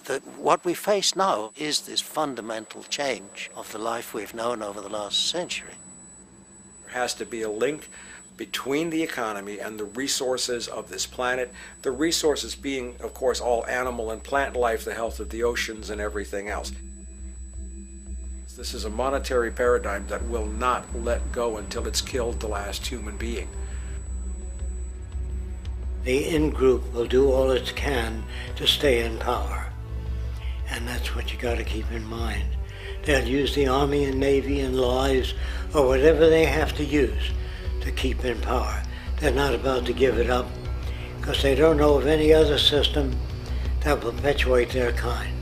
That what we face now is this fundamental change of the life we've known over the last century. There has to be a link between the economy and the resources of this planet, the resources being, of course, all animal and plant life, the health of the oceans and everything else. This is a monetary paradigm that will not let go until it's killed the last human being. The in-group will do all it can to stay in power. And that's what you got to keep in mind. They'll use the Army and Navy and lies or whatever they have to use to keep in power. They're not about to give it up because they don't know of any other system that will perpetuate their kind.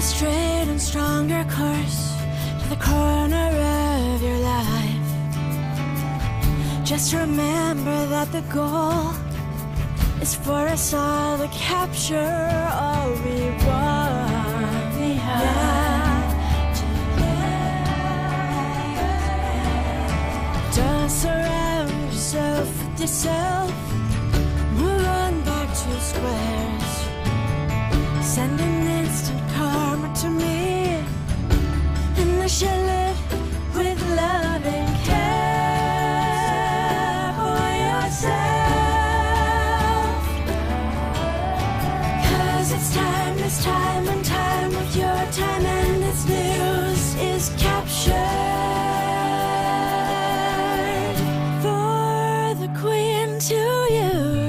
straight and stronger course to the corner of your life. Just remember that the goal is for us all to capture all we want. We have to don't surround yourself with yourself. Move on back to squares. Send an instant karma to me, and I shall live with love and care for yourself. 'Cause it's time and time with your time, and its news is captured for the queen to use.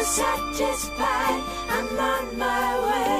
Satisfied, I'm on my way.